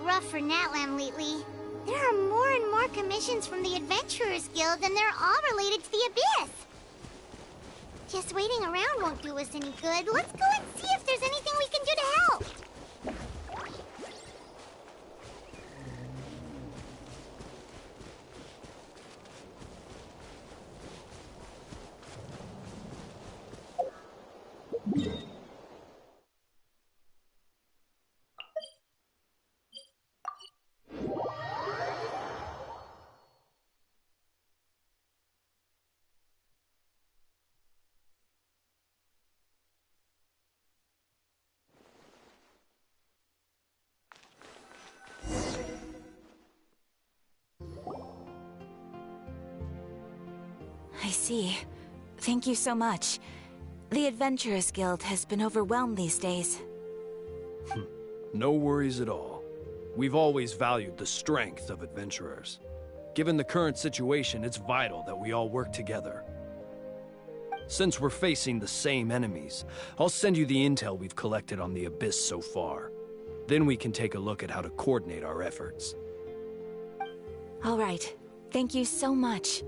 rough for Natlan lately. There are more and more commissions from the Adventurers Guild, and they're all related to the Abyss. Just waiting around won't do us any good. Let's go and see if there's anything we can do to help. I see. Thank you so much. The Adventurers Guild has been overwhelmed these days. No worries at all. We've always valued the strength of adventurers. Given the current situation, it's vital that we all work together. Since we're facing the same enemies, I'll send you the intel we've collected on the Abyss so far. Then we can take a look at how to coordinate our efforts. All right. Thank you so much.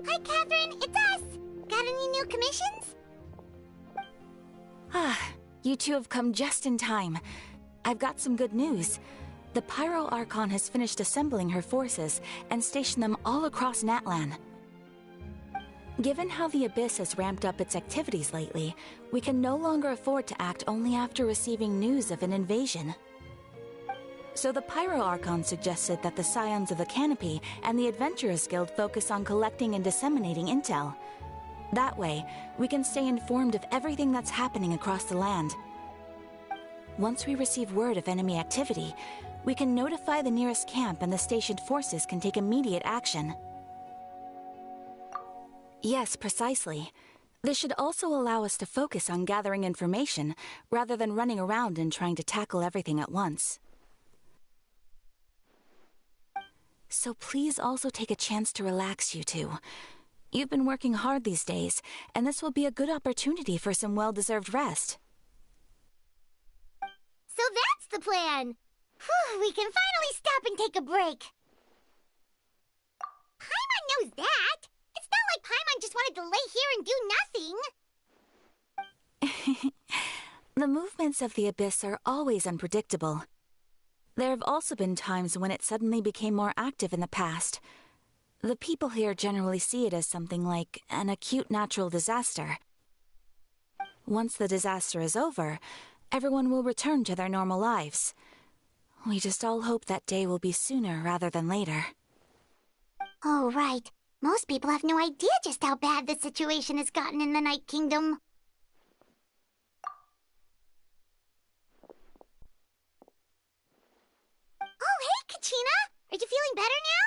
Hi, Catherine. It's us. Got any new commissions? You two have come just in time. I've got some good news. The Pyro Archon has finished assembling her forces and stationed them all across Natlan. Given how the Abyss has ramped up its activities lately, we can no longer afford to act only after receiving news of an invasion. So the Pyro Archon suggested that the Scions of the Canopy and the Adventurers Guild focus on collecting and disseminating intel. That way, we can stay informed of everything that's happening across the land. Once we receive word of enemy activity, we can notify the nearest camp and the stationed forces can take immediate action. Yes, precisely. This should also allow us to focus on gathering information rather than running around and trying to tackle everything at once. So please also take a chance to relax, you two. You've been working hard these days, and this will be a good opportunity for some well-deserved rest. So that's the plan. Whew, we can finally stop and take a break. Paimon knows that. It's not like Paimon just wanted to lay here and do nothing. The movements of the Abyss are always unpredictable. There have also been times when it suddenly became more active in the past. The people here generally see it as something like an acute natural disaster. Once the disaster is over, everyone will return to their normal lives. We just all hope that day will be sooner rather than later. Oh, right. Most people have no idea just how bad the situation has gotten in the Night Kingdom. Oh, hey, Kachina! Are you feeling better now?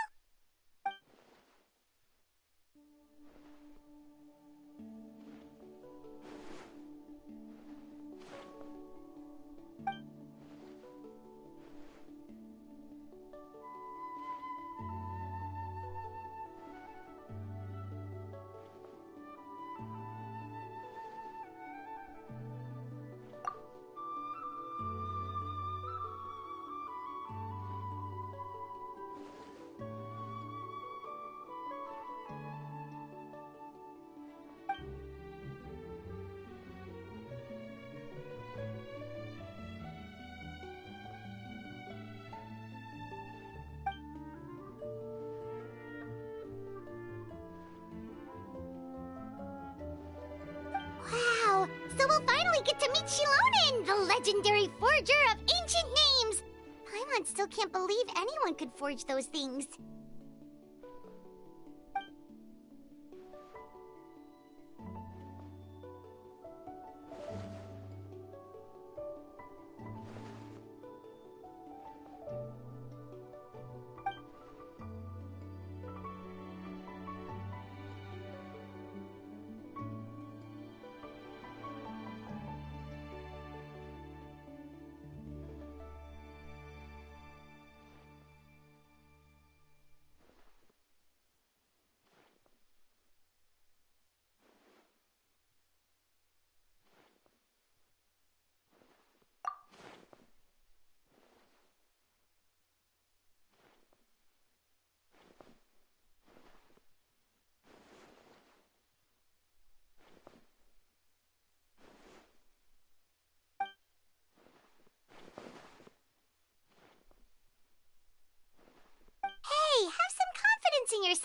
Wow! So we'll finally get to meet Shilonen, the legendary forger of ancient names! Paimon still can't believe anyone could forge those things.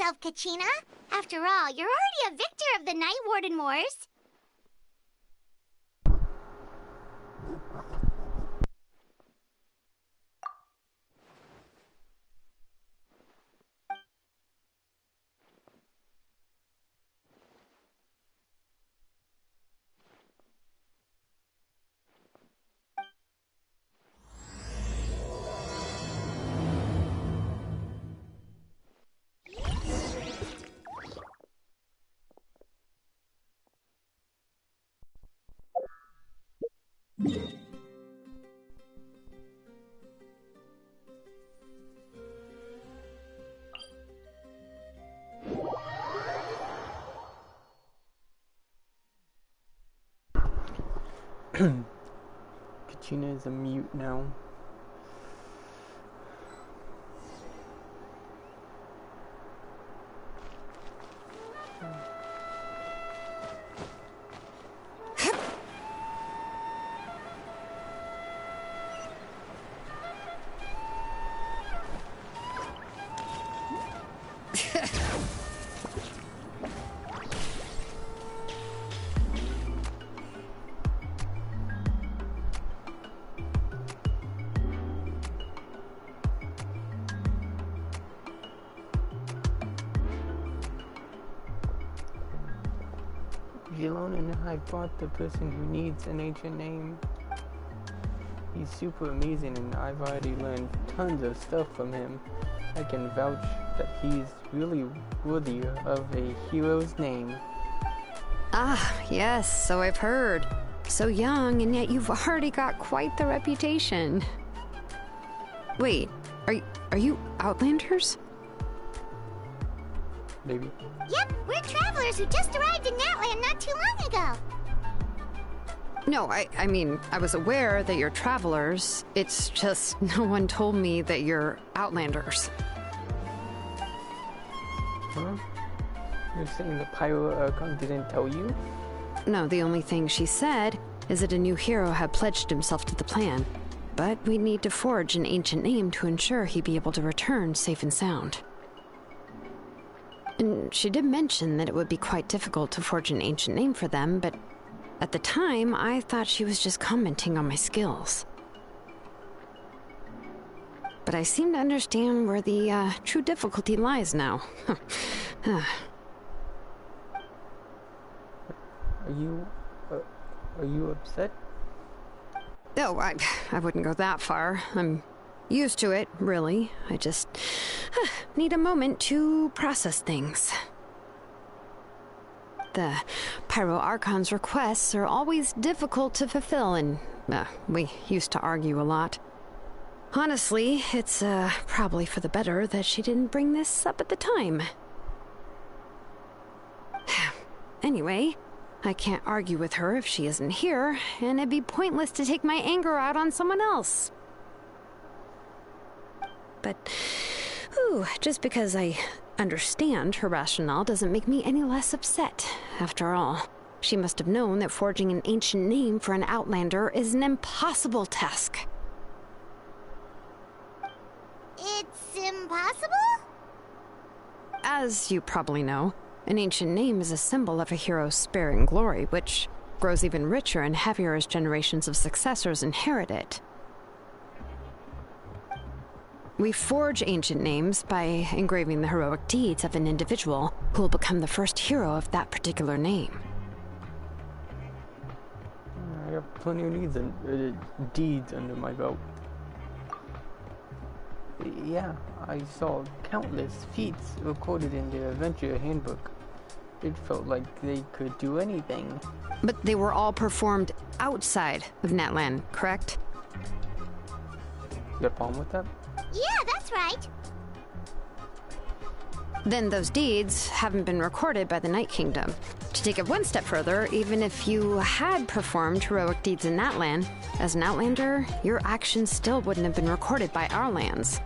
yourself, Kachina. After all, you're already a victor of the Night Warden Wars. Kachina is a mute now. Jilon and I brought the person who needs an ancient name. He's super amazing and I've already learned tons of stuff from him. I can vouch that he's really worthy of a hero's name. Ah, yes, so I've heard. So young, and yet you've already got quite the reputation. Wait, are you Outlanders? Maybe. Yep, we're travelers who just arrived in Natland not too long ago. No, I mean, I was aware that you're travelers. It's just no one told me that you're Outlanders. Huh? You're saying the Pyro Archon didn't tell you? No, the only thing she said is that a new hero had pledged himself to the plan. But we'd need to forge an ancient name to ensure he'd be able to return safe and sound. And she did mention that it would be quite difficult to forge an ancient name for them, but at the time, I thought she was just commenting on my skills. But I seem to understand where the true difficulty lies now. Are you upset? Oh, I wouldn't go that far. I'm used to it, really. I just need a moment to process things. The Pyro Archon's requests are always difficult to fulfill, and we used to argue a lot. Honestly, it's probably for the better that she didn't bring this up at the time. Anyway, I can't argue with her if she isn't here, and it'd be pointless to take my anger out on someone else. But, just because I understand her rationale doesn't make me any less upset. After all, she must have known that forging an ancient name for an Outlander is an impossible task. It's impossible? As you probably know, an ancient name is a symbol of a hero's spirit and glory, which grows even richer and heavier as generations of successors inherit it. We forge ancient names by engraving the heroic deeds of an individual who will become the first hero of that particular name. I have plenty of deeds under my belt. Yeah, I saw countless feats recorded in their adventure handbook. It felt like they could do anything. But they were all performed outside of Natland, correct? You got a problem with that? Yeah, that's right. Then those deeds haven't been recorded by the Night Kingdom. To take it one step further, even if you had performed heroic deeds in Natland, as an Outlander, your actions still wouldn't have been recorded by our lands.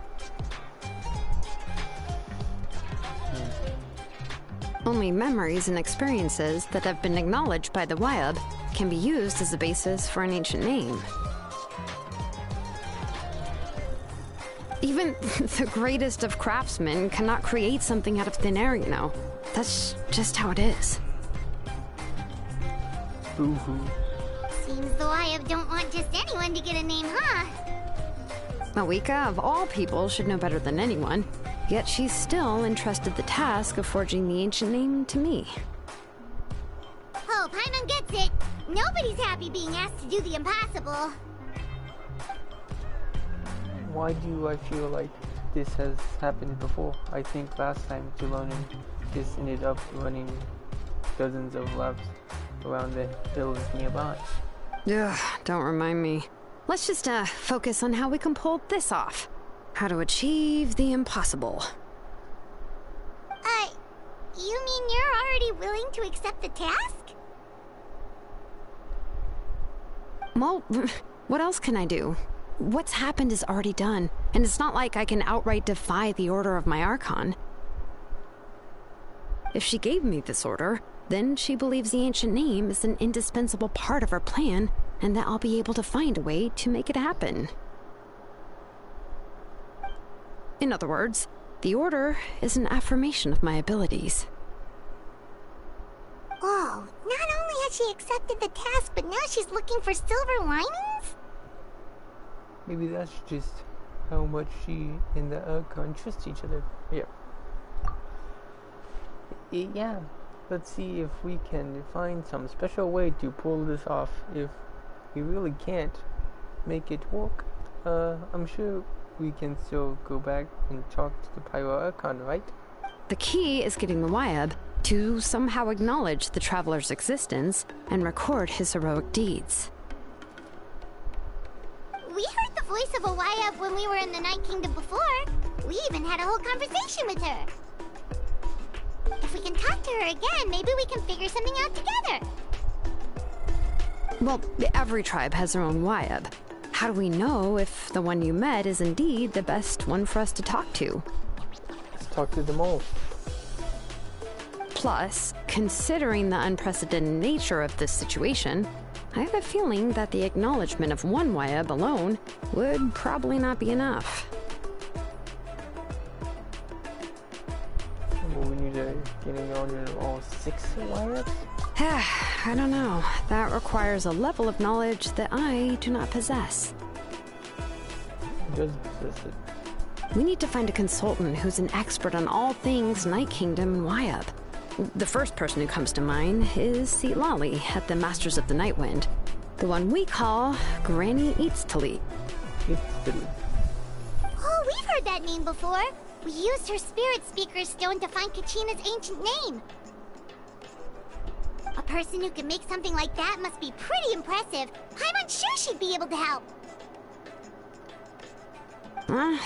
Only memories and experiences that have been acknowledged by the wild can be used as the basis for an ancient name. Even the greatest of craftsmen cannot create something out of thin air, you know. That's just how it is. Boo-hoo. Seems the Wyatt don't want just anyone to get a name, huh? Malika, of all people, should know better than anyone. Yet she's still entrusted the task of forging the ancient name to me. Oh, Paimon gets it. Nobody's happy being asked to do the impossible. Why do I feel like this has happened before? I think last time Jelonin just ended up running dozens of laps around the hills nearby. Ugh, don't remind me. Let's just focus on how we can pull this off. How to achieve the impossible. You mean you're already willing to accept the task? Well, what else can I do? What's happened is already done, and it's not like I can outright defy the order of my Archon. If she gave me this order, then she believes the ancient name is an indispensable part of her plan, and that I'll be able to find a way to make it happen. In other words, the order is an affirmation of my abilities. Whoa, not only has she accepted the task, but now she's looking for silver linings? Maybe that's just how much she and the Archon trust each other. Yeah. Let's see if we can find some special way to pull this off. If we really can't make it work, I'm sure we can still go back and talk to the Pyro Archon, right? The key is getting the Wyatt to somehow acknowledge the traveler's existence and record his heroic deeds. We heard the voice of a Wyatt when we were in the Night Kingdom before. We even had a whole conversation with her. If we can talk to her again, maybe we can figure something out together. Well, every tribe has their own Wyatt. How do we know if the one you met is indeed the best one for us to talk to? Let's talk to them all. Plus, considering the unprecedented nature of this situation, I have a feeling that the acknowledgement of one Wyatt alone would probably not be enough. Well, we need to get on all 6 Wyatts? I don't know. That requires a level of knowledge that I do not possess. Who does possess it? We need to find a consultant who's an expert on all things Night Kingdom and Wyatt. The first person who comes to mind is Lali at the Masters of the Nightwind. The one we call Granny Eatstali. Oh, we've heard that name before. We used her Spirit Speaker Stone to find Kachina's ancient name. A person who can make something like that must be pretty impressive. I'm unsure she'd be able to help.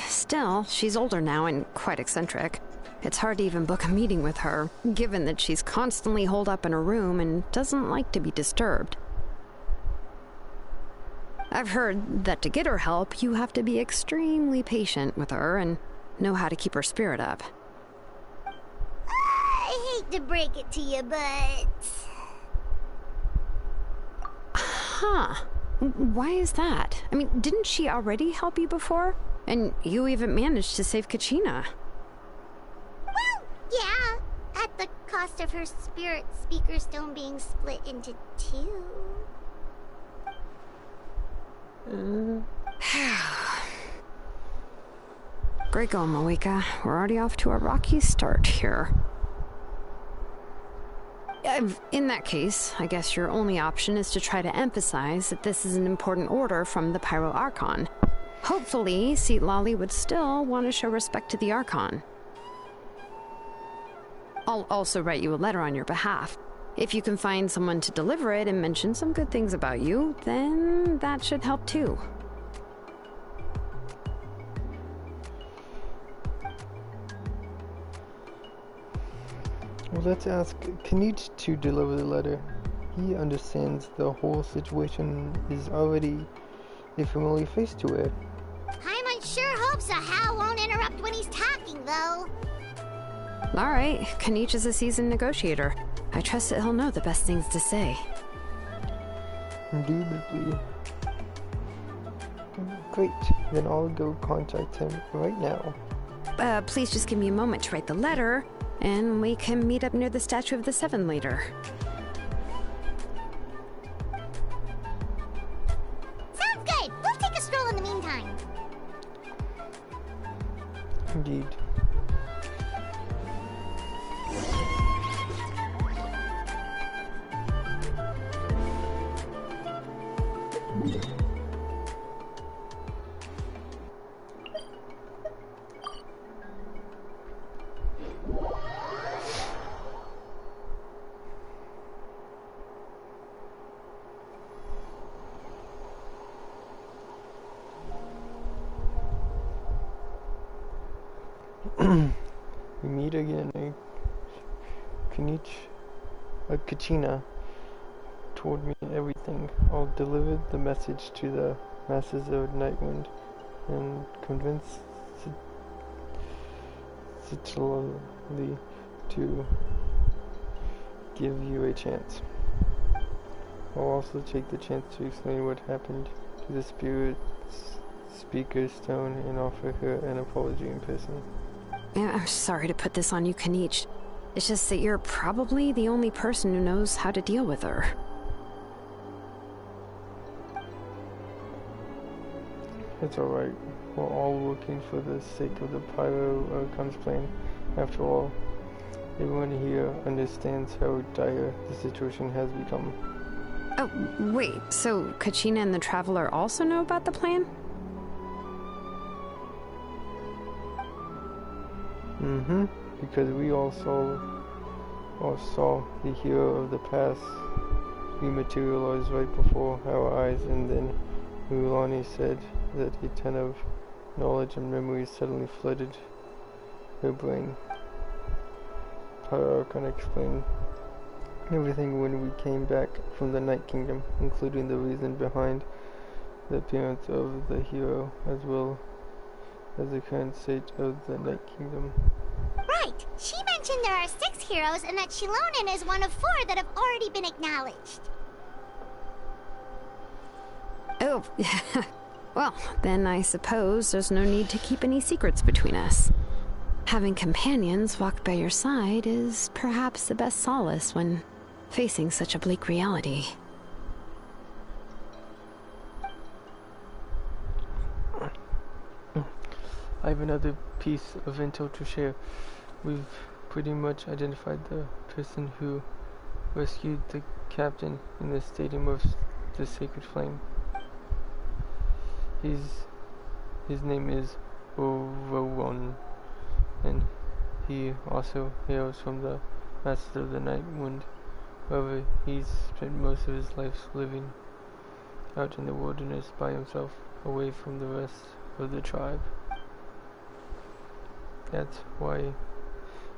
Still, she's older now and quite eccentric. It's hard to even book a meeting with her, given that she's constantly holed up in her room and doesn't like to be disturbed. I've heard that to get her help, you have to be extremely patient with her and know how to keep her spirit up. I hate to break it to you, but... Huh. Why is that? I mean, didn't she already help you before? And you even managed to save Kachina. Well, yeah. At the cost of her Spirit Speaker Stone being split into 2. Great going, Malika. We're already off to a rocky start here. In that case, I guess your only option is to try to emphasize that this is an important order from the Pyro Archon. Hopefully, Lali would still want to show respect to the Archon. I'll also write you a letter on your behalf. If you can find someone to deliver it and mention some good things about you, then that should help too. Well, let's ask Kanich to deliver the letter. He understands the whole situation is already a familiar face to it. I'm unsure hopes a Hal won't interrupt when he's talking, though. Alright, Kanich is a seasoned negotiator. I trust that he'll know the best things to say. Indubitably. Great, then I'll go contact him right now. Please just give me a moment to write the letter, and we can meet up near the Statue of the Seven later. Sounds good! We'll take a stroll in the meantime. Indeed. We meet again. Kachina told me everything. I'll deliver the message to the Masters of Nightwind and convince Citlali to give you a chance. I'll also take the chance to explain what happened to the Spirit's Speaker's Stone and offer her an apology in person. I'm sorry to put this on you, Kanich. It's just that you're probably the only person who knows how to deal with her. It's alright. We're all working for the sake of the Pyro Archon's plan. After all, everyone here understands how dire the situation has become. Oh, wait, so Kachina and the Traveler also know about the plan? Because we all saw the hero of the past rematerialize right before our eyes, and then Mulani said that a ton of knowledge and memories suddenly flooded her brain. Archon explained everything when we came back from the Night Kingdom, including the reason behind the appearance of the hero, as well as the current state of the Night Kingdom. Right! She mentioned there are 6 heroes and that Shilonen is one of 4 that have already been acknowledged. Oh, well, then I suppose there's no need to keep any secrets between us. Having companions walk by your side is perhaps the best solace when facing such a bleak reality. I have another piece of intel to share. We've pretty much identified the person who rescued the captain in the Stadium of the Sacred Flame. His name is Rowan, and he also hails from the Master of the Nightwind. However, he's spent most of his life living out in the wilderness by himself, away from the rest of the tribe. That's why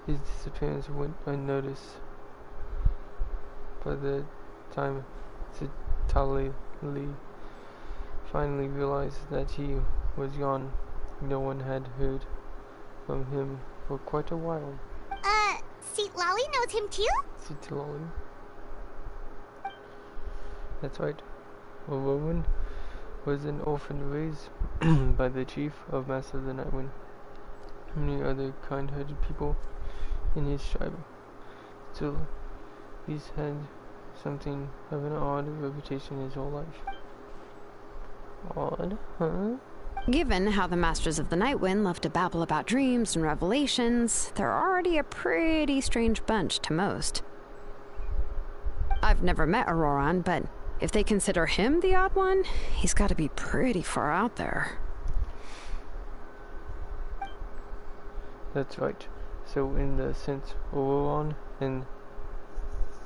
his disappearance went unnoticed. By the time Citlali finally realized that he was gone, no one had heard from him for quite a while. Citlali knows him too? Citlali? That's right. Rowan was an orphan raised by the chief of Master of the Nightwind. Many other kind-hearted people in his tribe. Still, he's had something of an odd reputation his whole life. Odd, huh? Given how the Masters of the Nightwind love to babble about dreams and revelations, they're already a pretty strange bunch to most. I've never met Auroran, but if they consider him the odd one, he's got to be pretty far out there. That's right. So in the sense, Auroran and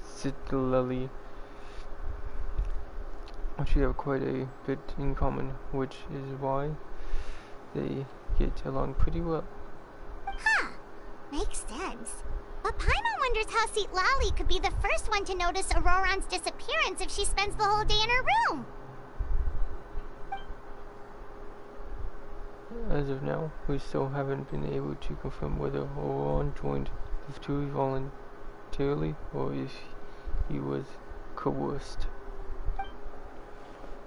Citlali actually have quite a bit in common, which is why they get along pretty well. Huh. Makes sense. But Paimon wonders how Citlali could be the first one to notice Auroran's disappearance if she spends the whole day in her room. As of now, we still haven't been able to confirm whether Auroran joined the two voluntarily or if he was coerced.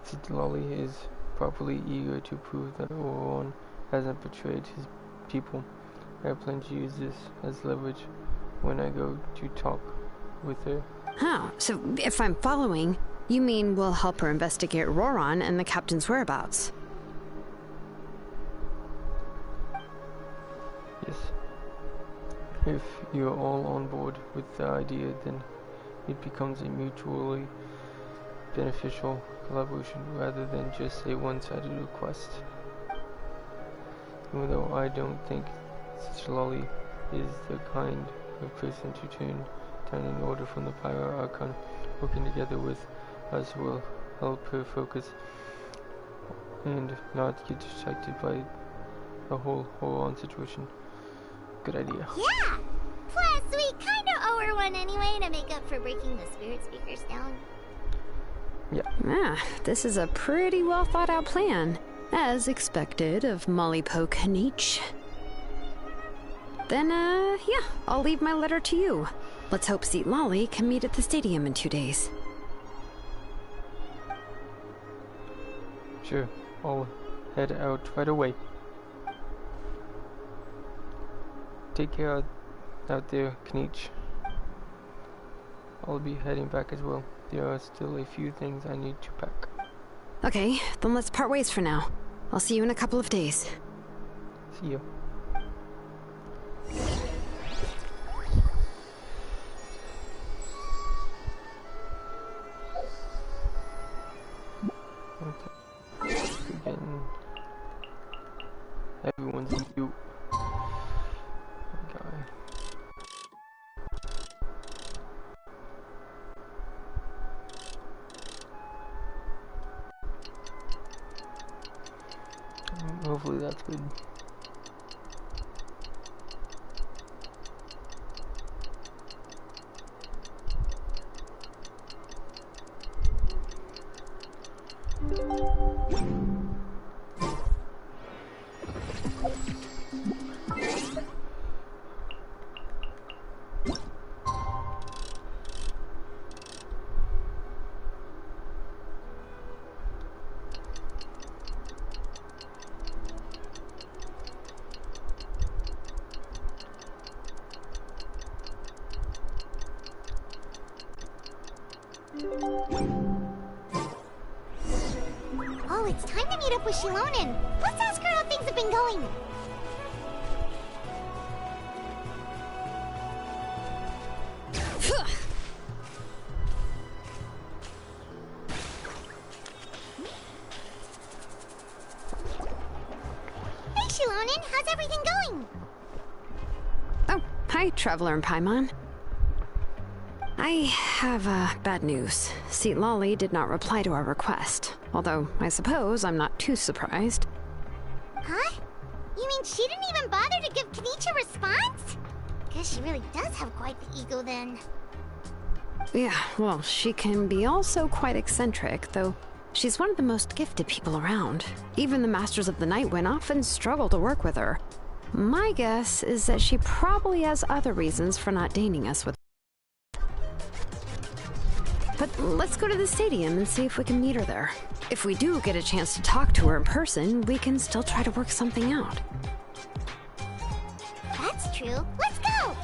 Citlali is properly eager to prove that Archon hasn't betrayed his people. I plan to use this as leverage when I go to talk with her. Oh, so if I'm following, you mean we'll help her investigate Roron and the captain's whereabouts? Yes. If you're all on board with the idea, then it becomes a mutually beneficial collaboration rather than just a one-sided request. Even though I don't think Lolly is the kind of person to turn down an order from the Pyro Archon, working together with us will help her focus and not get distracted by the whole Roron situation. Good idea. Yeah! Plus, we kinda owe her one anyway to make up for breaking the spirit speakers down. Yeah. Ah, this is a pretty well thought out plan. As expected of Molly Poke Nietzsche. Then, yeah, I'll leave my letter to you. Let's hope Seat Lolly can meet at the stadium in 2 days. Sure, I'll head out right away. Take care out there, Kniech. I'll be heading back as well. There are still a few things I need to pack. Okay, then let's part ways for now. I'll see you in a couple of days. See you. Okay. Again. Everyone's in you. Okay. Hopefully that's good. Oh, it's time to meet up with Shilonen. Let's ask her how things have been going. Hey, Shilonen, how's everything going? Oh, hi, Traveler and Paimon. I have, bad news. Seat Lolly did not reply to our request. Although, I suppose I'm not too surprised. Huh? You mean she didn't even bother to give Kniech a response? Guess she really does have quite the ego then. Yeah, well, she can be also quite eccentric, though she's one of the most gifted people around. Even the Masters of the Nightwind often struggle to work with her. My guess is that she probably has other reasons for not deigning us with. But let's go to the stadium and see if we can meet her there. If we do get a chance to talk to her in person, we can still try to work something out. That's true. Let's go!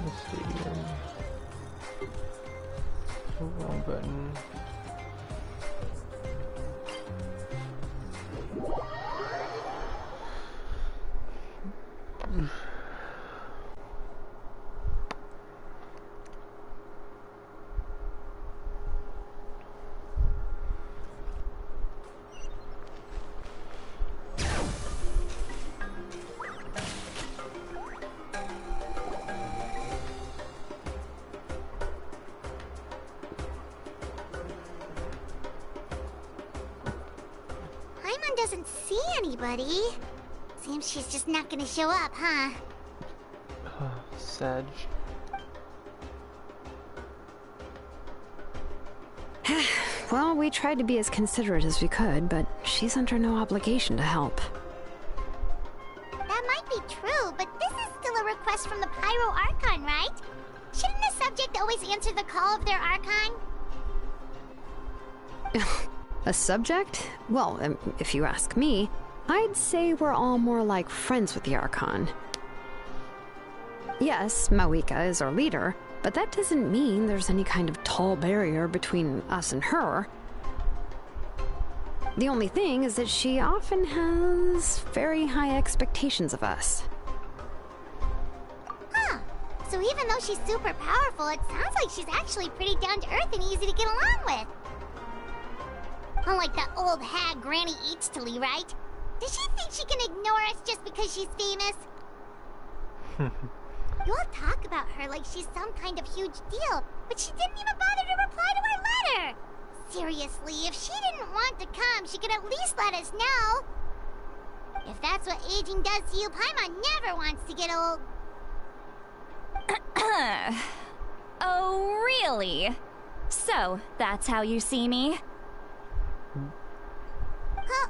The stadium. Wrong button. Paimon doesn't see anybody. Seems she's just not gonna show up, huh? Sag. Well, we tried to be as considerate as we could, but she's under no obligation to help. That might be true, but this is still a request from the Pyro to always answer the call of their Archon? A subject? Well, if you ask me, I'd say we're all more like friends with the Archon. Yes, Mawika is our leader, but that doesn't mean there's any kind of tall barrier between us and her. The only thing is that she often has very high expectations of us. Huh. So even though she's super powerful, it sounds like she's actually pretty down to earth and easy to get along with. Unlike that old hag Granny Eatstily, right? Does she think she can ignore us just because she's famous? You all talk about her like she's some kind of huge deal, but she didn't even bother to reply to our letter! Seriously, if she didn't want to come, she could at least let us know. If that's what aging does to you, Paimon never wants to get old. Oh, really? So, that's how you see me? Huh?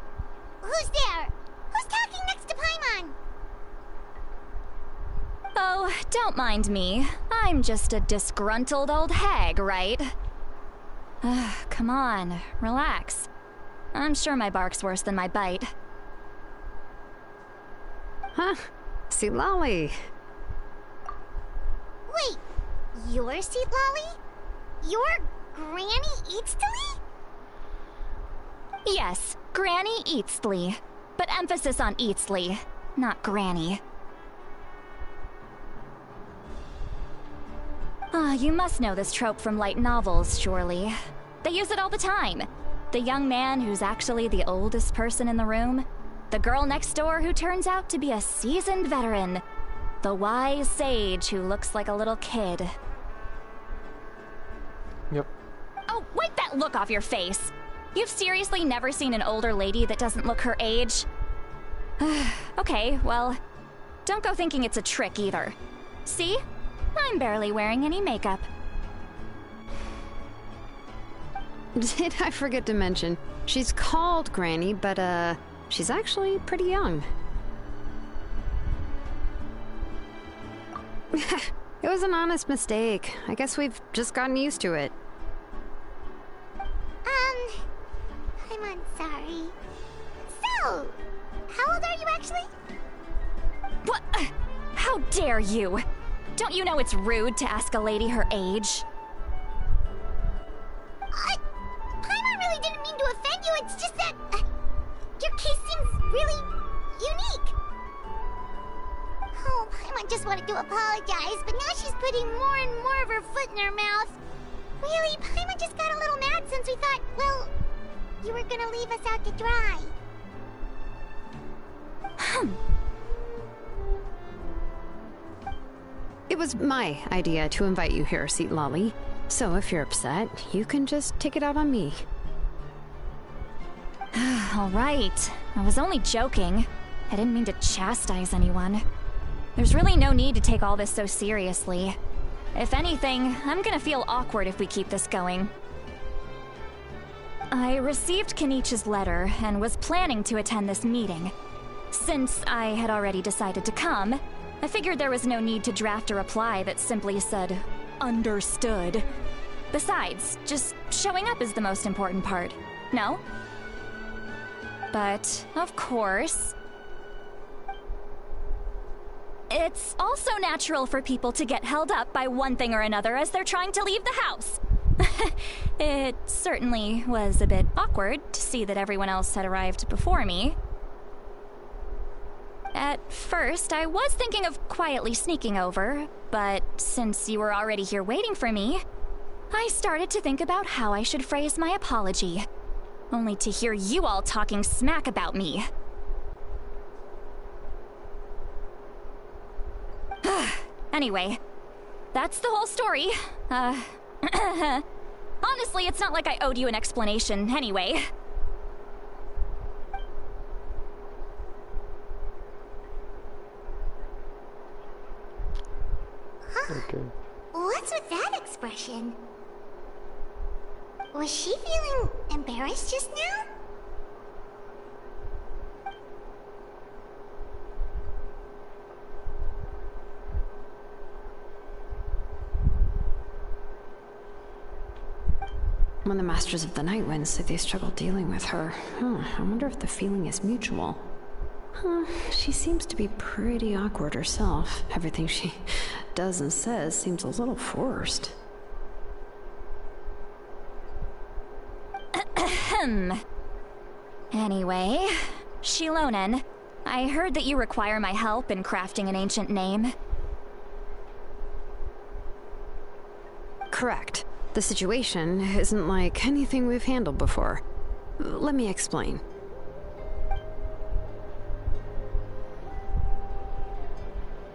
Who's there? Who's talking next to Paimon? Oh, don't mind me. I'm just a disgruntled old hag, right? Come on, relax. I'm sure my bark's worse than my bite. Huh? See, Lolly. Wait, you're Seat Lolly? You're Granny Eatstily? Yes, Granny Eatstly. But emphasis on Eatstly, not Granny. You must know this trope from light novels, surely. They use it all the time. The young man who's actually the oldest person in the room. The girl next door who turns out to be a seasoned veteran. The wise sage who looks like a little kid. Yep. Oh, wipe that look off your face! You've seriously never seen an older lady that doesn't look her age? Okay, well, don't go thinking it's a trick either. See? I'm barely wearing any makeup. Did I forget to mention, she's called Granny, but she's actually pretty young. It was an honest mistake. I guess we've just gotten used to it. I'm sorry. So, how old are you actually? What? How dare you? Don't you know it's rude to ask a lady her age? Paimon really didn't mean to offend you, it's just that your case seems really unique. Oh, Paimon just wanted to apologize, but now she's putting more and more of her foot in her mouth. Really, Paimon just got a little mad since we thought, well, you were gonna leave us out to dry. It was my idea to invite you here, Seat Lolly. So if you're upset, you can just take it out on me. All right. I was only joking. I didn't mean to chastise anyone. There's really no need to take all this so seriously. If anything, I'm gonna feel awkward if we keep this going. I received Kenichi's letter and was planning to attend this meeting. Since I had already decided to come, I figured there was no need to draft a reply that simply said, "Understood." Besides, just showing up is the most important part, no? But, of course, it's also natural for people to get held up by one thing or another as they're trying to leave the house. It certainly was a bit awkward to see that everyone else had arrived before me. At first, I was thinking of quietly sneaking over, but since you were already here waiting for me, I started to think about how I should phrase my apology, only to hear you all talking smack about me. Anyway, that's the whole story. Honestly, it's not like I owed you an explanation anyway. Okay. What's with that expression? Was she feeling embarrassed just now? When the Masters of the Night Wind say they struggle dealing with her, I wonder if the feeling is mutual. She seems to be pretty awkward herself. Everything she does and says seems a little forced. Anyway, Shilonen, I heard that you require my help in crafting an ancient name. Correct. The situation isn't like anything we've handled before. Let me explain.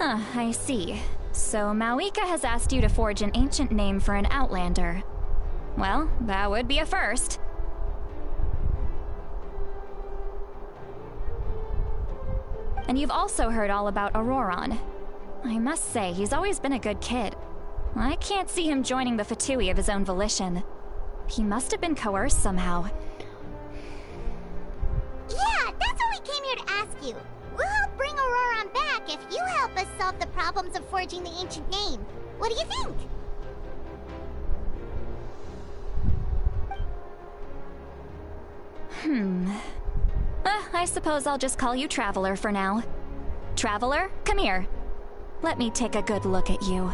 I see. So Mawika has asked you to forge an ancient name for an Outlander. Well, that would be a first. And you've also heard all about Auroron. I must say, he's always been a good kid. I can't see him joining the Fatui of his own volition. He must have been coerced somehow. Yeah, that's what we came here to ask you. We'll help bring Auroron back if you help us solve the problems of forging the ancient name. What do you think? I suppose I'll just call you Traveler for now. Traveler, come here. Let me take a good look at you.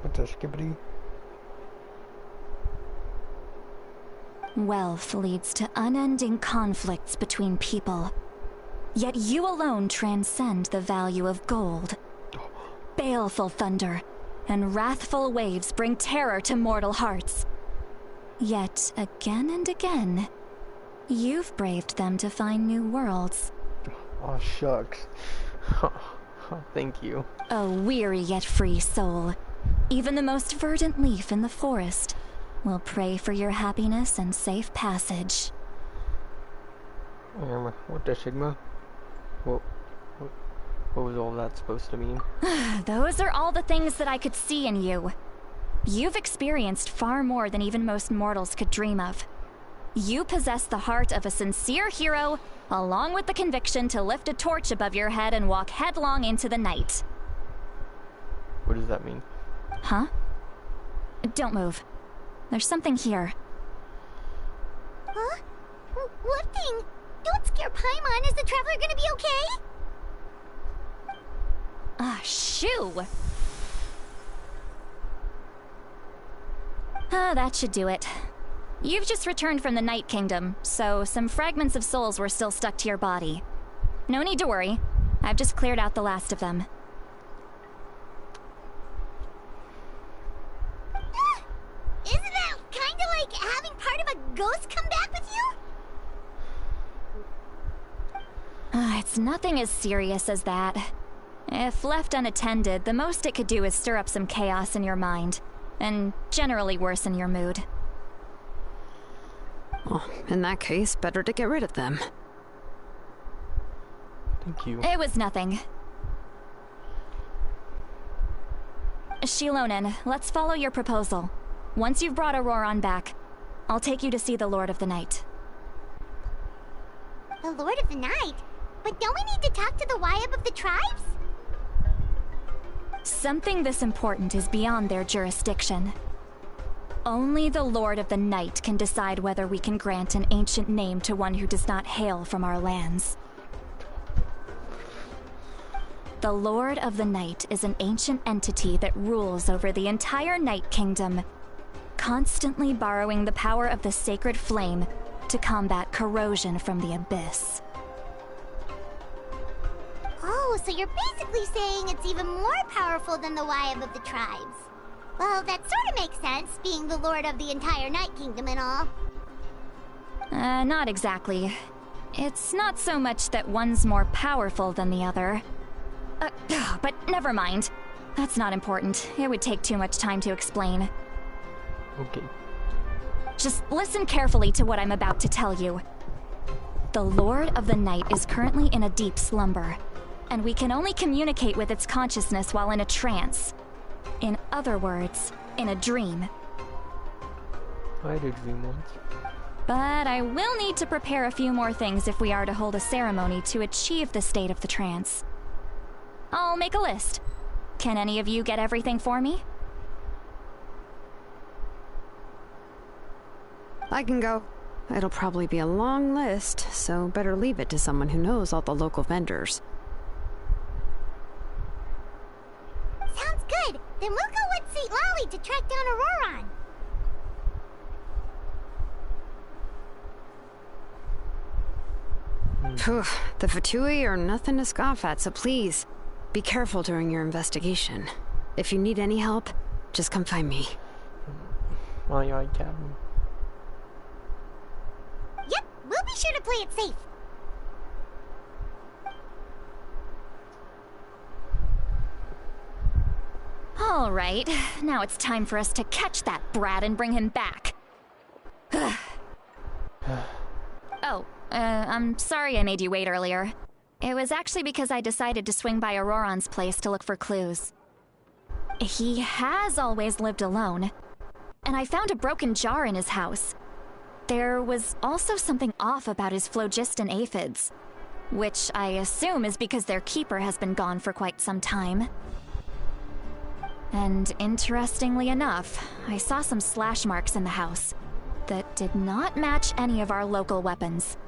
What's a skibbity? Wealth leads to unending conflicts between people. Yet you alone transcend the value of gold. Baleful thunder and wrathful waves bring terror to mortal hearts. Yet again and again, you've braved them to find new worlds. Oh, shucks. Thank you. A weary yet free soul. Even the most verdant leaf in the forest will pray for your happiness and safe passage. What the Sigma? What was all that supposed to mean? Those are all the things that I could see in you. You've experienced far more than even most mortals could dream of. You possess the heart of a sincere hero, along with the conviction to lift a torch above your head and walk headlong into the night. What does that mean? Huh? Don't move. There's something here. Huh? What thing? Don't scare Paimon. Is the Traveler gonna be okay? Shoo! That should do it. You've just returned from the Night Kingdom, so some fragments of souls were still stuck to your body. No need to worry. I've just cleared out the last of them. Isn't that kinda like having part of a ghost come back with you? It's nothing as serious as that. If left unattended, the most it could do is stir up some chaos in your mind, and generally worsen your mood. Well, in that case, better to get rid of them. Thank you. It was nothing. Shilonen, let's follow your proposal. Once you've brought Auroron back, I'll take you to see the Lord of the Night. The Lord of the Night? But don't we need to talk to the Wyab of the tribes? Something this important is beyond their jurisdiction. Only the Lord of the Night can decide whether we can grant an ancient name to one who does not hail from our lands. The Lord of the Night is an ancient entity that rules over the entire Night Kingdom, constantly borrowing the power of the sacred flame to combat corrosion from the abyss. Oh, so you're basically saying it's even more powerful than the Wyab of the tribes. Well, that sort of makes sense, being the lord of the entire Night Kingdom and all. Not exactly. It's not so much that one's more powerful than the other. But never mind. That's not important. It would take too much time to explain. Okay. Just listen carefully to what I'm about to tell you. The Lord of the Night is currently in a deep slumber, and we can only communicate with its consciousness while in a trance. In other words, in a dream. I had a dream once. But I will need to prepare a few more things if we are to hold a ceremony to achieve the state of the trance. I'll make a list. Can any of you get everything for me? I can go. It'll probably be a long list, so better leave it to someone who knows all the local vendors. Sounds good. Then we'll go with St. Lolly to track down Auroron. Phew, the Fatui are nothing to scoff at, so please, be careful during your investigation. If you need any help, just come find me. Aye, Captain. Yep, we'll be sure to play it safe. All right, now it's time for us to catch that brat and bring him back. Oh, I'm sorry I made you wait earlier. It was actually because I decided to swing by Auroron's place to look for clues. He has always lived alone, and I found a broken jar in his house. There was also something off about his phlogiston aphids, which I assume is because their keeper has been gone for quite some time. And interestingly enough, I saw some slash marks in the house that did not match any of our local weapons.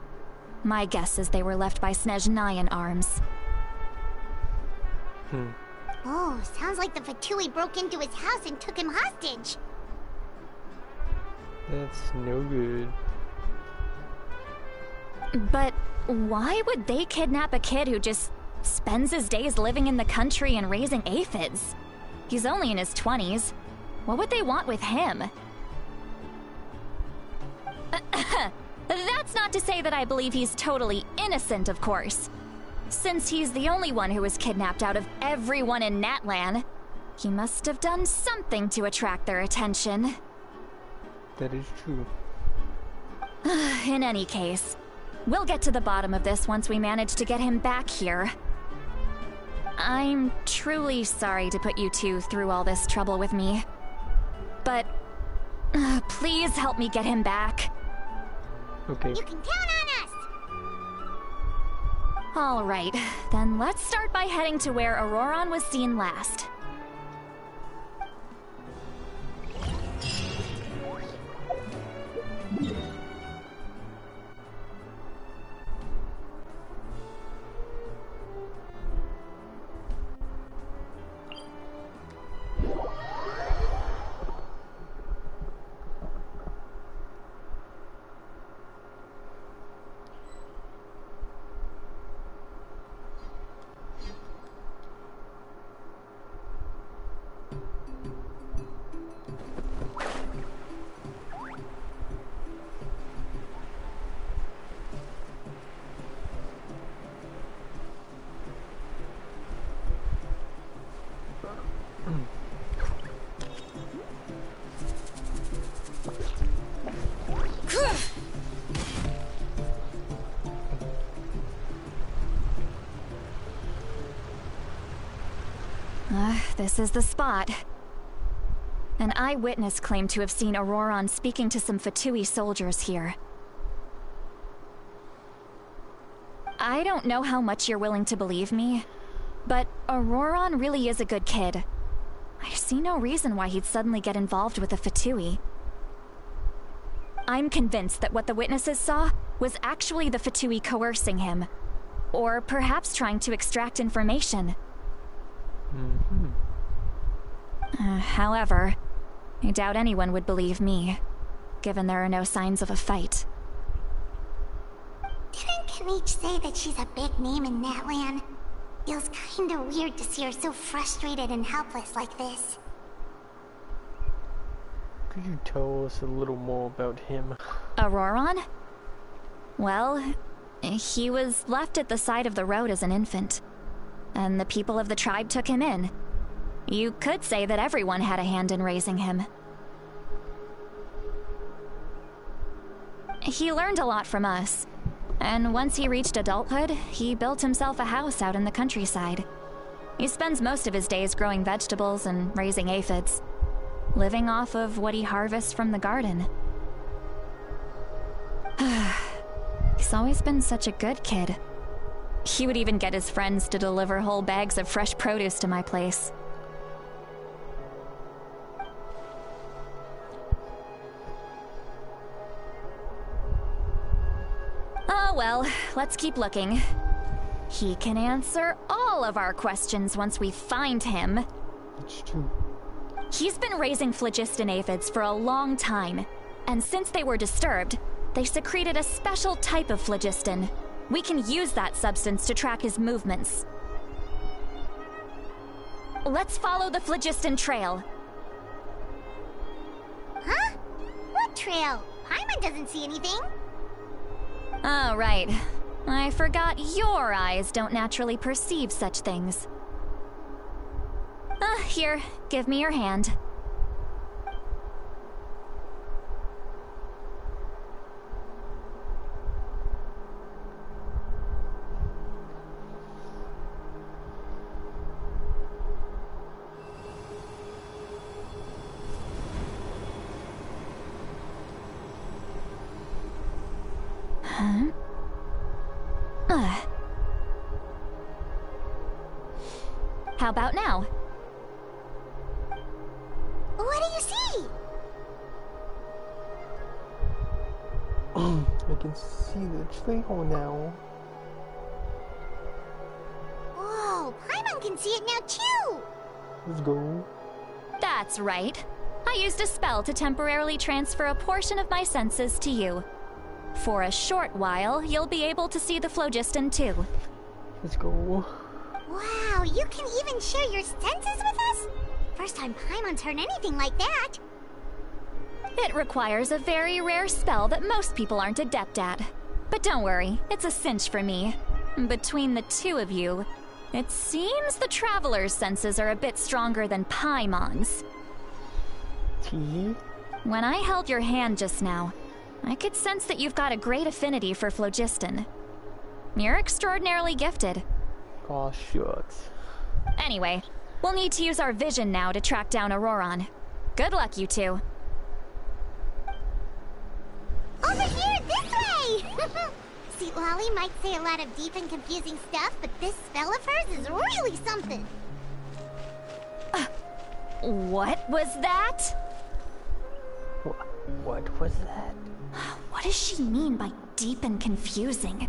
My guess is they were left by Snezhnayan arms. Oh, sounds like the Fatui broke into his house and took him hostage. That's no good. But why would they kidnap a kid who just spends his days living in the country and raising aphids? He's only in his 20s. What would they want with him? That's not to say that I believe he's totally innocent, of course. Since he's the only one who was kidnapped out of everyone in Natlan, he must have done something to attract their attention. That is true. In any case, we'll get to the bottom of this once we manage to get him back here. I'm truly sorry to put you two through all this trouble with me. But please help me get him back. Okay. You can count on us! All right, then let's start by heading to where Auroron was seen last. This is the spot. An eyewitness claimed to have seen Auroron speaking to some Fatui soldiers here. I don't know how much you're willing to believe me, but Auroron really is a good kid. I see no reason why he'd suddenly get involved with the Fatui. I'm convinced that what the witnesses saw was actually the Fatui coercing him, or perhaps trying to extract information. However, I doubt anyone would believe me, given there are no signs of a fight. Didn't Kanich say that she's a big name in Natlan? Feels kinda weird to see her so frustrated and helpless like this. Could you tell us a little more about him? Auroron? Well, he was left at the side of the road as an infant, and the people of the tribe took him in. You could say that everyone had a hand in raising him. He learned a lot from us, and once he reached adulthood, he built himself a house out in the countryside. He spends most of his days growing vegetables and raising aphids, living off of what he harvests from the garden. He's always been such a good kid. He would even get his friends to deliver whole bags of fresh produce to my place. Oh well, let's keep looking. He can answer all of our questions once we find him. That's true. He's been raising phlogiston aphids for a long time, and since they were disturbed, they secreted a special type of phlogiston. We can use that substance to track his movements. Let's follow the phlogiston trail. Huh? What trail? Paimon doesn't see anything. Oh, right. I forgot your eyes don't naturally perceive such things. Here, give me your hand. Huh? How about now? What do you see? I can see the trail now. Whoa, Paimon can see it now too! Let's go. That's right. I used a spell to temporarily transfer a portion of my senses to you. For a short while, you'll be able to see the phlogiston too. Let's go. Wow, you can even share your senses with us? First time Paimon's heard anything like that. It requires a very rare spell that most people aren't adept at. But don't worry, it's a cinch for me. Between the two of you, it seems the Traveler's senses are a bit stronger than Paimon's. T? When I held your hand just now, I could sense that you've got a great affinity for phlogiston. You're extraordinarily gifted. Aw, shucks. Anyway, we'll need to use our vision now to track down Auroron. Good luck, you two. Over here, this way! Sweet Lolly might say a lot of deep and confusing stuff, but this spell of hers is really something. What was that? What was that? What does she mean by deep and confusing?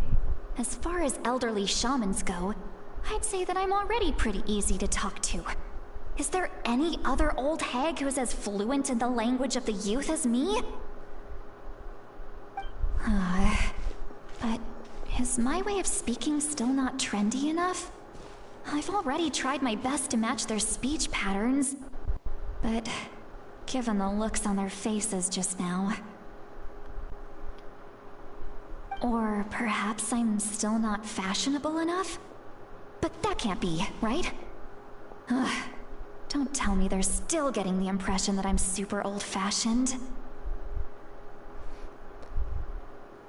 As far as elderly shamans go, I'd say that I'm already pretty easy to talk to. Is there any other old hag who's as fluent in the language of the youth as me? But is my way of speaking still not trendy enough? I've already tried my best to match their speech patterns. But given the looks on their faces just now... Or perhaps I'm still not fashionable enough? But that can't be, right? Ugh. Don't tell me they're still getting the impression that I'm super old-fashioned.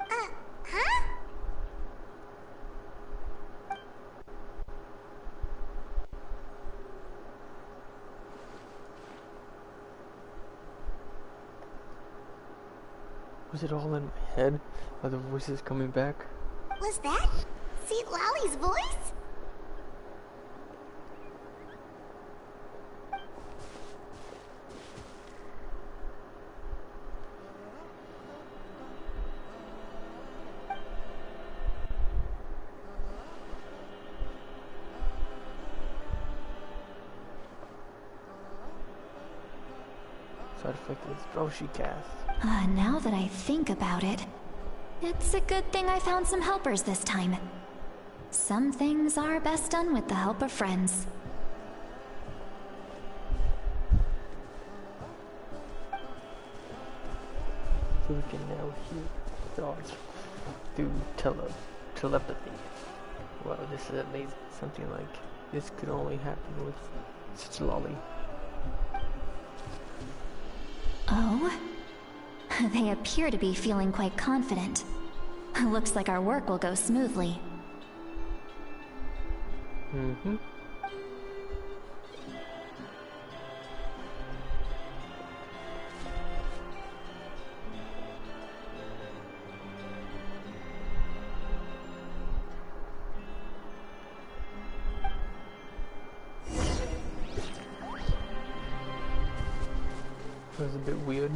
Huh? Was it all in my head? Are the voices coming back? Was that Sweet Lolly's voice? Side effect of the spell she cast. Now that I think about it, it's a good thing I found some helpers this time. Some things are best done with the help of friends. So we can now hear thoughts through telepathy. Wow, this is amazing. Something like this could only happen with such Lolly. Oh? They appear to be feeling quite confident. Looks like our work will go smoothly. Mm-hmm. bit weird.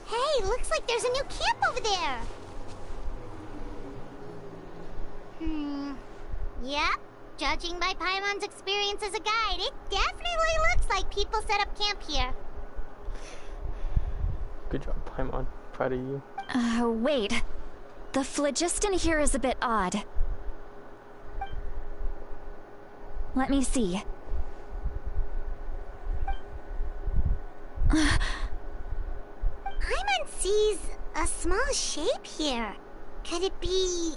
Hey, looks like there's a new camp over there. Yep. Judging by Paimon's experience as a guide, it definitely looks like people set up camp here. Good job, Paimon. Proud of you. Wait. The phlogiston here is a bit odd. Let me see. Paimon sees a small shape here. Could it be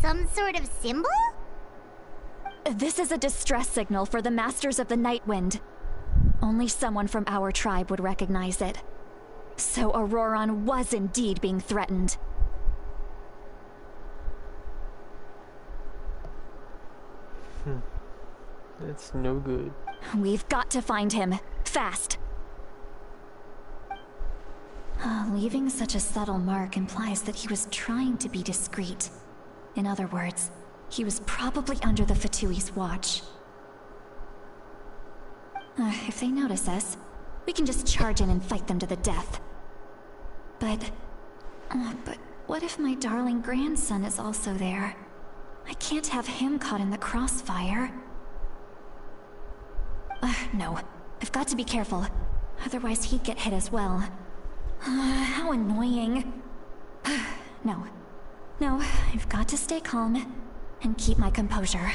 some sort of symbol? This is a distress signal for the Masters of the Night Wind. Only someone from our tribe would recognize it. So Auroron was indeed being threatened. That's no good. We've got to find him. Fast. Leaving such a subtle mark implies that he was trying to be discreet. In other words, he was probably under the Fatui's watch. If they notice us, we can just charge in and fight them to the death. But what if my darling grandson is also there? I can't have him caught in the crossfire. No. I've got to be careful. Otherwise he'd get hit as well. How annoying. No. No, I've got to stay calm and keep my composure.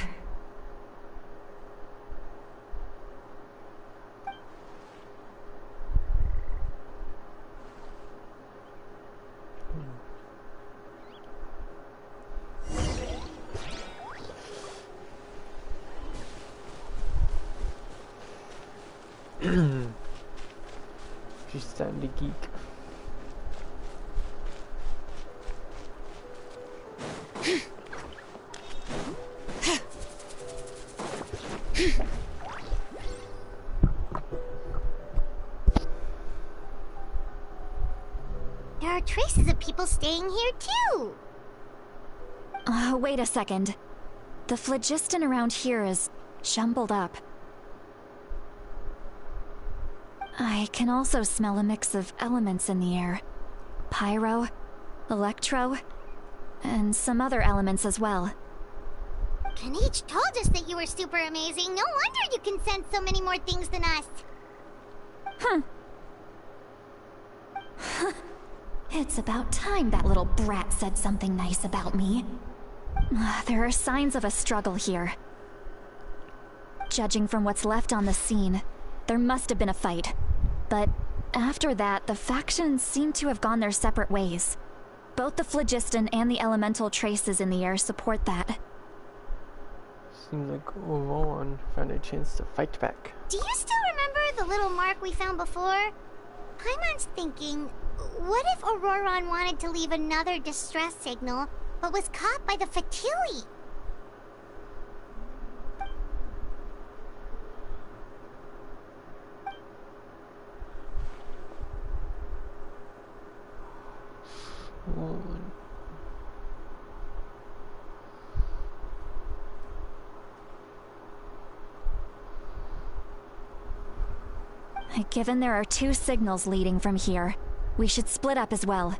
She's starting to geek. There are traces of people staying here too. Wait a second. The phlogiston around here is jumbled up. I can also smell a mix of elements in the air. Pyro, electro, and some other elements as well. Kanich told us that you were super amazing. No wonder you can sense so many more things than us. It's about time that little brat said something nice about me. There are signs of a struggle here. Judging from what's left on the scene, there must have been a fight. But after that, the factions seem to have gone their separate ways. Both the phlogiston and the elemental traces in the air support that. Seems like Auroron found a chance to fight back. Do you still remember the little mark we found before? Paimon's thinking, what if Auroron wanted to leave another distress signal, but was caught by the Fatui? Given there are two signals leading from here, we should split up as well.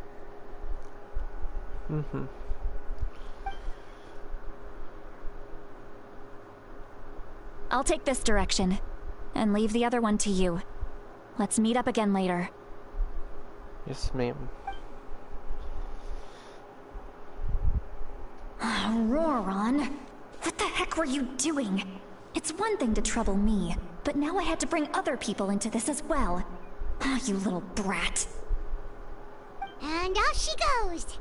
I'll take this direction, and leave the other one to you. Let's meet up again later. Yes, ma'am. Auroron, what the heck were you doing? It's one thing to trouble me, but now I had to bring other people into this as well. You little brat. And off she goes.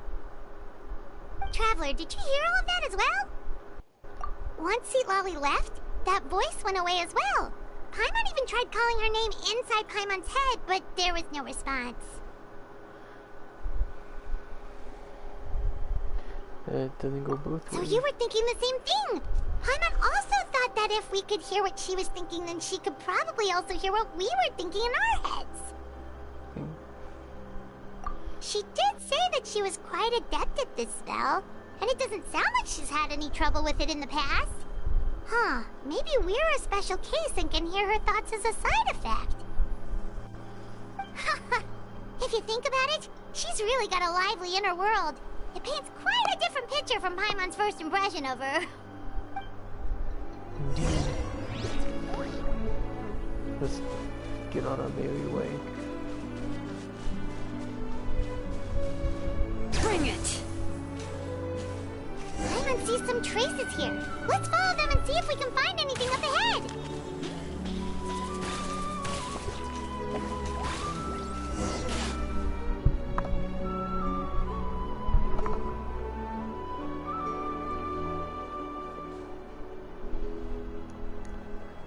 Traveler, did you hear all of that as well? Once Seat Lolly left, that voice went away as well. Paimon even tried calling her name inside Paimon's head, but there was no response. It doesn't go both ways. So you were thinking the same thing! Paimon also thought that if we could hear what she was thinking, then she could probably also hear what we were thinking in our heads. She did say that she was quite adept at this spell, and it doesn't sound like she's had any trouble with it in the past. Huh, maybe we're a special case and can hear her thoughts as a side effect. If you think about it, she's really got a lively inner world. It paints quite a different picture from Paimon's first impression of her. Indeed. Let's get on our merry way. Bring it! Paimon sees some traces here. Let's follow them and see if we can find anything up ahead.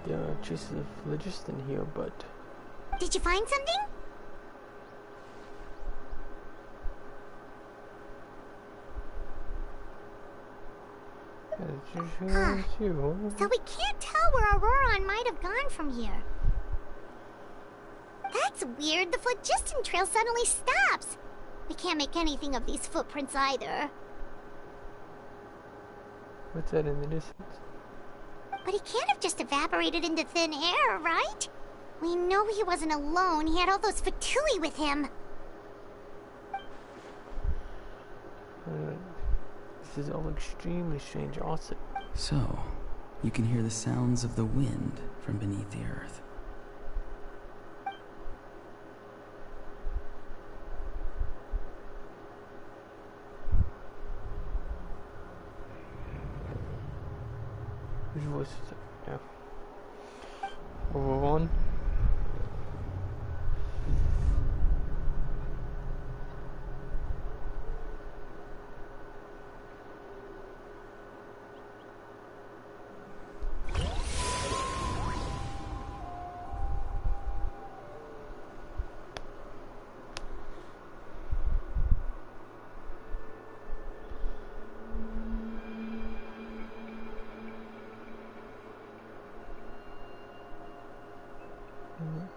There are traces of phlogiston here, but... Did you find something? Huh. So we can't tell where Auroron might have gone from here. That's weird. The phlogiston trail suddenly stops. We can't make anything of these footprints either. What's that in the distance? But he can't have just evaporated into thin air, right? We know he wasn't alone. He had all those Fatui with him. This is all extremely strange also. So, you can hear the sounds of the wind from beneath the earth. Whose voice is it? Yeah. Auroron?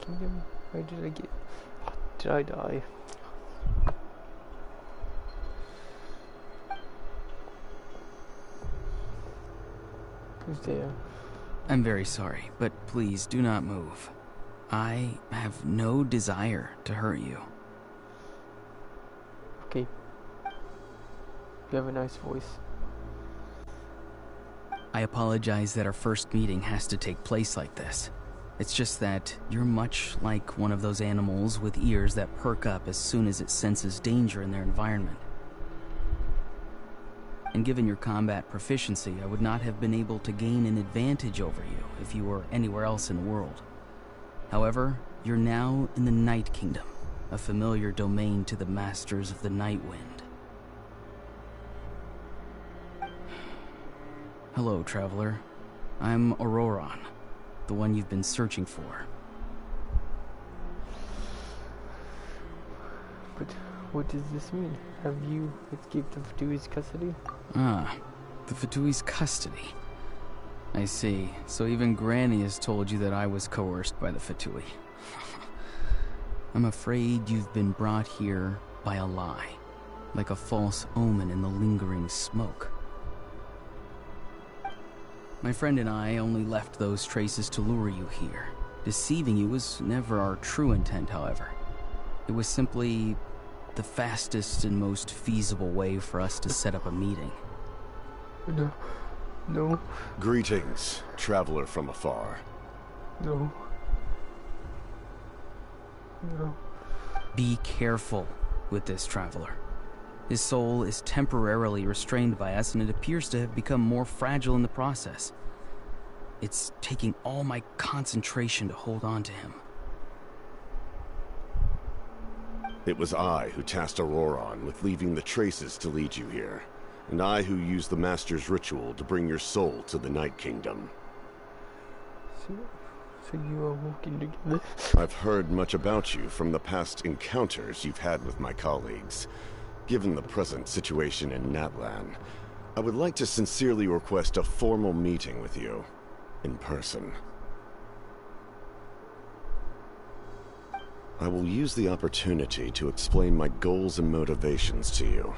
Kingdom? Where did I get? Did I die? Who's there? I'm very sorry, but please do not move. I have no desire to hurt you. Okay. You have a nice voice. I apologize that our first meeting has to take place like this. It's just that you're much like one of those animals with ears that perk up as soon as it senses danger in their environment. And given your combat proficiency, I would not have been able to gain an advantage over you if you were anywhere else in the world. However, you're now in the Night Kingdom, a familiar domain to the Masters of the Night Wind. Hello, traveler. I'm Auroron, the one you've been searching for. But what does this mean? Have you escaped the Fatui's custody? Ah, the Fatui's custody. I see. So even Granny has told you that I was coerced by the Fatui. I'm afraid you've been brought here by a lie, like a false omen in the lingering smoke. My friend and I only left those traces to lure you here. Deceiving you was never our true intent, however. It was simply the fastest and most feasible way for us to set up a meeting. No. No. Greetings, traveler from afar. No. No. Be careful with this traveler. His soul is temporarily restrained by us, and it appears to have become more fragile in the process. It's taking all my concentration to hold on to him. It was I who tasked Auroron with leaving the traces to lead you here, and I who used the Master's ritual to bring your soul to the Night Kingdom. So you are working together? I've heard much about you from the past encounters you've had with my colleagues. Given the present situation in Natlan, I would like to sincerely request a formal meeting with you, in person. I will use the opportunity to explain my goals and motivations to you,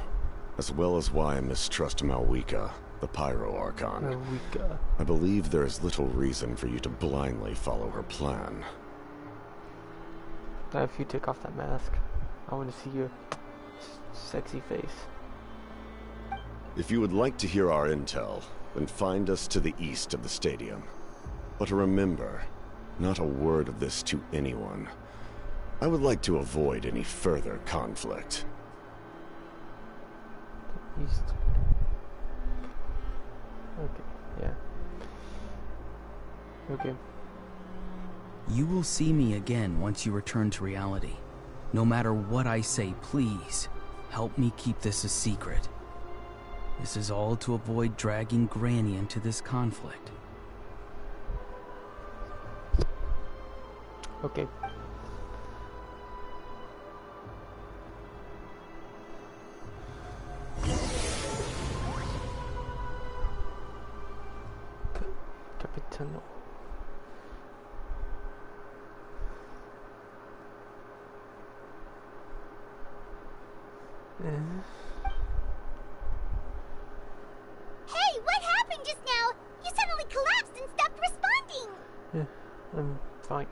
as well as why I mistrust Malwika, the Pyro Archon. Malwika. I believe there is little reason for you to blindly follow her plan. Now if you take off that mask, I want to see your sexy face. If you would like to hear our intel, then find us to the east of the stadium. But remember, not a word of this to anyone. I would like to avoid any further conflict. East. Okay, yeah. Okay. You will see me again once you return to reality. No matter what I say, please, help me keep this a secret. This is all to avoid dragging Granny into this conflict. Okay. Capitano. Hey, what happened just now? You suddenly collapsed and stopped responding. Yeah, I'm fine.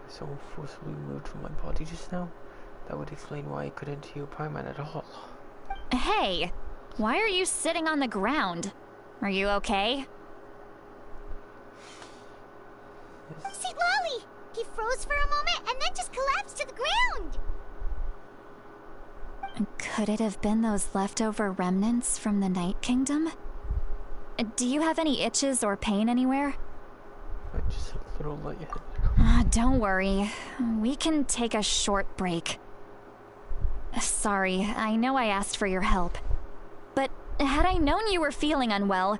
Someone forcibly moved from my body just now. That would explain why I couldn't hear Pyman at all. Hey, why are you sitting on the ground? Are you okay? Yes. See, Lolly! He froze for a moment and then just collapsed to the ground. Could it have been those leftover remnants from the Night Kingdom? Do you have any itches or pain anywhere? I'm just a little lightheaded. Don't worry. We can take a short break. Sorry, I know I asked for your help. But had I known you were feeling unwell,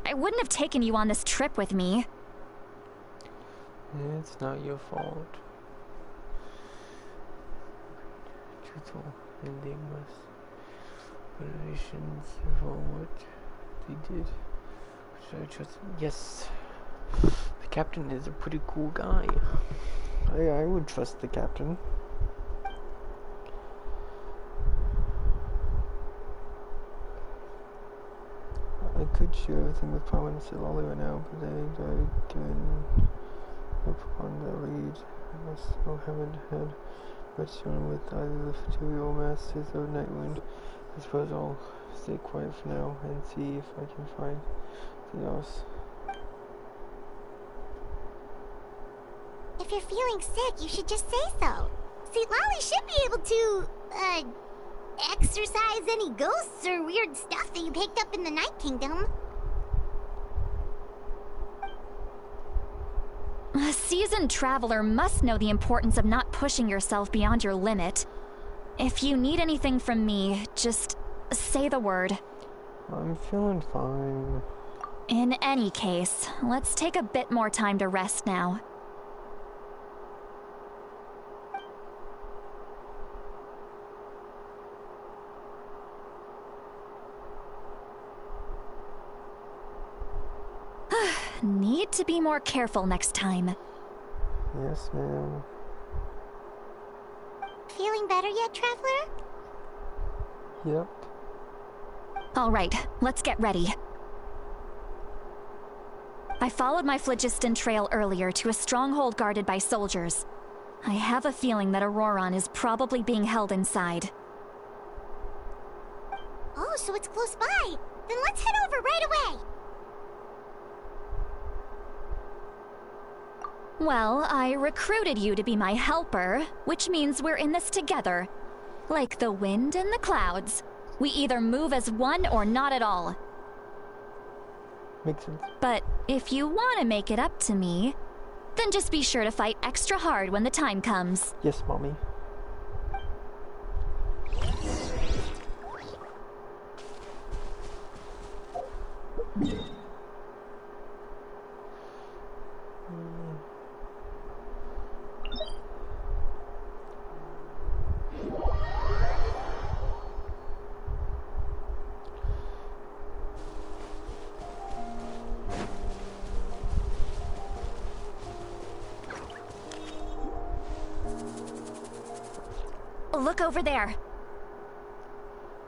I wouldn't have taken you on this trip with me. It's not your fault. Truthful enigmas, relations for what they did. Should I trust? Yes, the captain is a pretty cool guy. I would trust the captain. I could share everything with Palmer and Silali right now, but they given up on the lead. I still haven't had much fun with either the Fatui Masters or Nightwind. I suppose I'll stay quiet for now and see if I can find something else. If you're feeling sick, you should just say so. See, Lolly should be able to, exorcise any ghosts or weird stuff that you picked up in the Night Kingdom. A seasoned traveler must know the importance of not pushing yourself beyond your limit. If you need anything from me, just say the word. I'm feeling fine. In any case, let's take a bit more time to rest now. Need to be more careful next time. Yes, ma'am. Feeling better yet, Traveler? Yep. All right, let's get ready. I followed my phlogiston trail earlier to a stronghold guarded by soldiers. I have a feeling that Auroron is probably being held inside. Oh, so it's close by. Then let's head over right away. Well, I recruited you to be my helper, which means we're in this together. Like the wind and the clouds. We either move as one or not at all. Makes sense. But if you want to make it up to me, then just be sure to fight extra hard when the time comes. Yes, Mommy. Look over there.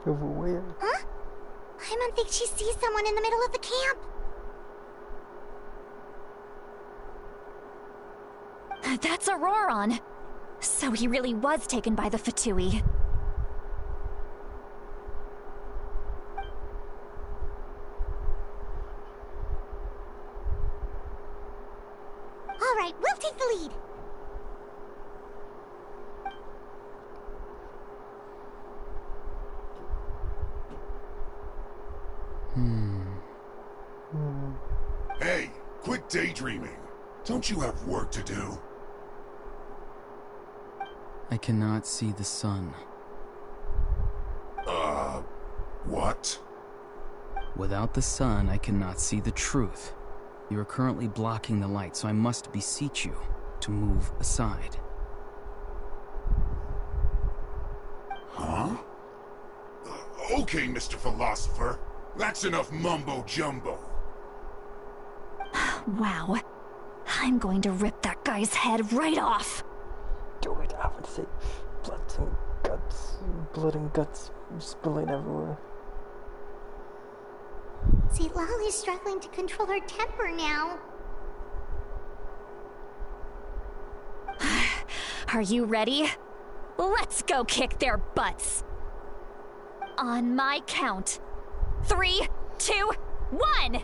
Over where? Huh? Paimon thinks she sees someone in the middle of the camp. That's Auroron. So he really was taken by the Fatui. All right, we'll take the lead. Hey, quit daydreaming. Don't you have work to do? I cannot see the sun. What? Without the sun, I cannot see the truth. You are currently blocking the light, so I must beseech you to move aside. Huh? Okay, Mr. Philosopher. That's enough mumbo-jumbo. Wow. I'm going to rip that guy's head right off. Do it, I would say. Blood and guts spilling everywhere. St. Lolly's struggling to control her temper now. Are you ready? Let's go kick their butts. On my count. 3, 2, 1!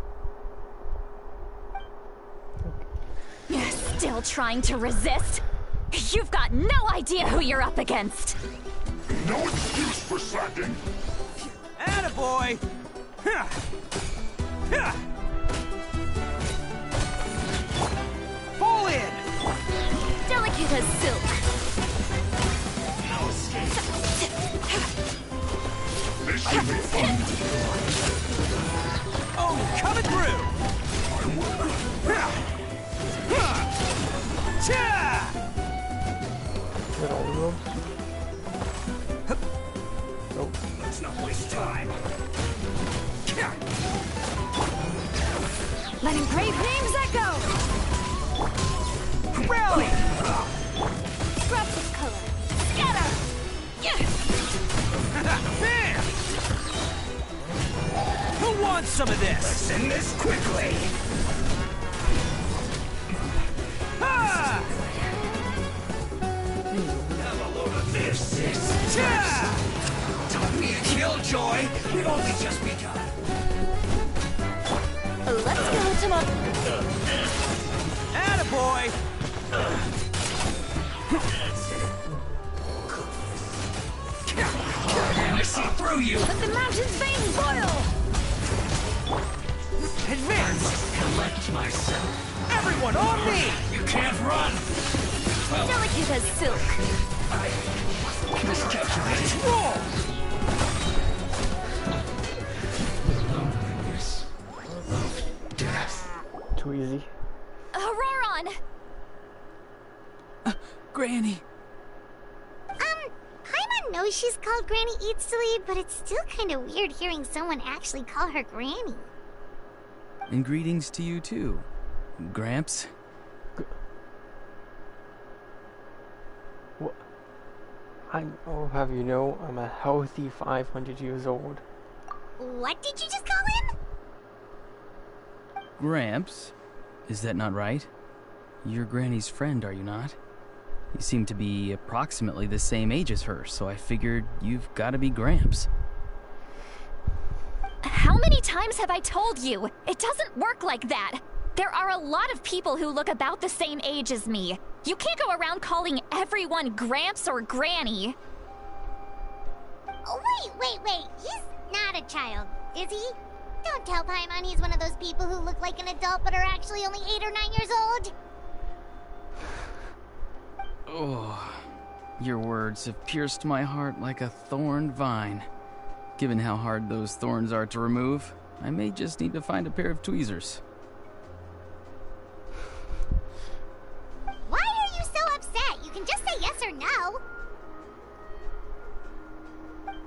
Still trying to resist? You've got no idea who you're up against. No excuse for slacking. Attaboy! Huh. Huh. Fall in! Delicate as silk. This should be fun. Oh, coming through! Huh. Huh. Cha! Is that all the ropes? Nope. Let's not waste time. Letting brave names echo! Rally! Drops of color. Scatter! Bam! Who wants some of this? Let's end this quickly. Ha! Have a load of this, sis. Don't be a killjoy. We've only just begun. Let's go to my... Attaboy! I see through you. Let the mountain's veins boil! Advance! Collect myself. Everyone on me! You can't run! Well, Delicate as silk. miscalculate. Roll! Too easy. Auroron! Granny! Paimon knows she's called Granny Eatsley, but it's still kind of weird hearing someone actually call her Granny. And greetings to you too, Gramps. What? I'll have you know, I'm a healthy 500 years old. What did you just call him? Gramps? Is that not right? You're Granny's friend, are you not? You seem to be approximately the same age as her, so I figured you've got to be Gramps. How many times have I told you? It doesn't work like that. There are a lot of people who look about the same age as me. You can't go around calling everyone Gramps or Granny. Oh, wait. He's not a child, is he? Don't tell Paimon he's one of those people who look like an adult but are actually only 8 or 9 years old. Oh, your words have pierced my heart like a thorned vine. Given how hard those thorns are to remove, I may just need to find a pair of tweezers. Why are you so upset? You can just say yes or no.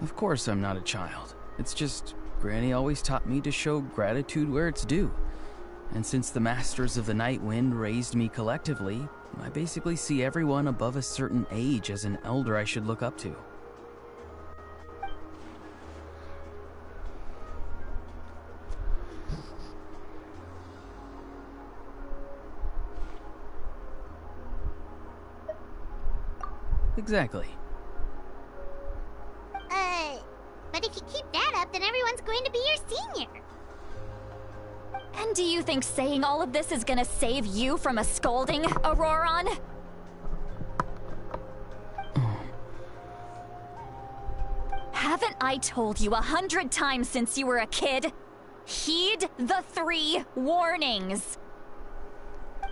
Of course I'm not a child. It's just Granny always taught me to show gratitude where it's due. And since the Masters of the Night Wind raised me collectively, I basically see everyone above a certain age as an elder I should look up to. Exactly. But if you keep that up, then everyone's going to be your senior. And do you think saying all of this is gonna save you from a scolding, Auroron? Haven't I told you 100 times since you were a kid? Heed the 3 warnings.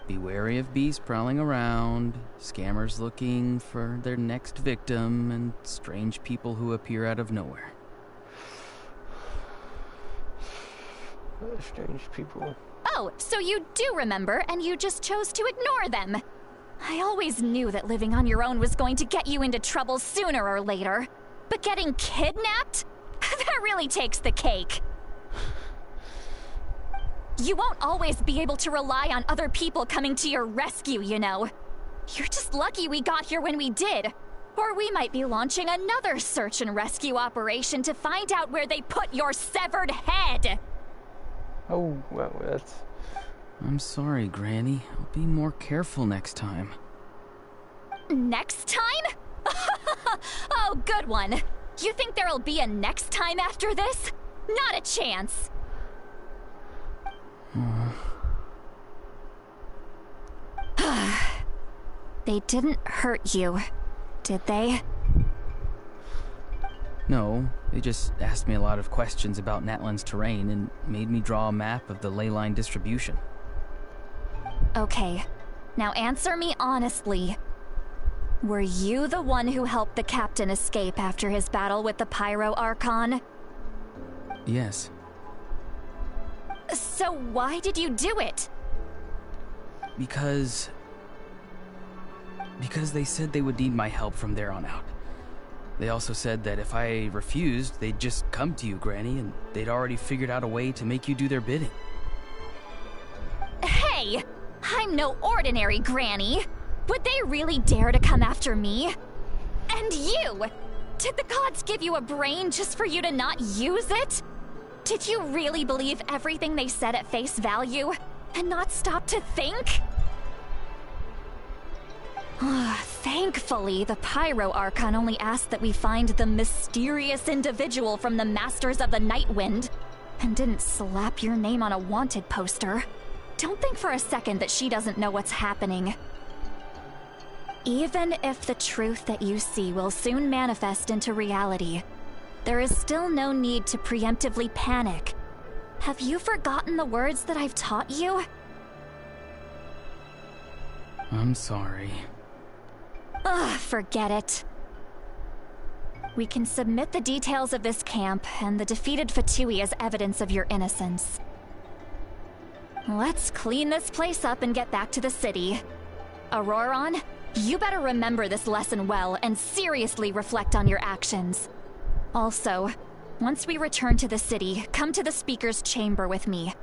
Be wary of beasts prowling around, scammers looking for their next victim, and strange people who appear out of nowhere. Strange people. Oh, so you do remember, and you just chose to ignore them. I always knew that living on your own was going to get you into trouble sooner or later. But getting kidnapped? That really takes the cake. You won't always be able to rely on other people coming to your rescue, you know. You're just lucky we got here when we did. Or we might be launching another search and rescue operation to find out where they put your severed head. Oh, well, that's... I'm sorry, Granny. I'll be more careful next time. Next time? Oh, good one. You think there'll be a next time after this? Not a chance. They didn't hurt you, did they? No, they just asked me a lot of questions about Natlan's terrain and made me draw a map of the ley line distribution. Okay, now answer me honestly. Were you the one who helped the captain escape after his battle with the Pyro Archon? Yes. So why did you do it? Because they said they would need my help from there on out. They also said that if I refused, they'd just come to you, Granny, and they'd already figured out a way to make you do their bidding. Hey! I'm no ordinary Granny! Would they really dare to come after me? And you! Did the gods give you a brain just for you to not use it? Did you really believe everything they said at face value, and not stop to think? Thankfully, the Pyro Archon only asked that we find the mysterious individual from the Masters of the Nightwind, and didn't slap your name on a wanted poster. Don't think for a second that she doesn't know what's happening. Even if the truth that you see will soon manifest into reality, there is still no need to preemptively panic. Have you forgotten the words that I've taught you? I'm sorry. Forget it. We can submit the details of this camp and the defeated Fatui as evidence of your innocence. Let's clean this place up and get back to the city. Auroron, you better remember this lesson well and seriously reflect on your actions. Also, once we return to the city, come to the speaker's chamber with me.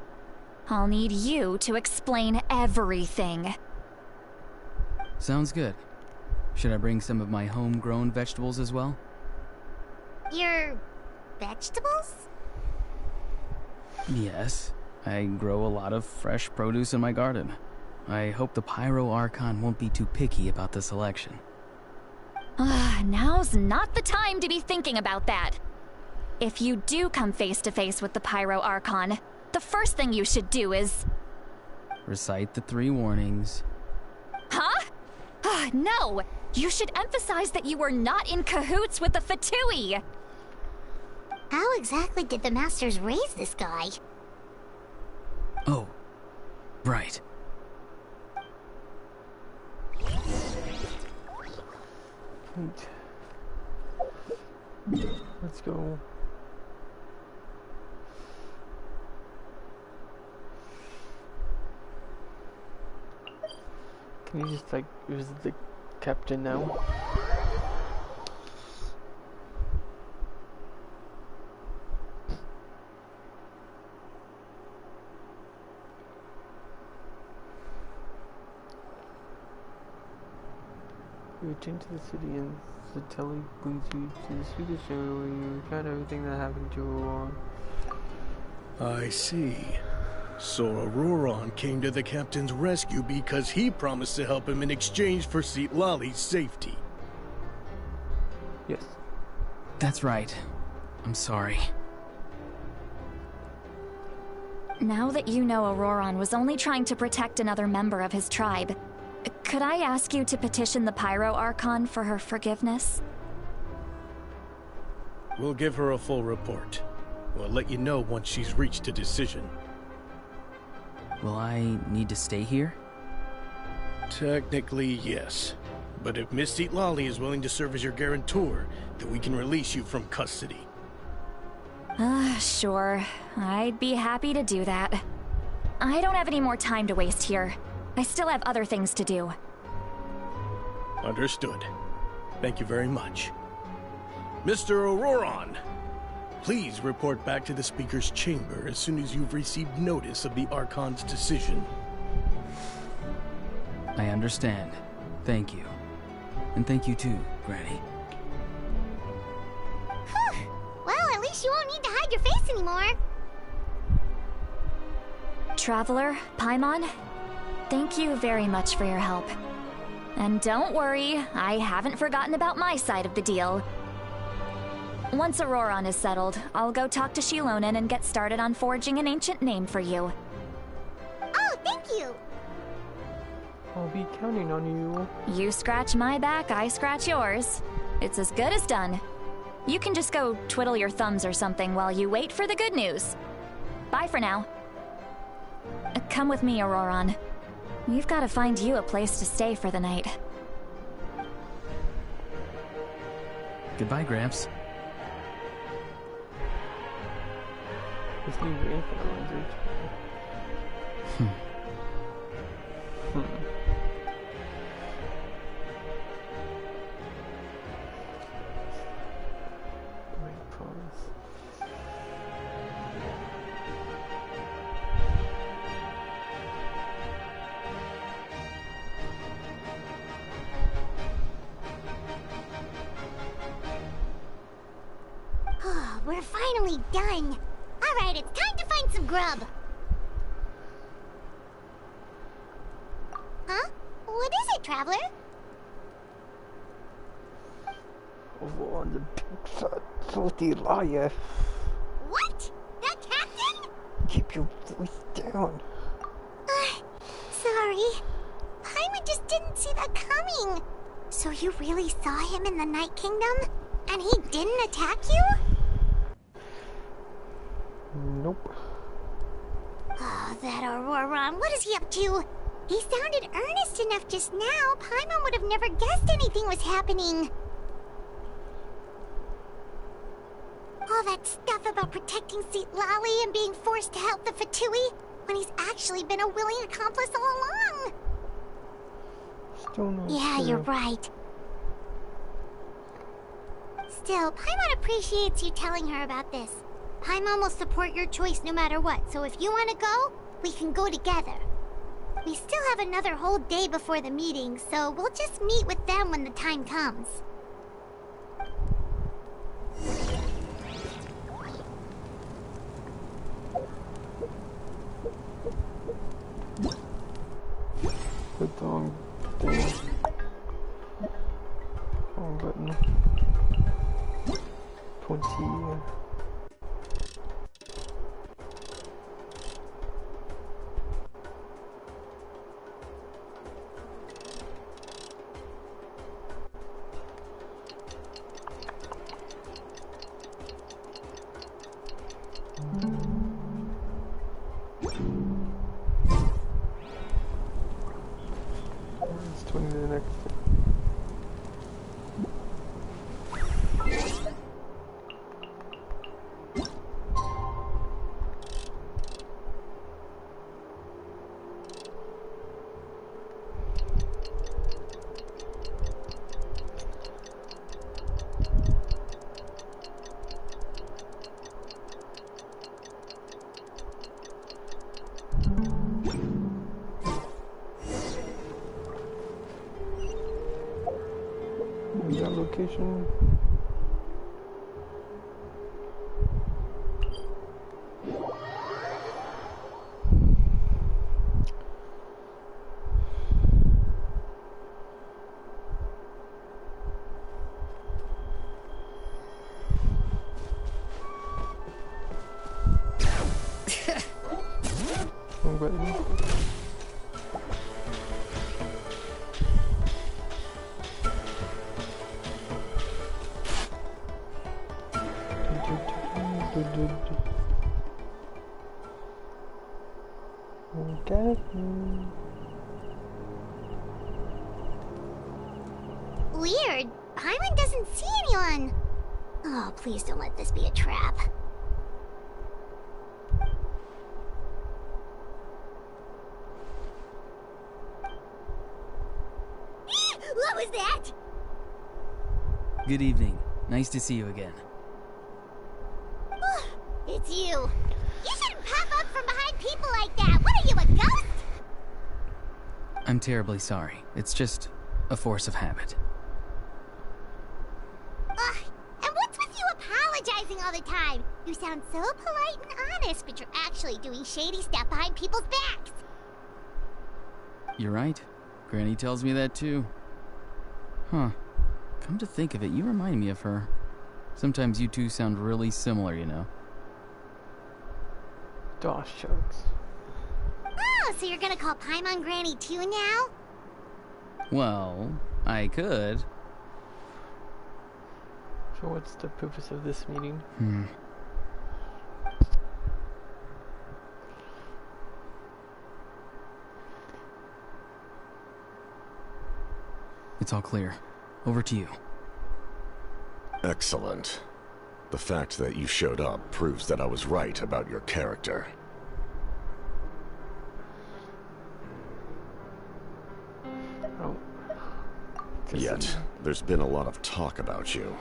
I'll need you to explain everything. Sounds good. Should I bring some of my homegrown vegetables as well? Your vegetables? Yes. I grow a lot of fresh produce in my garden. I hope the Pyro Archon won't be too picky about the selection. Now's not the time to be thinking about that. If you do come face to face with the Pyro Archon, the first thing you should do is... recite the 3 warnings. Huh? No! You should emphasize that you were not in cahoots with the Fatui! How exactly did the Masters raise this guy? Oh, right. Let's go. Can you just, like, visit the captain now? You return to the city and the telly brings you to the speaker show where you recount everything that happened to Auroron. I see. So Auroron came to the captain's rescue because he promised to help him in exchange for Seat Lolly's safety. Yes. That's right. I'm sorry. Now that you know Auroron was only trying to protect another member of his tribe, could I ask you to petition the Pyro Archon for her forgiveness? We'll give her a full report. We'll let you know once she's reached a decision. Will I need to stay here? Technically, yes. But if Miss Lali is willing to serve as your guarantor, then we can release you from custody. Sure. I'd be happy to do that. I don't have any more time to waste here. I still have other things to do. Understood. Thank you very much. Mr. Auroron, please report back to the Speaker's chamber as soon as you've received notice of the Archon's decision. I understand. Thank you. And thank you too, Granny. Whew. Well, at least you won't need to hide your face anymore. Traveler, Paimon, thank you very much for your help. And don't worry, I haven't forgotten about my side of the deal. Once Auroron is settled, I'll go talk to Shilonen and get started on forging an ancient name for you. Oh, thank you! I'll be counting on you. You scratch my back, I scratch yours. It's as good as done. You can just go twiddle your thumbs or something while you wait for the good news. Bye for now. Come with me, Auroron. We've got to find you a place to stay for the night. Goodbye, Gramps. This new infinite ones Great promise. We're finally done. Alright, it's time to find some grub. Huh? What is it, Traveler? Over on the big fat filthy liar. What? That captain? Keep your voice down. Sorry. Paimon just didn't see that coming. So you really saw him in the Night Kingdom? And he didn't attack you? Nope. Oh, that Auroron, what is he up to? He sounded earnest enough just now. Paimon would have never guessed anything was happening. All that stuff about protecting St. Lali and being forced to help the Fatui when he's actually been a willing accomplice all along. Still not Yeah, sure. you're right. Still, Paimon appreciates you telling her about this. Paimon will support your choice no matter what, so if you want to go, we can go together. We still have another whole day before the meeting, so we'll just meet with them when the time comes. The wrong thing. Wrong button. 20. It's 20 to the next. That location. button. Okay. Weird. Paimon doesn't see anyone. Oh, please don't let this be a trap. What was that? Good evening. Nice to see you again. It's you. You shouldn't pop up from behind people like that. What are you, a ghost? I'm terribly sorry. It's just a force of habit. And what's with you apologizing all the time? You sound so polite and honest, but you're actually doing shady stuff behind people's backs. You're right. Granny tells me that too. Huh. Come to think of it, you remind me of her. Sometimes you two sound really similar, you know. Dosh chucks. Oh, so you're gonna call Paimon Granny too now? Well, I could. So what's the purpose of this meeting? It's all clear. Over to you. Excellent. The fact that you showed up proves that I was right about your character. Oh. Yet, there's been a lot of talk about you.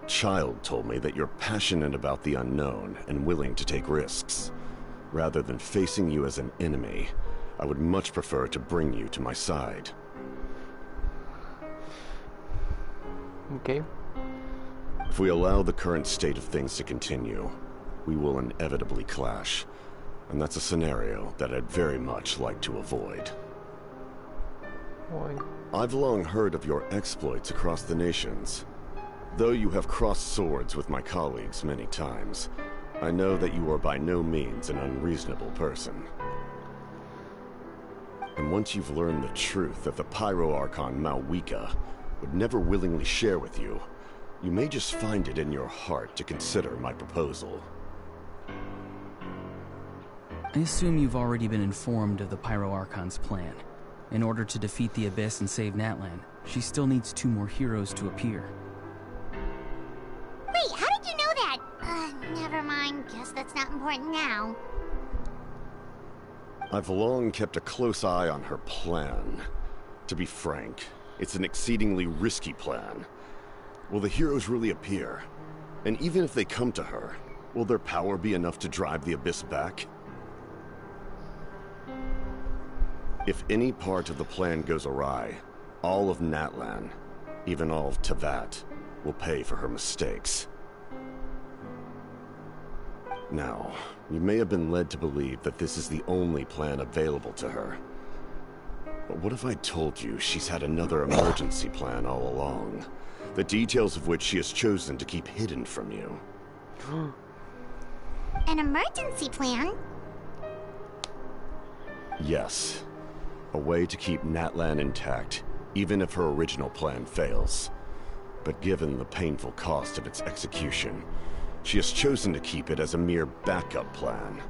Child told me that you're passionate about the unknown and willing to take risks. Rather than facing you as an enemy, I would much prefer to bring you to my side. Okay. If we allow the current state of things to continue, we will inevitably clash. And that's a scenario that I'd very much like to avoid. Why? I've long heard of your exploits across the nations. Though you have crossed swords with my colleagues many times, I know that you are by no means an unreasonable person. And once you've learned the truth that the Pyro Archon Malwika would never willingly share with you, you may just find it in your heart to consider my proposal. I assume you've already been informed of the Pyro Archon's plan. In order to defeat the Abyss and save Natlan, she still needs 2 more heroes to appear. Wait, how did you know that? Never mind. Guess that's not important now. I've long kept a close eye on her plan. To be frank, it's an exceedingly risky plan. Will the heroes really appear? And even if they come to her, will their power be enough to drive the Abyss back? If any part of the plan goes awry, all of Natlan, even all of Teyvat, will pay for her mistakes. Now, you may have been led to believe that this is the only plan available to her. But what if I told you she's had another emergency plan all along, the details of which she has chosen to keep hidden from you? An emergency plan? Yes. A way to keep Natlan intact, even if her original plan fails. But given the painful cost of its execution, she has chosen to keep it as a mere backup plan.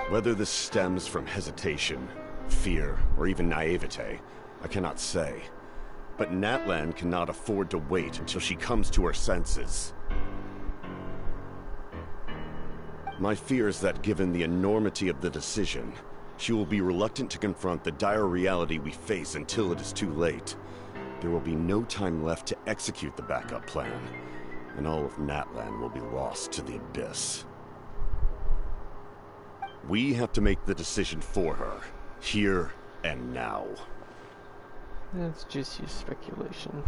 Whether this stems from hesitation, fear, or even naivete, I cannot say. But Natlan cannot afford to wait until she comes to her senses. My fear is that given the enormity of the decision, she will be reluctant to confront the dire reality we face until it is too late. There will be no time left to execute the backup plan, and all of Natlan will be lost to the Abyss. We have to make the decision for her, here and now. That's just your speculation.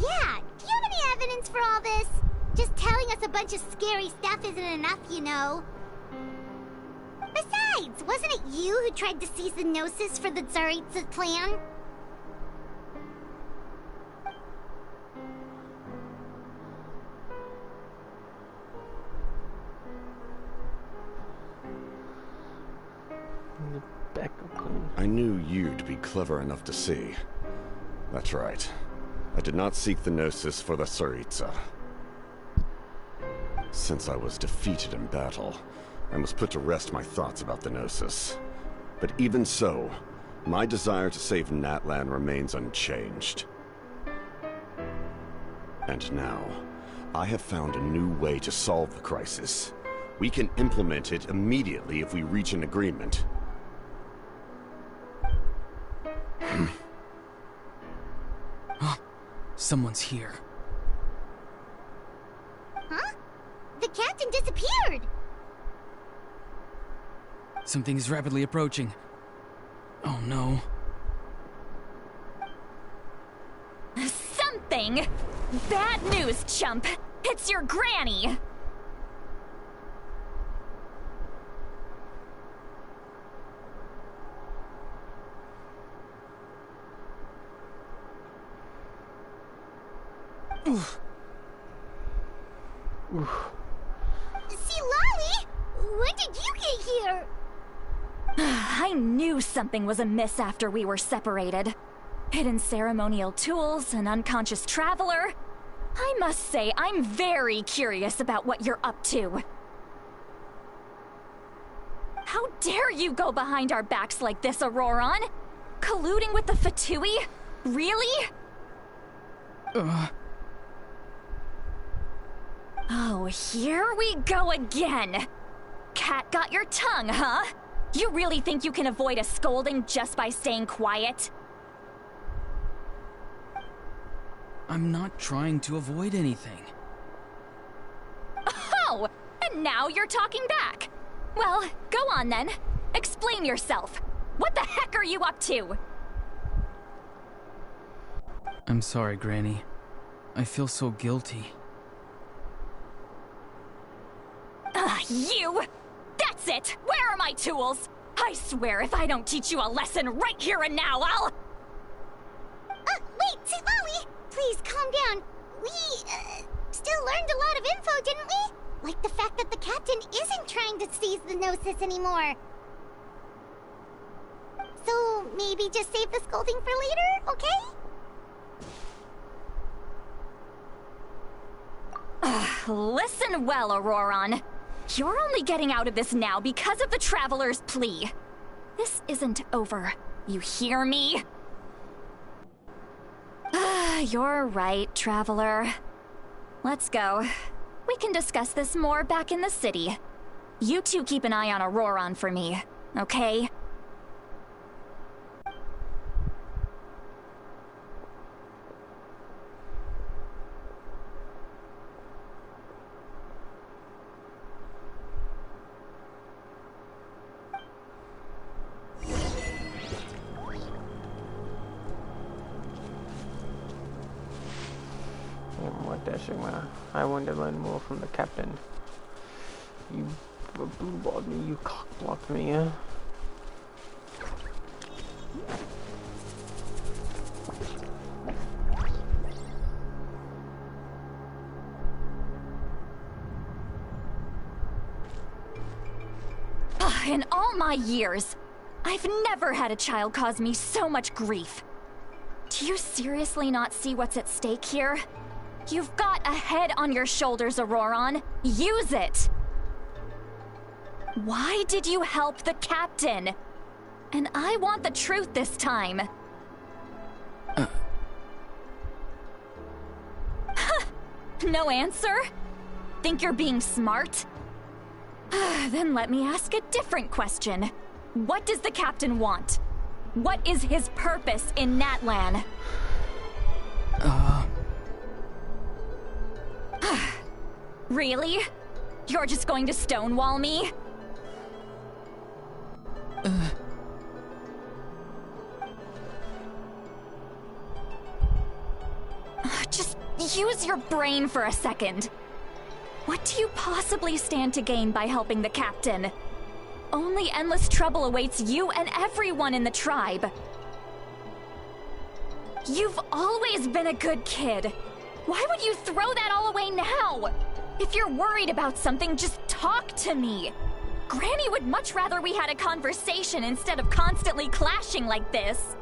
Yeah, do you have any evidence for all this? Just telling us a bunch of scary stuff isn't enough, you know. Besides, wasn't it you who tried to seize the Gnosis for the Tsaritsa's plan? Echo Queen. I knew you'd be clever enough to see. That's right. I did not seek the Gnosis for the Tsaritsa. Since I was defeated in battle, I must put to rest my thoughts about the Gnosis. But even so, my desire to save Natlan remains unchanged. And now, I have found a new way to solve the crisis. We can implement it immediately if we reach an agreement. Someone's here. Huh? The captain disappeared! Something is rapidly approaching. Oh no. Something? Bad news, chump! It's your granny! See, Lolly! When did you get here? I knew something was amiss after we were separated. Hidden ceremonial tools, an unconscious traveler. I must say, I'm very curious about what you're up to. How dare you go behind our backs like this, Auroron? Colluding with the Fatui? Really? Oh, here we go again. Cat got your tongue, huh? You really think you can avoid a scolding just by staying quiet? I'm not trying to avoid anything. Oh, and now you're talking back. Well, go on then. Explain yourself. What the heck are you up to? I'm sorry, Granny. I feel so guilty. You! That's it! Where are my tools? I swear if I don't teach you a lesson right here and now, I'll... Wait, Lolly! Please, calm down. We, still learned a lot of info, didn't we? Like the fact that the captain isn't trying to seize the Gnosis anymore. So, maybe just save the scolding for later, okay? Listen well, Auroron. You're only getting out of this now because of the Traveler's plea. This isn't over. You hear me? You're right, Traveler. Let's go. We can discuss this more back in the city. You two keep an eye on Auroron for me, okay? I want to learn more from the captain. You blue-balled me, you cock-blocked me, yeah? In all my years, I've never had a child cause me so much grief. Do you seriously not see what's at stake here? You've got a head on your shoulders, Auroron. Use it! Why did you help the captain? And I want the truth this time. No answer? Think you're being smart? Then let me ask a different question. What does the captain want? What is his purpose in Natlan? Really? You're just going to stonewall me? Just use your brain for a second. What do you possibly stand to gain by helping the captain? Only endless trouble awaits you and everyone in the tribe. You've always been a good kid. Why would you throw that all away now? If you're worried about something, just talk to me. Granny would much rather we had a conversation instead of constantly clashing like this.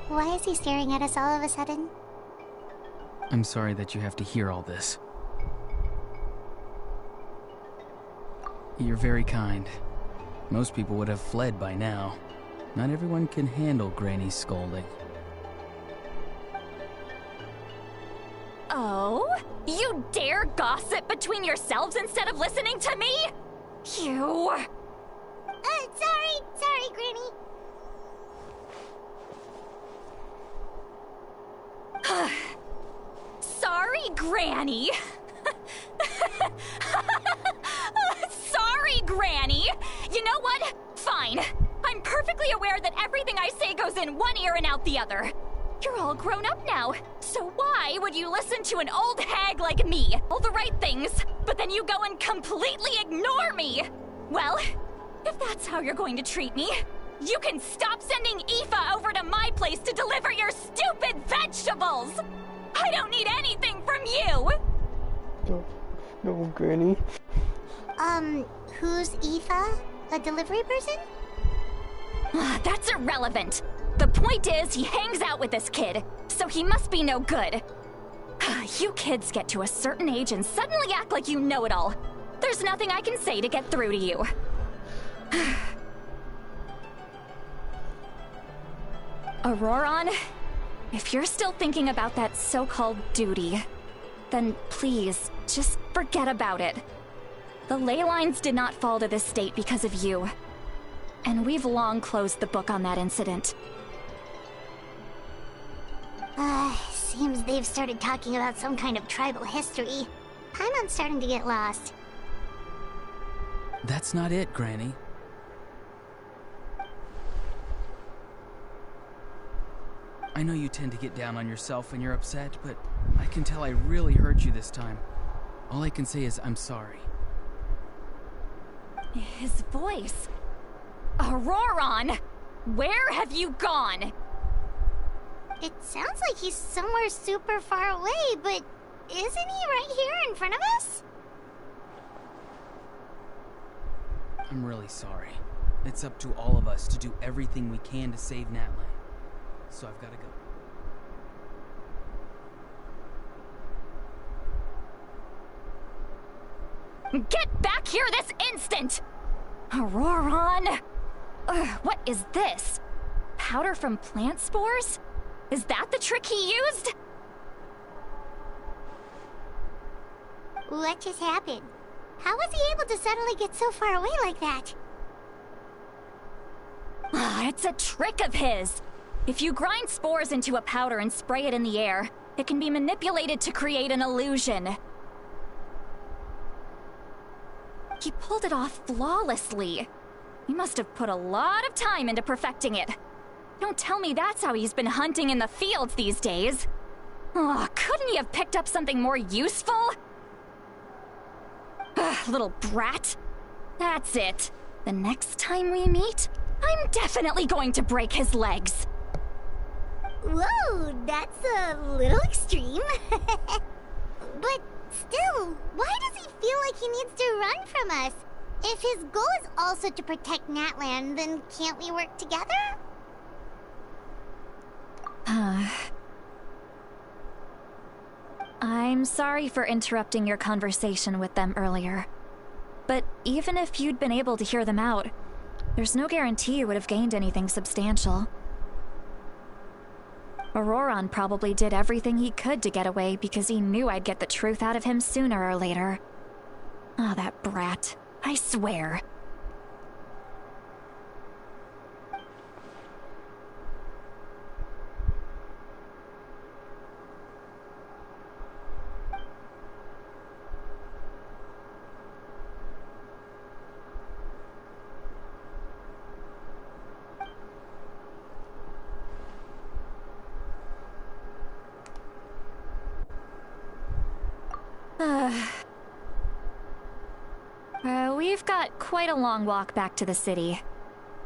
Why is he staring at us all of a sudden? I'm sorry that you have to hear all this. You're very kind. Most people would have fled by now. Not everyone can handle Granny's scolding. Oh? You dare gossip between yourselves instead of listening to me? You... Sorry, Granny. Sorry, Granny. Sorry, Granny. You know what? Fine. I'm perfectly aware that everything I say goes in one ear and out the other. You're all grown up now, so why would you listen to an old hag like me? All the right things, but then you go and completely ignore me. Well, if that's how you're going to treat me, you can stop sending Aoife over to my place to deliver your stupid vegetables! I don't need anything from you! No, Granny. Who's Aoife? A delivery person? That's irrelevant. The point is, he hangs out with this kid, so he must be no good. You kids get to a certain age and suddenly act like you know it all. There's nothing I can say to get through to you. Auroron, if you're still thinking about that so-called duty, then please, just forget about it. The ley lines did not fall to this state because of you. And we've long closed the book on that incident. Seems they've started talking about some kind of tribal history. I'm starting to get lost. That's not it, Granny. I know you tend to get down on yourself when you're upset, but I can tell I really hurt you this time. All I can say is I'm sorry. His voice. Auroron! Where have you gone? It sounds like he's somewhere super far away, but isn't he right here in front of us? I'm really sorry. It's up to all of us to do everything we can to save Natlan. So I've got to go. Get back here this instant! Auroron! What is this? Powder from plant spores? Is that the trick he used? What just happened? How was he able to suddenly get so far away like that? It's a trick of his. If you grind spores into a powder and spray it in the air, it can be manipulated to create an illusion. He pulled it off flawlessly. He must have put a lot of time into perfecting it. Don't tell me that's how he's been hunting in the fields these days. Oh, couldn't he have picked up something more useful? Little brat. That's it. The next time we meet, I'm definitely going to break his legs. Whoa, that's a little extreme. But still, why does he feel like he needs to run from us? If his goal is also to protect Natlan, then can't we work together? I'm sorry for interrupting your conversation with them earlier. But even if you'd been able to hear them out, there's no guarantee you would have gained anything substantial. Auroron probably did everything he could to get away because he knew I'd get the truth out of him sooner or later. Ah, that brat. I swear. We've got quite a long walk back to the city.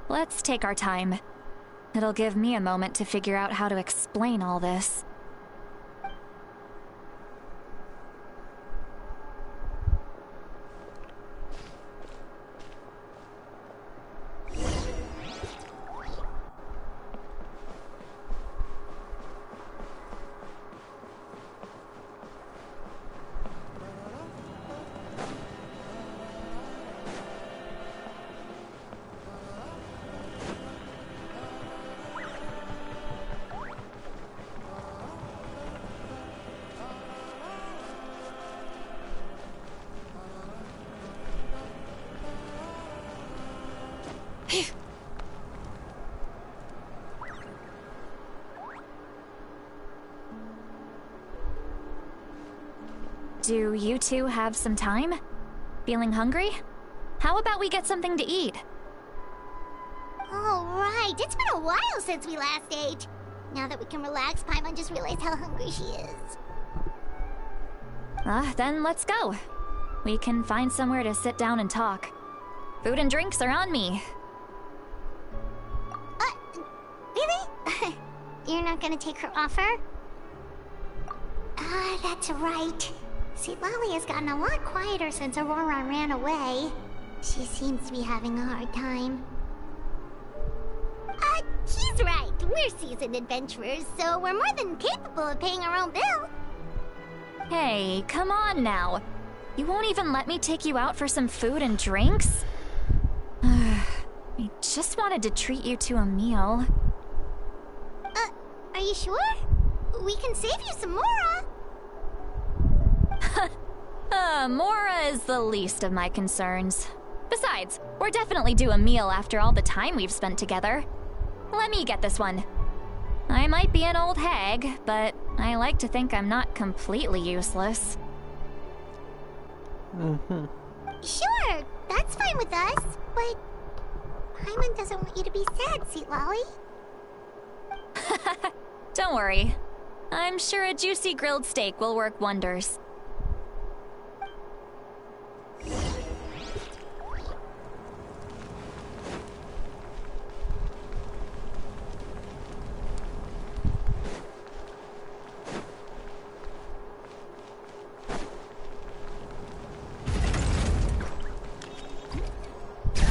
Let's take our time. It'll give me a moment to figure out how to explain all this. Do you two have some time? Feeling hungry? How about we get something to eat? All right, it's been a while since we last ate. Now that we can relax, Paimon just realized how hungry she is. Then let's go. We can find somewhere to sit down and talk. Food and drinks are on me. Really? You're not gonna take her offer? That's right. See, Lolly has gotten a lot quieter since Aurora ran away. She seems to be having a hard time. She's right. We're seasoned adventurers, so we're more than capable of paying our own bill. Hey, come on now. You won't even let me take you out for some food and drinks? I just wanted to treat you to a meal. Are you sure? We can save you some Mora. Mora is the least of my concerns. Besides, we're definitely due a meal after all the time we've spent together. Let me get this one. I might be an old hag, but I like to think I'm not completely useless. Sure, that's fine with us, but Paimon doesn't want you to be sad, sweet Lolly. Don't worry. I'm sure a juicy grilled steak will work wonders.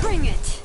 Bring it!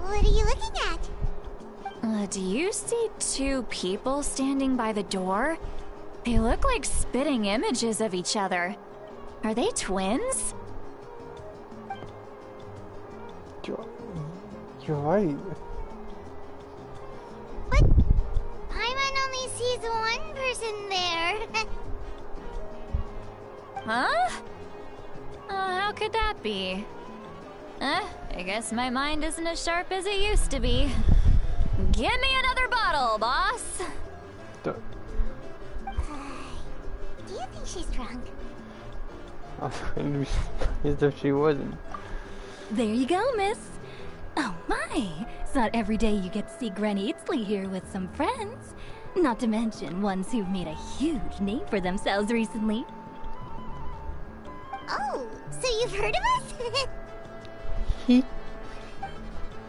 What are you looking at? Do you see two people standing by the door? They look like spitting images of each other. Are they twins? You're right. But Paimon only sees one person there. Huh? How could that be? I guess my mind isn't as sharp as it used to be. Give me another bottle, boss! Do you think she's drunk? As if she wasn't. There you go, miss. Oh my, it's not every day you get to see Granny Itzley here with some friends. Not to mention ones who've made a huge name for themselves recently. Oh, so you've heard of us?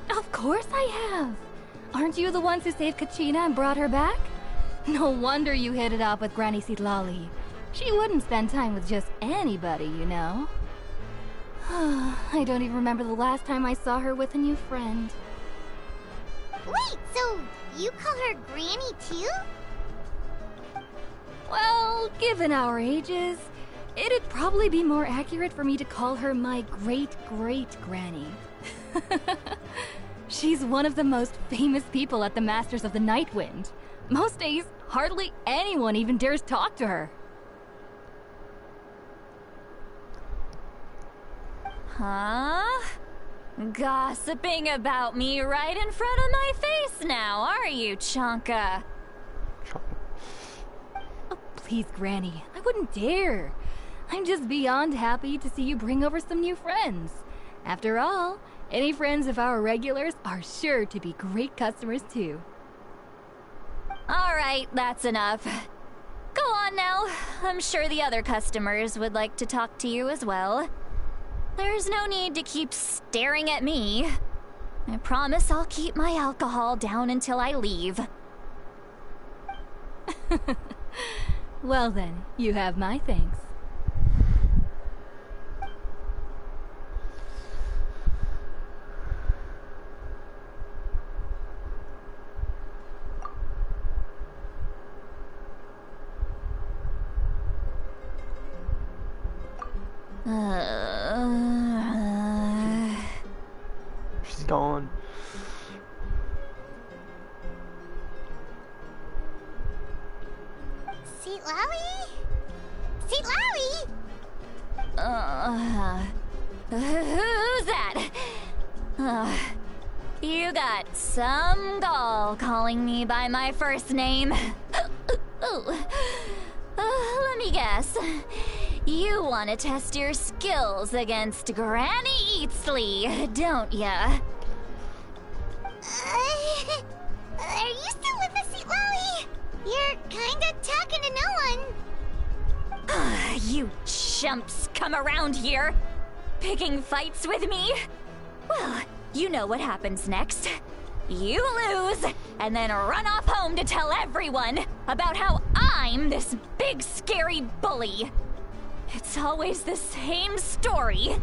Of course I have. Aren't you the ones who saved Kachina and brought her back? No wonder you hit it off with Granny Sitlali. She wouldn't spend time with just anybody, you know. I don't even remember the last time I saw her with a new friend. Wait, so you call her Granny too? Well, given our ages, it'd probably be more accurate for me to call her my great-great-granny. She's one of the most famous people at the Masters of the Nightwind. Most days, hardly anyone even dares talk to her. Huh? Gossiping about me right in front of my face now, are you, Chonka? Oh, please, Granny, I wouldn't dare. I'm just beyond happy to see you bring over some new friends. After all, any friends of our regulars are sure to be great customers too. Alright, that's enough. Go on now. I'm sure the other customers would like to talk to you as well. There's no need to keep staring at me. I promise I'll keep my alcohol down until I leave. Well then, you have my thanks. She's gone. Seat Lowy? Seat Lowy? Who's that? You got some gall calling me by my first name. Let me guess. You want to test your skills against Granny Eatsley, don't ya? Are you still with us, Seat Lowy? You're kinda talking to no one. You chumps come around here, picking fights with me? Well, you know what happens next. You lose, and then run off home to tell everyone about how I'm this big scary bully. It's always the same story.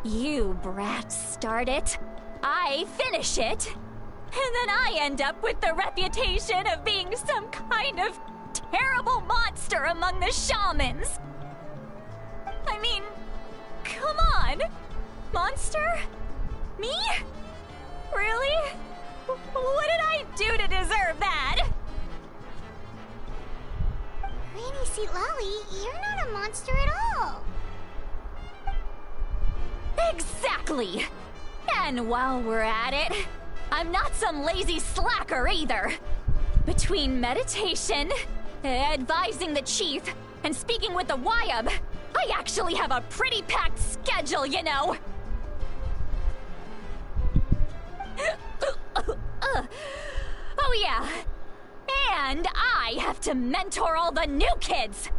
You brats start it, I finish it, and then I end up with the reputation of being some kind of terrible monster among the shamans. I mean, come on. Monster? Me? Really? What did I do to deserve that? Granny Seat Lowy, you're not a monster at all. Exactly! And while we're at it, I'm not some lazy slacker either. Between meditation, advising the chief, and speaking with the Wyab, I actually have a pretty packed schedule, you know. Oh yeah, and I have to mentor all the new kids.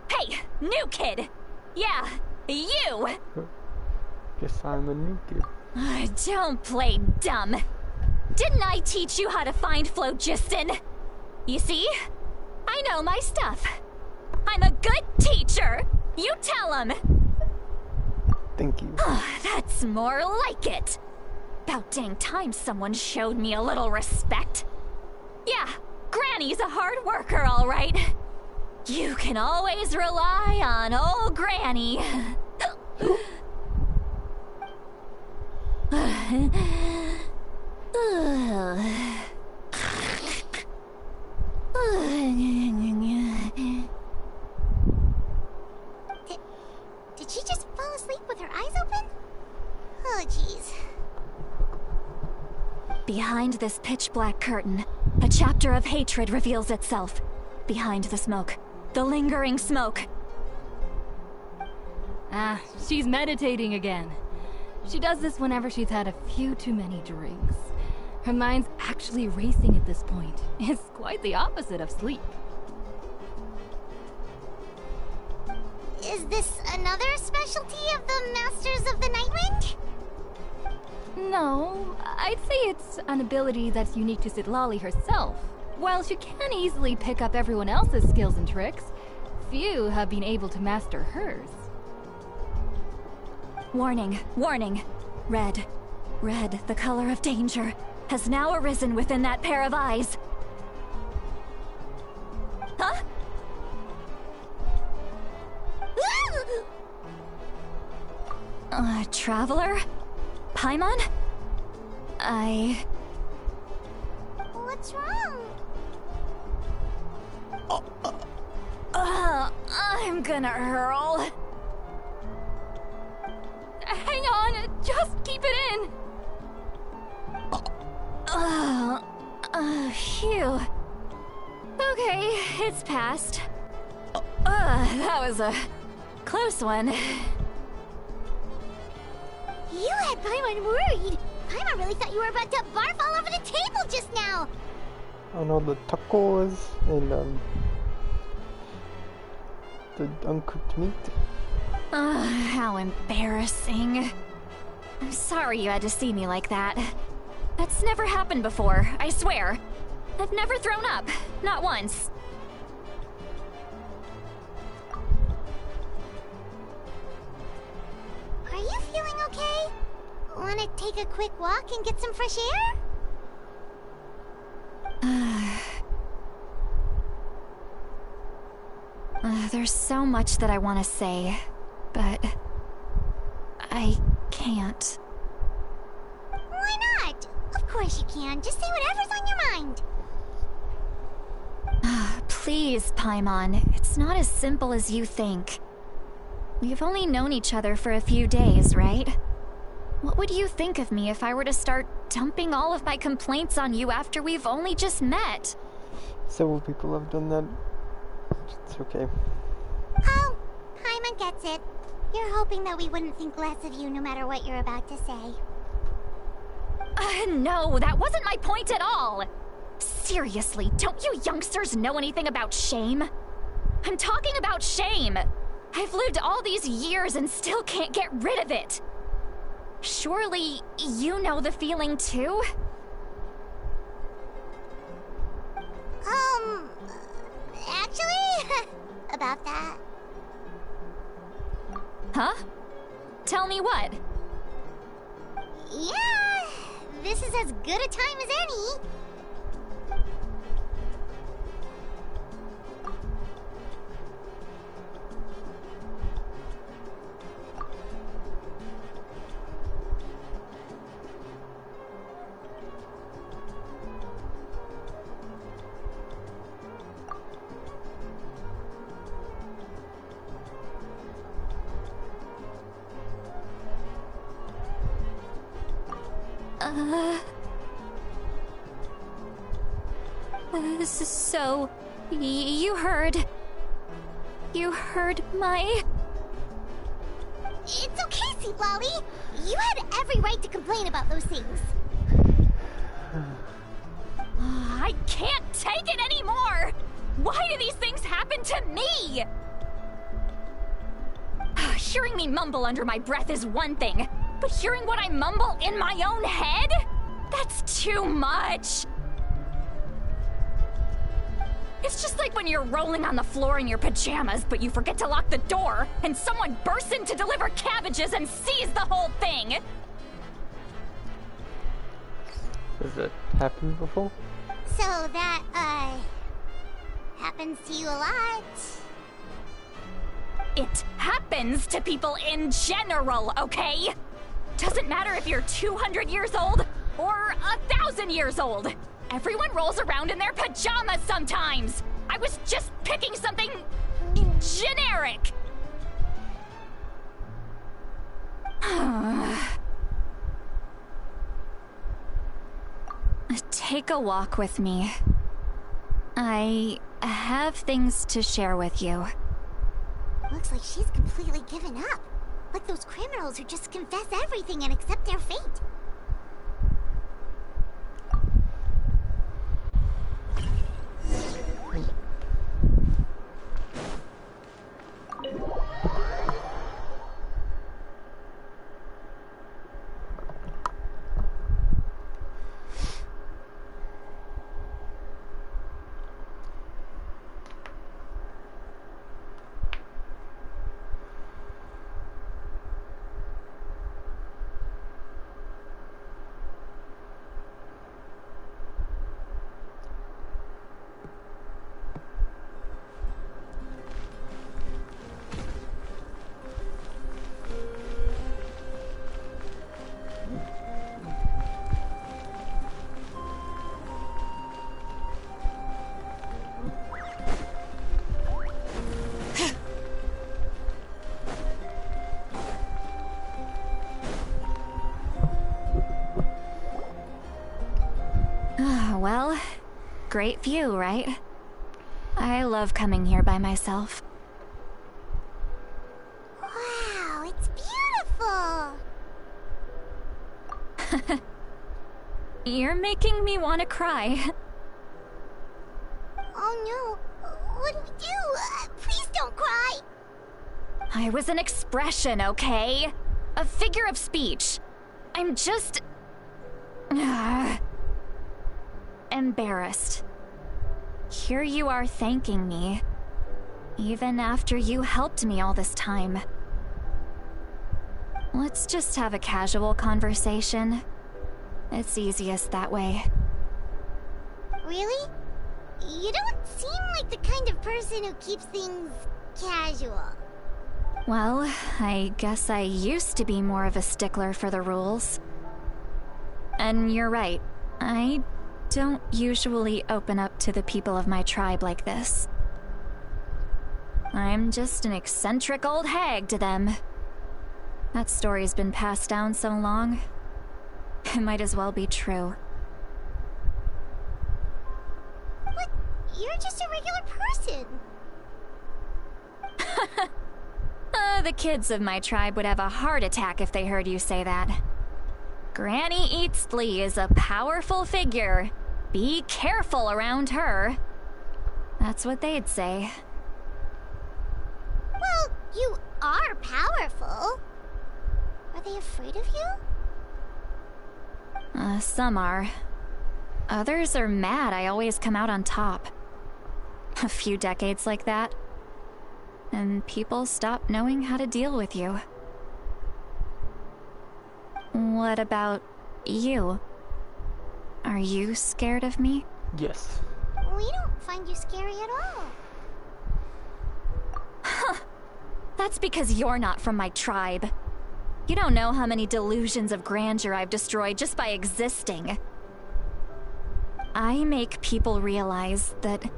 Hey, new kid. Yeah, you. Guess I'm a new kid. Don't play dumb. Didn't I teach you how to find phlogiston? You see? I know my stuff. I'm a good teacher. You tell him. Thank you. That's more like it. About dang time someone showed me a little respect. Yeah, Granny's a hard worker, all right. You can always rely on old Granny. Did she just fall asleep with her eyes open? Oh, jeez. Behind this pitch-black curtain, a chapter of hatred reveals itself. Behind the smoke. The lingering smoke. Ah, she's meditating again. She does this whenever she's had a few too many drinks. Her mind's actually racing at this point. It's quite the opposite of sleep. Is this another specialty of the Masters of the Nightwind? No, I'd say it's an ability that's unique to Citlali herself. While she can easily pick up everyone else's skills and tricks, few have been able to master hers. Warning, warning. Red. Red, the color of danger, has now arisen within that pair of eyes. Huh? Traveler? Paimon? What's wrong? I'm gonna hurl. Hang on, just keep it in. Phew. Okay, it's passed. That was a close one. You had Paimon worried. Paimon really thought you were about to barf all over the table just now. on all the tacos and the uncooked meat. How embarrassing. I'm sorry you had to see me like that. That's never happened before, I swear. I've never thrown up, not once. Are you feeling okay? Want to take a quick walk and get some fresh air? There's so much that I want to say, but I can't. Why not? Of course you can. Just say whatever's on your mind. Please, Paimon. It's not as simple as you think. We've only known each other for a few days, right? What would you think of me if I were to start dumping all of my complaints on you after we've only just met? Several people have done that. It's okay. Oh, Paimon gets it. You're hoping that we wouldn't think less of you no matter what you're about to say. No, that wasn't my point at all! Seriously, don't you youngsters know anything about shame? I'm talking about shame! I've lived all these years and still can't get rid of it! Surely, you know the feeling too? Actually, about that. Huh? Tell me what? Yeah, this is as good a time as any. So, you heard my... It's okay, Sweet Lolly. You had every right to complain about those things. I can't take it anymore! Why do these things happen to me? Hearing me mumble under my breath is one thing, but hearing what I mumble in my own head? That's too much! It's just like when you're rolling on the floor in your pajamas, but you forget to lock the door, and someone bursts in to deliver cabbages and sees the whole thing! Has that happened before? So that, happens to you a lot. It happens to people in general, okay? Doesn't matter if you're 200 years old or 1,000 years old. Everyone rolls around in their pajamas sometimes. I was just picking something generic. Take a walk with me. I have things to share with you. Looks like she's completely given up. Like those criminals who just confess everything and accept their fate. Well, great view, right? I love coming here by myself. Wow, it's beautiful! You're making me want to cry. Oh no. What do we do? Please don't cry. I was an expression, okay? A figure of speech. I'm just... embarrassed. Here you are thanking me, even after you helped me all this time. Let's just have a casual conversation. It's easiest that way. Really? You don't seem like the kind of person who keeps things casual. Well, I guess I used to be more of a stickler for the rules. And you're right, I don't usually open up to the people of my tribe like this. I'm just an eccentric old hag to them. That story's been passed down so long, it might as well be true. What? You're just a regular person. The kids of my tribe would have a heart attack if they heard you say that. Granny Eatsley is a powerful figure. Be careful around her. That's what they'd say. Well, you are powerful. Are they afraid of you? Some are. Others are mad I always come out on top. A few decades like that, and people stop knowing how to deal with you. What about you? Are you scared of me? Yes. We don't find you scary at all. Huh. That's because you're not from my tribe. You don't know how many delusions of grandeur I've destroyed just by existing. I make people realize that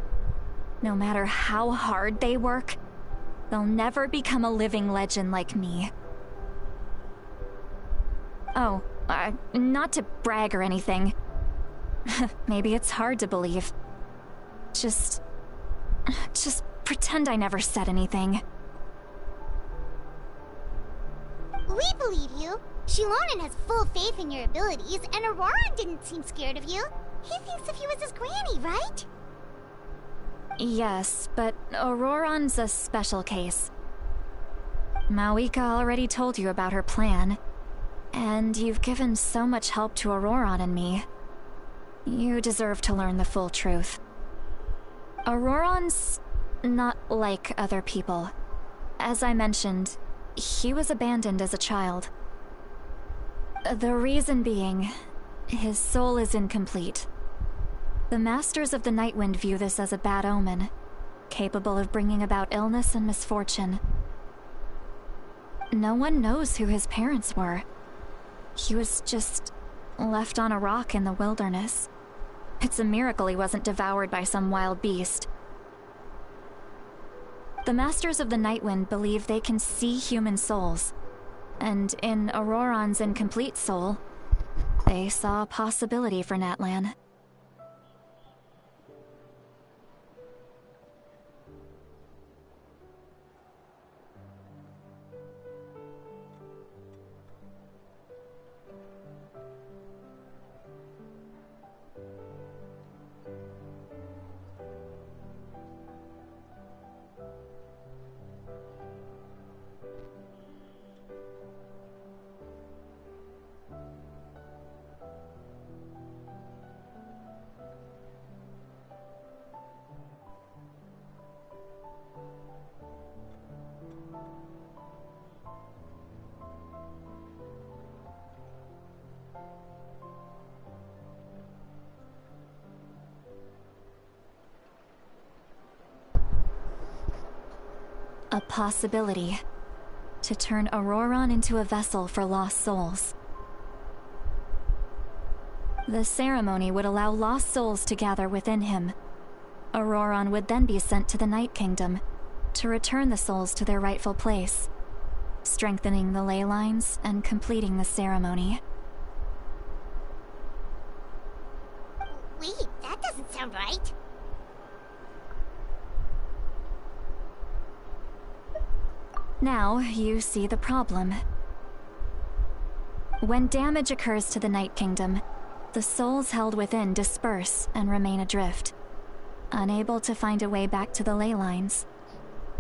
no matter how hard they work, they'll never become a living legend like me. Oh, not to brag or anything. Maybe it's hard to believe. Just pretend I never said anything. We believe you. Shilonen has full faith in your abilities, and Auroran didn't seem scared of you. He thinks of you as his granny, right? Yes, but Auroran's a special case. Mawika already told you about her plan, and you've given so much help to Auroran and me. You deserve to learn the full truth. Auroran's not like other people. As I mentioned, he was abandoned as a child. The reason being, his soul is incomplete. The Masters of the Nightwind view this as a bad omen, capable of bringing about illness and misfortune. No one knows who his parents were. He was just left on a rock in the wilderness. It's a miracle he wasn't devoured by some wild beast. The Masters of the Nightwind believe they can see human souls, and in Auroran's incomplete soul, they saw a possibility for Natlan. A possibility to turn Auroran into a vessel for lost souls. The ceremony would allow lost souls to gather within him. Auroran would then be sent to the Night Kingdom to return the souls to their rightful place, strengthening the ley lines and completing the ceremony. Wait, that doesn't sound right. Now you see the problem. When damage occurs to the Night Kingdom, the souls held within disperse and remain adrift. unable to find a way back to the ley lines.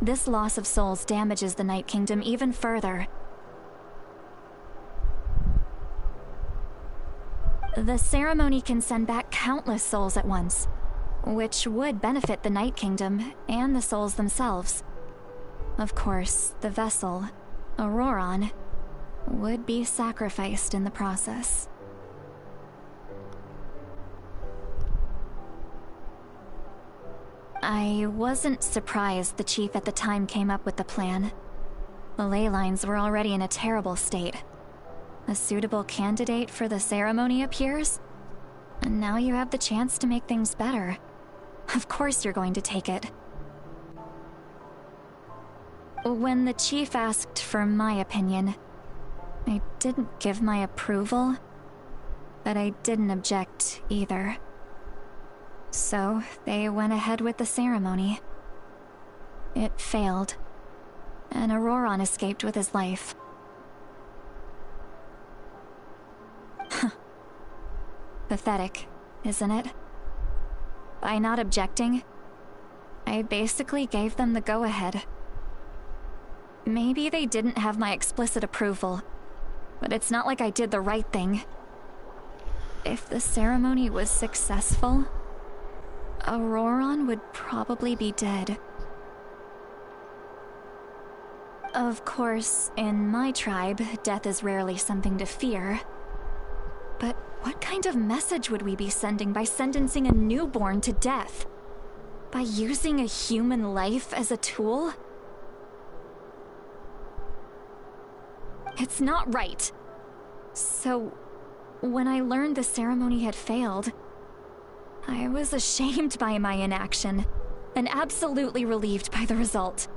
This loss of souls damages the Night Kingdom even further. The ceremony can send back countless souls at once, which would benefit the Night Kingdom and the souls themselves. Of course, the vessel, Auroron, would be sacrificed in the process. I wasn't surprised the chief at the time came up with the plan. The ley lines were already in a terrible state. A suitable candidate for the ceremony appears, and now you have the chance to make things better. Of course you're going to take it. When the chief asked for my opinion, I didn't give my approval, but I didn't object either. So they went ahead with the ceremony. It failed, and Auroron escaped with his life. Pathetic, isn't it? By not objecting, I basically gave them the go-ahead. Maybe they didn't have my explicit approval, but it's not like I did the right thing. If the ceremony was successful, Auroron would probably be dead. Of course, in my tribe, death is rarely something to fear. But what kind of message would we be sending by sentencing a newborn to death? By using a human life as a tool? It's not right. So, when I learned the ceremony had failed, I was ashamed by my inaction, and absolutely relieved by the result.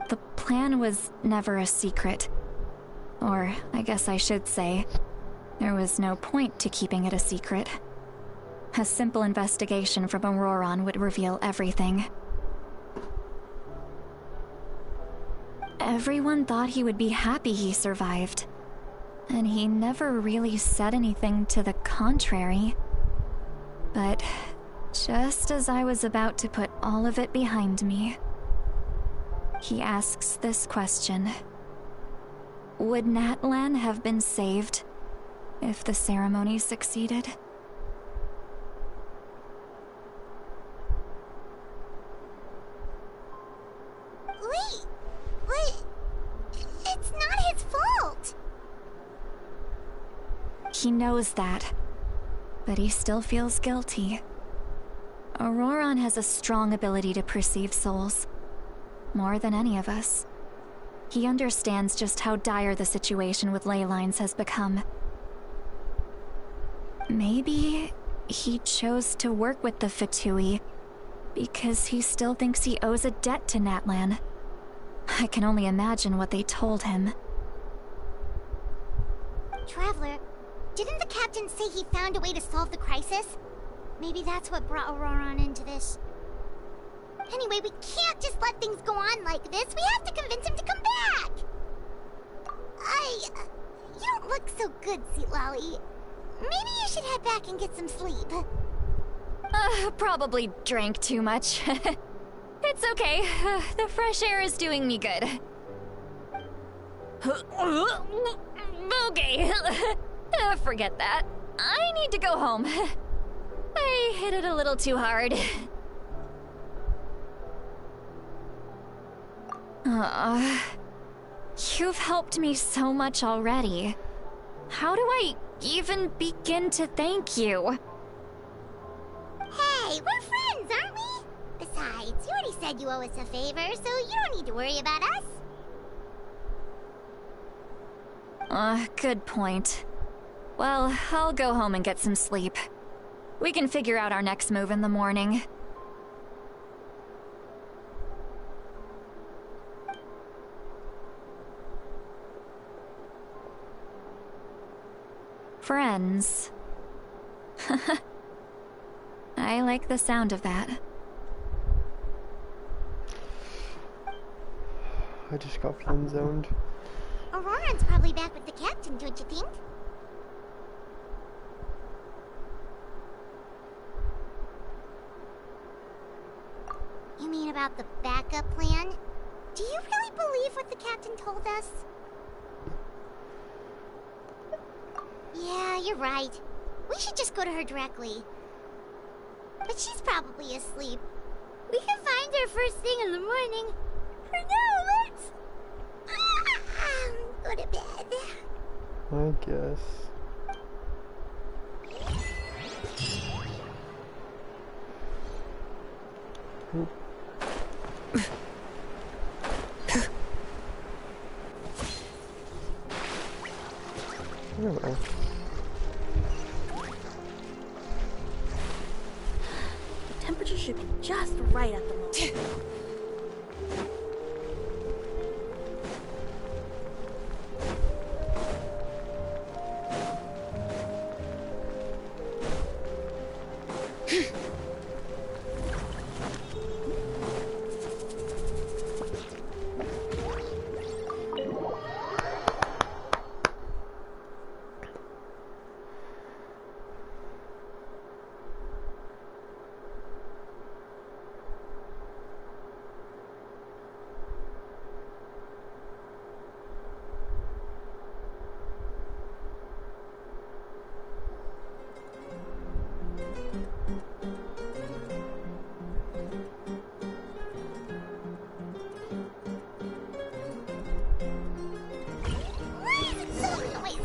The plan was never a secret. Or, I guess I should say, there was no point to keeping it a secret. A simple investigation from Auroron would reveal everything. Everyone thought he would be happy he survived, and he never really said anything to the contrary. But just as I was about to put all of it behind me, he asks this question. Would Natlan have been saved if the ceremony succeeded? Wait, but it's not his fault. He knows that, but he still feels guilty. Auroron has a strong ability to perceive souls, more than any of us. He understands just how dire the situation with ley lines has become. Maybe he chose to work with the Fatui because he still thinks he owes a debt to Natlan. I can only imagine what they told him. Traveler, didn't the captain say he found a way to solve the crisis? Maybe that's what brought Auroron into this. Anyway, we can't just let things go on like this. We have to convince him to come back! You don't look so good, Seatlolly. Maybe you should head back and get some sleep. Probably drank too much. It's okay. The fresh air is doing me good. Okay. Forget that. I need to go home. I hit it a little too hard. You've helped me so much already. How do I even begin to thank you? Hey, we're friends, aren't we? Besides, you already said you owe us a favor, so you don't need to worry about us. Good point. Well, I'll go home and get some sleep. We can figure out our next move in the morning. Friends. I like the sound of that. I just got friend-zoned. Auroron's probably back with the captain, don't you think? about the backup plan. Do you really believe what the captain told us? Yeah, you're right. We should just go to her directly. But she's probably asleep. We can find her first thing in the morning. For now, let's... go to bed. I guess. Anyway. The temperature should be just right at the moment.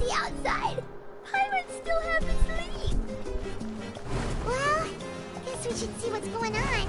Outside. Pirates still haven't sleep. Well, guess we should see what's going on.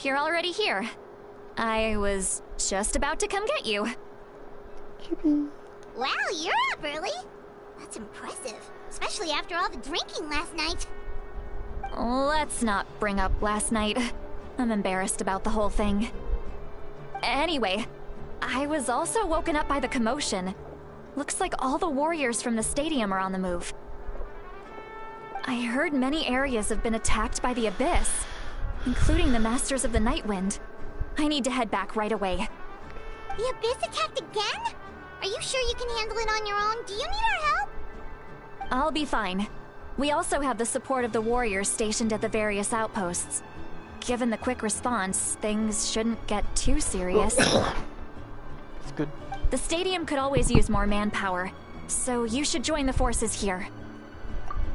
You're already here. I was just about to come get you. Wow, you're up early. That's impressive, especially after all the drinking last night. Let's not bring up last night. I'm embarrassed about the whole thing. Anyway, I was also woken up by the commotion. Looks like all the warriors from the stadium are on the move. I heard many areas have been attacked by the Abyss, including the Masters of the Nightwind. I need to head back right away. The Abyss attacked again? Are you sure you can handle it on your own? Do you need our help? I'll be fine. We also have the support of the warriors stationed at the various outposts. Given the quick response, things shouldn't get too serious. It's good. The stadium could always use more manpower, so you should join the forces here.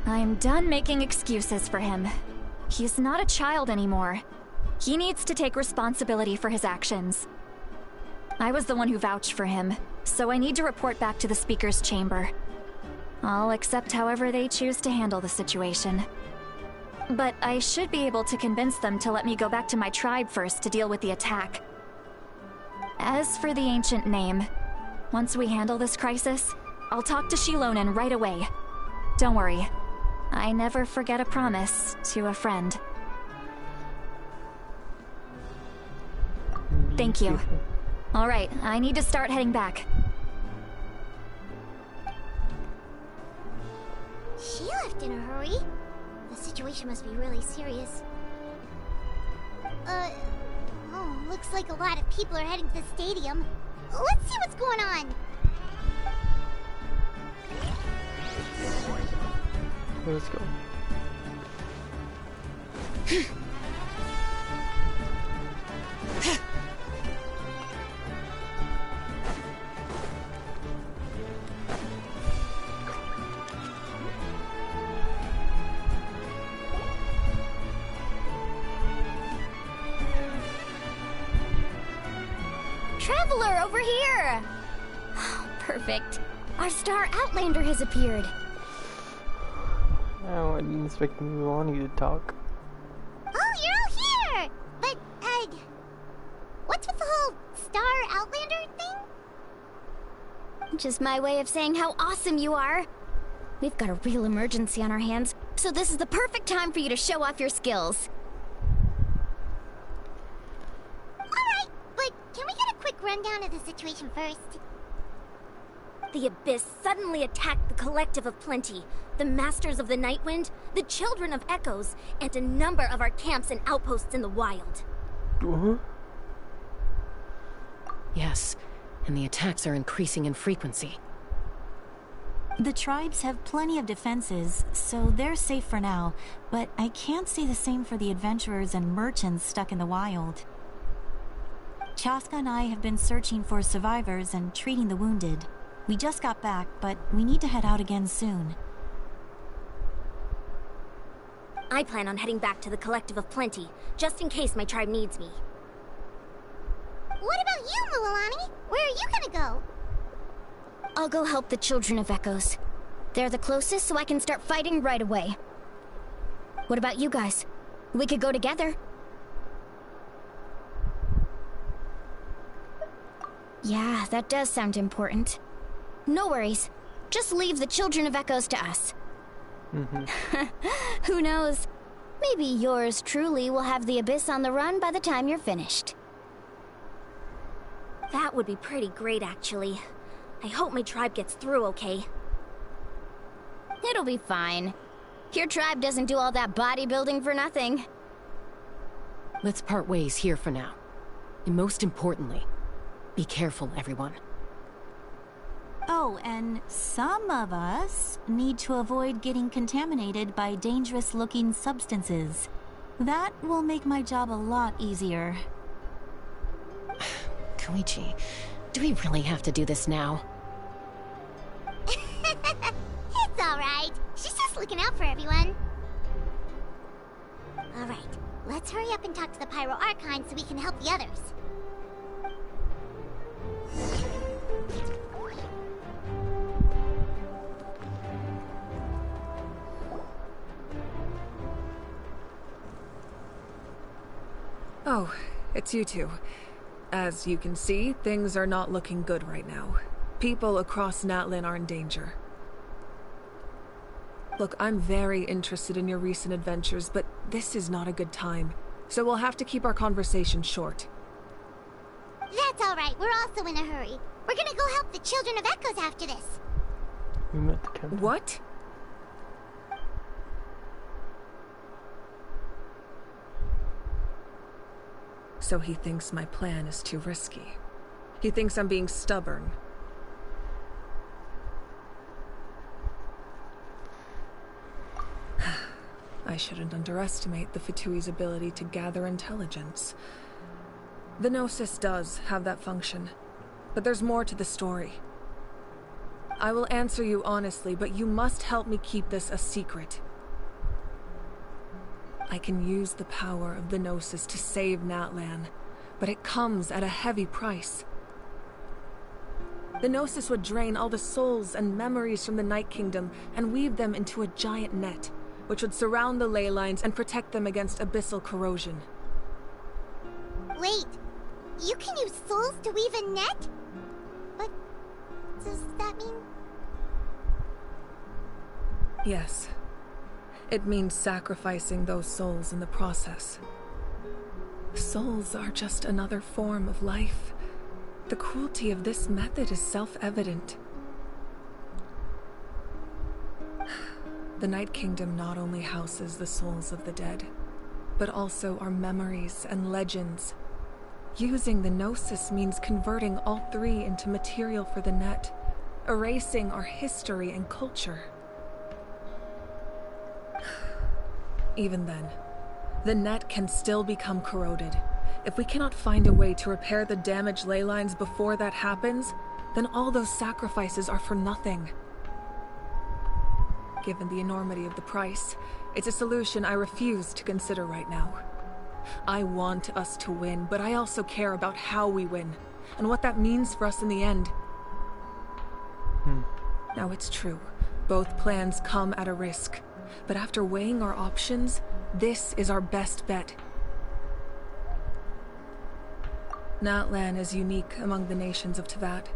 I'm done making excuses for him. He's not a child anymore. He needs to take responsibility for his actions. I was the one who vouched for him, so I need to report back to the Speaker's chamber. I'll accept however they choose to handle the situation. But I should be able to convince them to let me go back to my tribe first to deal with the attack. As for the ancient name, once we handle this crisis, I'll talk to Shilonen right away. Don't worry. I never forget a promise to a friend. Thank you. All right, I need to start heading back. She left in a hurry. The situation must be really serious. Looks like a lot of people are heading to the stadium. Let's see what's going on. Let's go. Traveler, over here! Perfect. Our star Outlander has appeared. Oh, I didn't expect Milani to talk. Oh, you're all here! But, Just my way of saying how awesome you are. We've got a real emergency on our hands, so this is the perfect time for you to show off your skills. Alright, but can we get a quick rundown of the situation first? The Abyss suddenly attacked the Collective of Plenty, the Masters of the Nightwind, the Children of Echoes, and a number of our camps and outposts in the wild. Yes, and the attacks are increasing in frequency. The tribes have plenty of defenses, so they're safe for now, but I can't say the same for the adventurers and merchants stuck in the wild. Chaska and I have been searching for survivors and treating the wounded. We just got back, but we need to head out again soon. I plan on heading back to the Collective of Plenty, just in case my tribe needs me. What about you, Mualani? Where are you gonna go? I'll go help the Children of Echoes. They're the closest, so I can start fighting right away. What about you guys? We could go together. Yeah, that does sound important. No worries. Just leave the Children of Echoes to us. Who knows? Maybe yours truly will have the Abyss on the run by the time you're finished. That would be pretty great, actually. I hope my tribe gets through okay. It'll be fine. Your tribe doesn't do all that bodybuilding for nothing. Let's part ways here for now. And most importantly, be careful, everyone. Oh, and some of us need to avoid getting contaminated by dangerous-looking substances. That will make my job a lot easier. Koichi, do we really have to do this now? It's alright. She's just looking out for everyone. Alright, let's hurry up and talk to the Pyro Archon so we can help the others. Oh, it's you two. As you can see, things are not looking good right now. People across Natlan are in danger. Look, I'm very interested in your recent adventures, but this is not a good time. So we'll have to keep our conversation short. That's alright, we're also in a hurry. We're gonna go help the Children of Echoes after this. We met the captain. What? So he thinks my plan is too risky. He thinks I'm being stubborn. I shouldn't underestimate the Fatui's ability to gather intelligence. The Gnosis does have that function, but there's more to the story. I will answer you honestly, but you must help me keep this a secret. I can use the power of the Gnosis to save Natlan, but it comes at a heavy price. The Gnosis would drain all the souls and memories from the Night Kingdom and weave them into a giant net, which would surround the ley lines and protect them against abyssal corrosion. Wait, you can use souls to weave a net? What does that mean? Yes. It means sacrificing those souls in the process. Souls are just another form of life. The cruelty of this method is self-evident. The Night Kingdom not only houses the souls of the dead, but also our memories and legends. Using the Gnosis means converting all three into material for the net, erasing our history and culture. Even then, the net can still become corroded. If we cannot find a way to repair the damaged ley lines before that happens, then all those sacrifices are for nothing. Given the enormity of the price, it's a solution I refuse to consider right now. I want us to win, but I also care about how we win, and what that means for us in the end. Now it's true, both plans come at a risk. But after weighing our options, this is our best bet. Natlan is unique among the nations of Teyvat.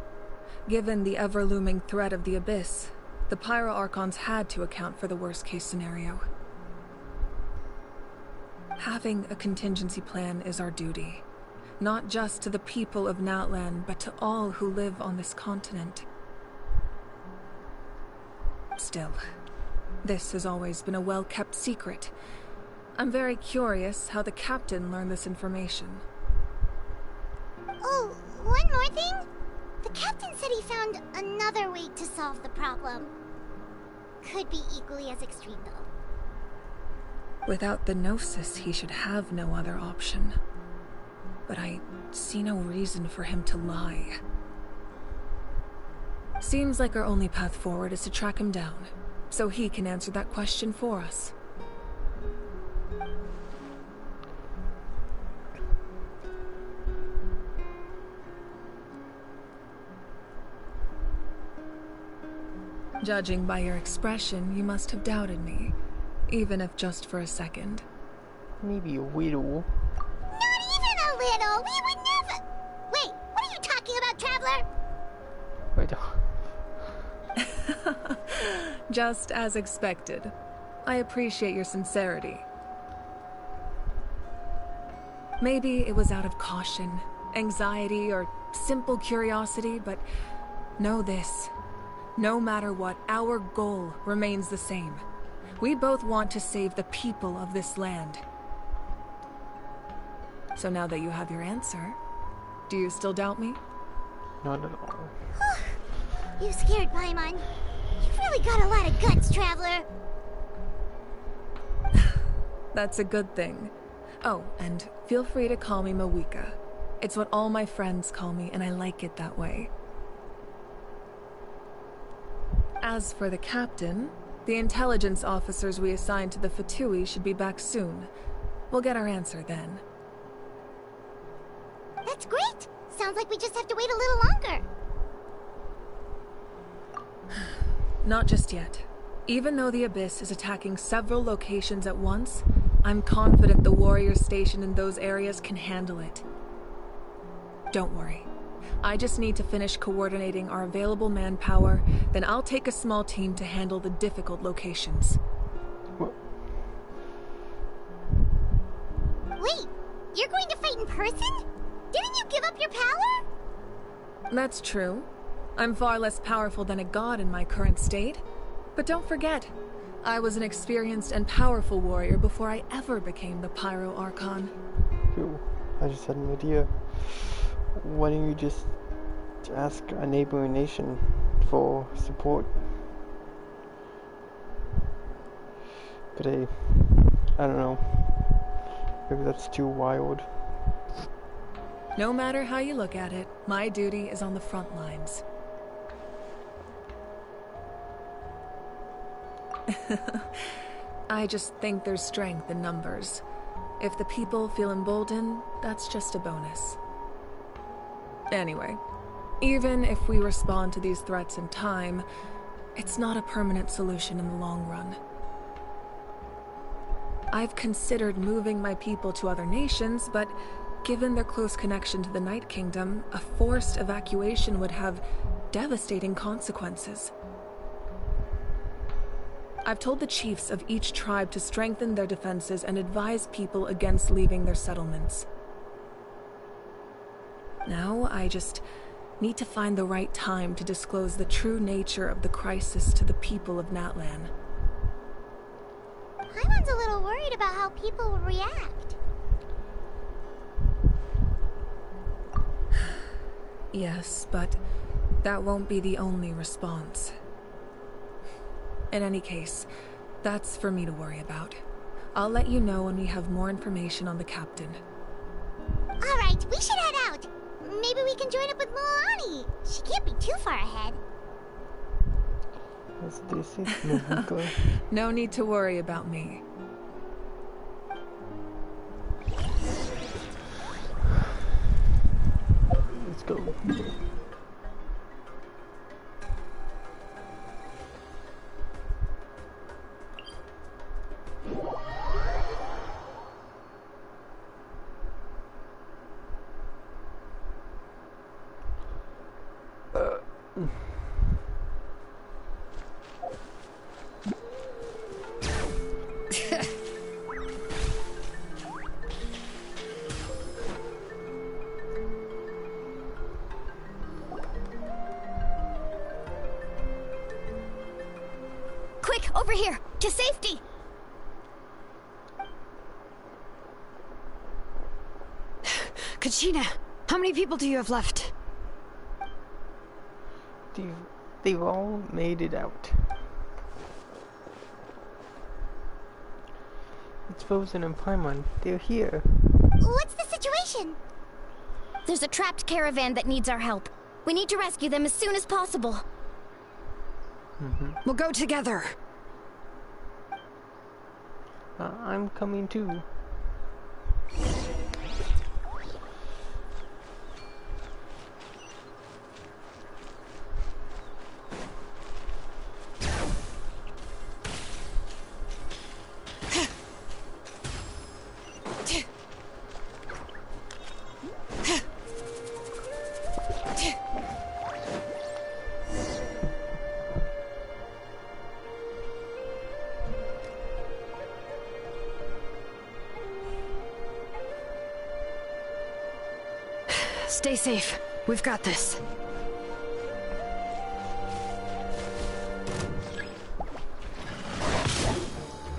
Given the ever-looming threat of the Abyss, the Pyro Archons had to account for the worst-case scenario. Having a contingency plan is our duty, not just to the people of Natlan, but to all who live on this continent. Still, this has always been a well-kept secret. I'm very curious how the captain learned this information. Oh, one more thing? The captain said he found another way to solve the problem. Could be equally as extreme, though. Without the Gnosis, he should have no other option. But I see no reason for him to lie. Seems like our only path forward is to track him down, so he can answer that question for us. Judging by your expression, you must have doubted me, even if just for a second. Maybe a little. Not even a little! We would never... Wait, what are you talking about, Traveler? Wait. Just as expected. I appreciate your sincerity. Maybe it was out of caution, anxiety, or simple curiosity, but know this. No matter what, our goal remains the same. We both want to save the people of this land. So now that you have your answer, do you still doubt me? Not at all. You scared Paimon. You've really got a lot of guts, Traveler. That's a good thing. Oh, and feel free to call me Mawika. It's what all my friends call me, and I like it that way. As for the captain, the intelligence officers we assigned to the Fatui should be back soon. We'll get our answer then. That's great! Sounds like we just have to wait a little longer. Not just yet. Even though the Abyss is attacking several locations at once, I'm confident the warriors stationed in those areas can handle it. Don't worry. I just need to finish coordinating our available manpower, then I'll take a small team to handle the difficult locations. What? Wait, you're going to fight in person? Didn't you give up your power? That's true. I'm far less powerful than a god in my current state. But don't forget, I was an experienced and powerful warrior before I ever became the Pyro Archon. Cool. I just had an idea. Why don't you just ask a neighboring nation for support? But I don't know. Maybe that's too wild. No matter how you look at it, my duty is on the front lines. I just think there's strength in numbers. If the people feel emboldened, that's just a bonus. Anyway, even if we respond to these threats in time, it's not a permanent solution in the long run. I've considered moving my people to other nations, but given their close connection to the Night Kingdom, a forced evacuation would have devastating consequences. I've told the chiefs of each tribe to strengthen their defenses and advise people against leaving their settlements. Now, I just need to find the right time to disclose the true nature of the crisis to the people of Natlan. Paimon's a little worried about how people will react. Yes, but that won't be the only response. In any case, that's for me to worry about. I'll let you know when we have more information on the captain. Alright, we should head out. Maybe we can join up with Milani. She can't be too far ahead. As this is Mawika. No need to worry about me. Let's go. Quick, over here! To safety! Kachina, how many people do you have left? They've all made it out. It's Frozen and Paimon. They're here. What's the situation? There's a trapped caravan that needs our help. We need to rescue them as soon as possible. We'll go together. I'm coming too. Stay safe. We've got this.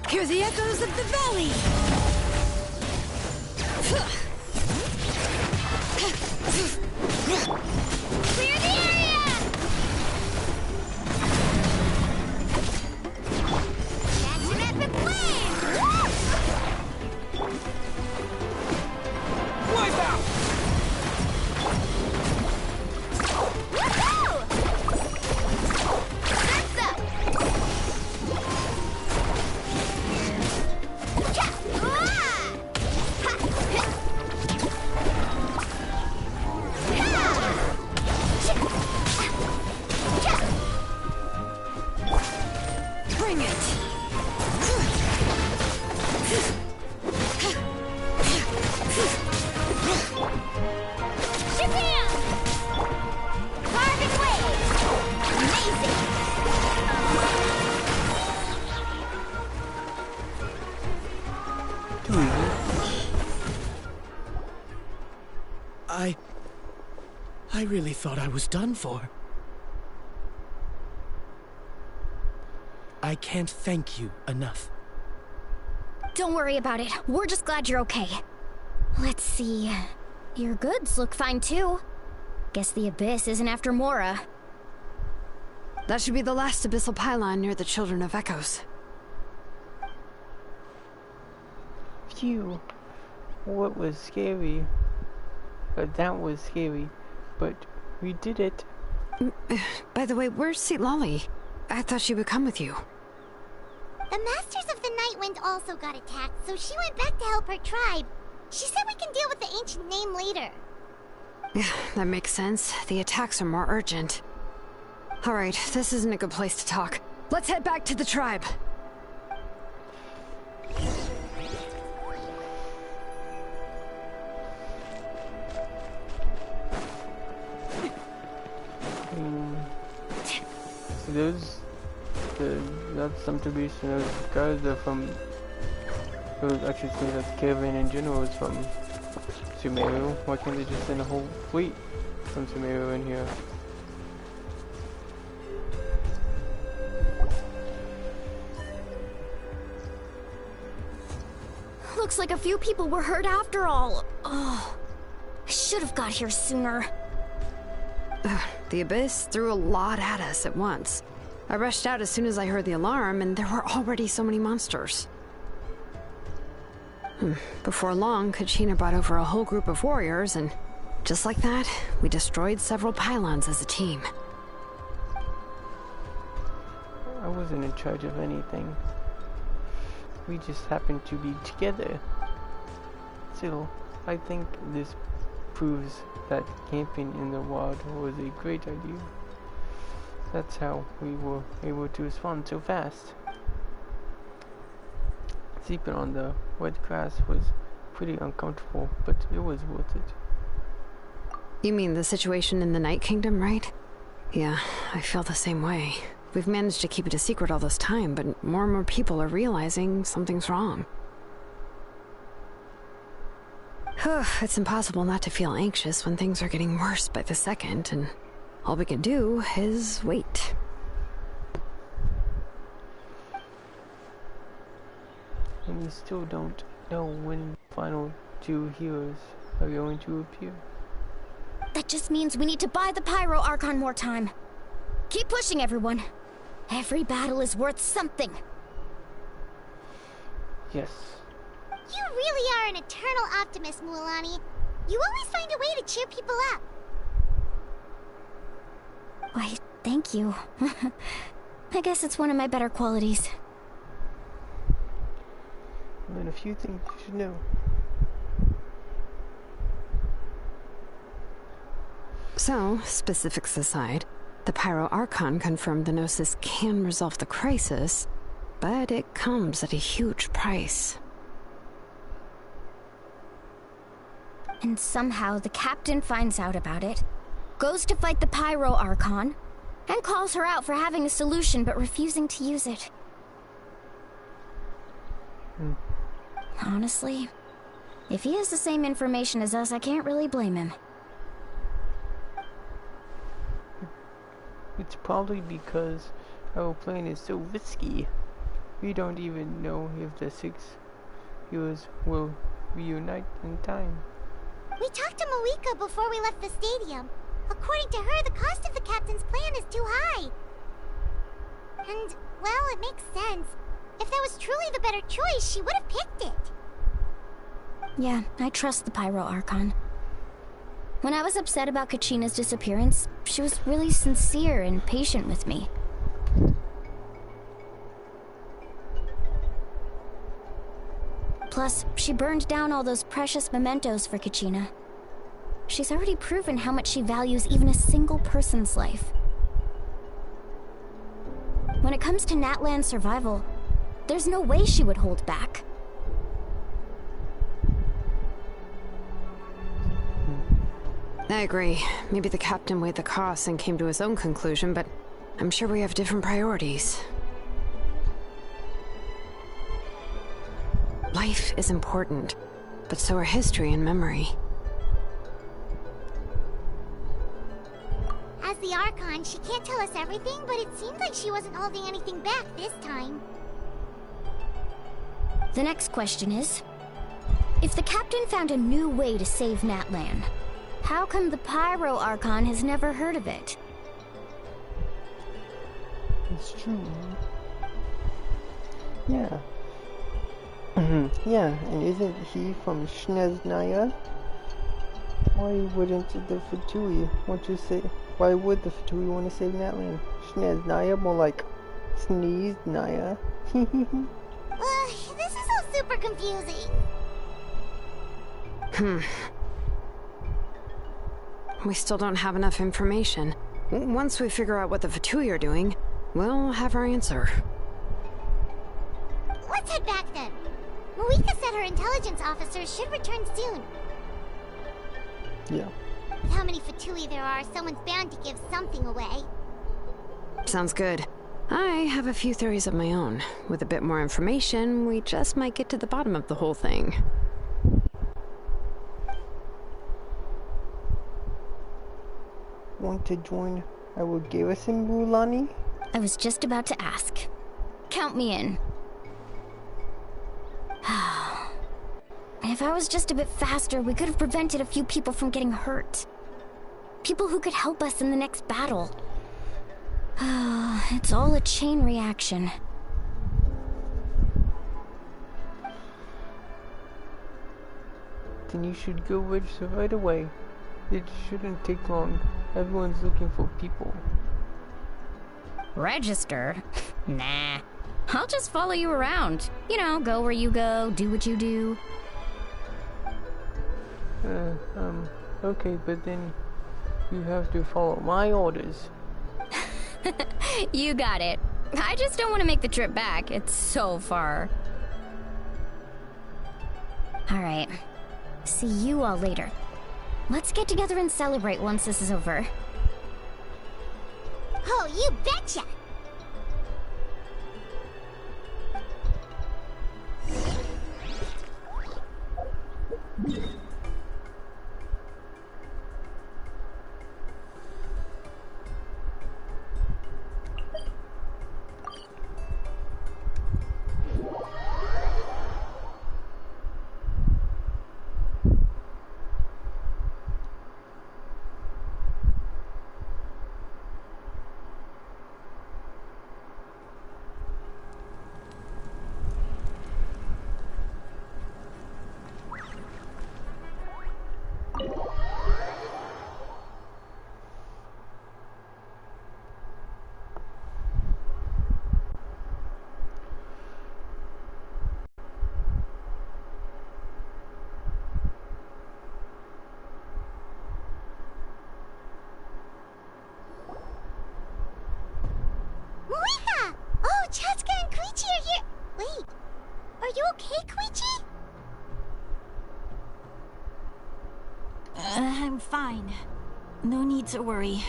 Hear the echoes of the valley! Clear the area! Catch him at the flame! Wipe out! Bring it! Shazam! Carving waves! Amazing! I really thought I was done for. I can't thank you enough. Don't worry about it. We're just glad you're okay. Let's see. Your goods look fine too. Guess the Abyss isn't after Mora. That should be the last abyssal pylon near the Children of Echoes. Phew. What was scary? That was scary. But we did it. By the way, where's Lolly? I thought she would come with you. The Masters of the Nightwind also got attacked, so she went back to help her tribe. She said we can deal with the ancient name later. Yeah, that makes sense. The attacks are more urgent. Alright, this isn't a good place to talk. Let's head back to the tribe. That's some tradition. Those guys are from. I should say that the caravan in general is from Sumeru. Why can't they just send a whole fleet from Sumeru in here? Looks like a few people were hurt after all. Oh, I should have got here sooner. The Abyss threw a lot at us at once. I rushed out as soon as I heard the alarm, and there were already so many monsters. Before long, Kachina brought over a whole group of warriors, and just like that, we destroyed several pylons as a team. I wasn't in charge of anything. We just happened to be together. Still, I think this proves that camping in the wild was a great idea. That's how we were able to respond so fast. Sleeping on the wet grass was pretty uncomfortable, but it was worth it. You mean the situation in the Night Kingdom, right? Yeah, I feel the same way. We've managed to keep it a secret all this time, but more and more people are realizing something's wrong. It's impossible not to feel anxious when things are getting worse by the second, and all we can do is wait. And we still don't know when the final two heroes are going to appear. That just means we need to buy the Pyro Archon more time. Keep pushing, everyone. Every battle is worth something. Yes. You really are an eternal optimist, Mualani. You always find a way to cheer people up. Why, thank you. I guess it's one of my better qualities. And a few things you should know. So, specifics aside, the Pyro Archon confirmed the Gnosis can resolve the crisis, but it comes at a huge price. And somehow the captain finds out about it, goes to fight the Pyro Archon, and calls her out for having a solution but refusing to use it. Honestly, if he has the same information as us, I can't really blame him. It's probably because our plan is so risky. We don't even know if the 6 heroes will reunite in time. We talked to Moika before we left the stadium. According to her, the cost of the captain's plan is too high. And, well, it makes sense. If that was truly the better choice, she would have picked it. Yeah, I trust the Pyro Archon. When I was upset about Kachina's disappearance, she was really sincere and patient with me. Plus, she burned down all those precious mementos for Kachina. She's already proven how much she values even a single person's life. When it comes to Natlan's survival, there's no way she would hold back. I agree. Maybe the captain weighed the costs and came to his own conclusion, but I'm sure we have different priorities. Life is important, but so are history and memory. As the Archon, she can't tell us everything, but it seems like she wasn't holding anything back this time. The next question is, if the captain found a new way to save Natlan, how come the Pyro Archon has never heard of it? It's true. Yeah. Yeah, and isn't he from Shneznaya? Why wouldn't the Fatui want to say? Why would the Fatui want to save Natlan? Shneznaya, more like Sneeznaya. This is all super confusing. We still don't have enough information. Once we figure out what the Fatui are doing, we'll have our answer. Let's head back then. Moika said her intelligence officers should return soon. Yeah. With how many Fatui there are, someone's bound to give something away. Sounds good. I have a few theories of my own. With a bit more information, we just might get to the bottom of the whole thing. Want to join our garrison, Mualani? I was just about to ask. Count me in. If I was just a bit faster, we could have prevented a few people from getting hurt. People who could help us in the next battle. It's all a chain reaction. Then you should go register right away. It shouldn't take long. Everyone's looking for people. Register? Nah. I'll just follow you around. You know, go where you go, do what you do. Okay, but then you have to follow my orders. You got it. I just don't want to make the trip back. It's so far. Alright. See you all later. Let's get together and celebrate once this is over. Oh, you betcha! you okay, Koichi? I'm fine. No need to worry.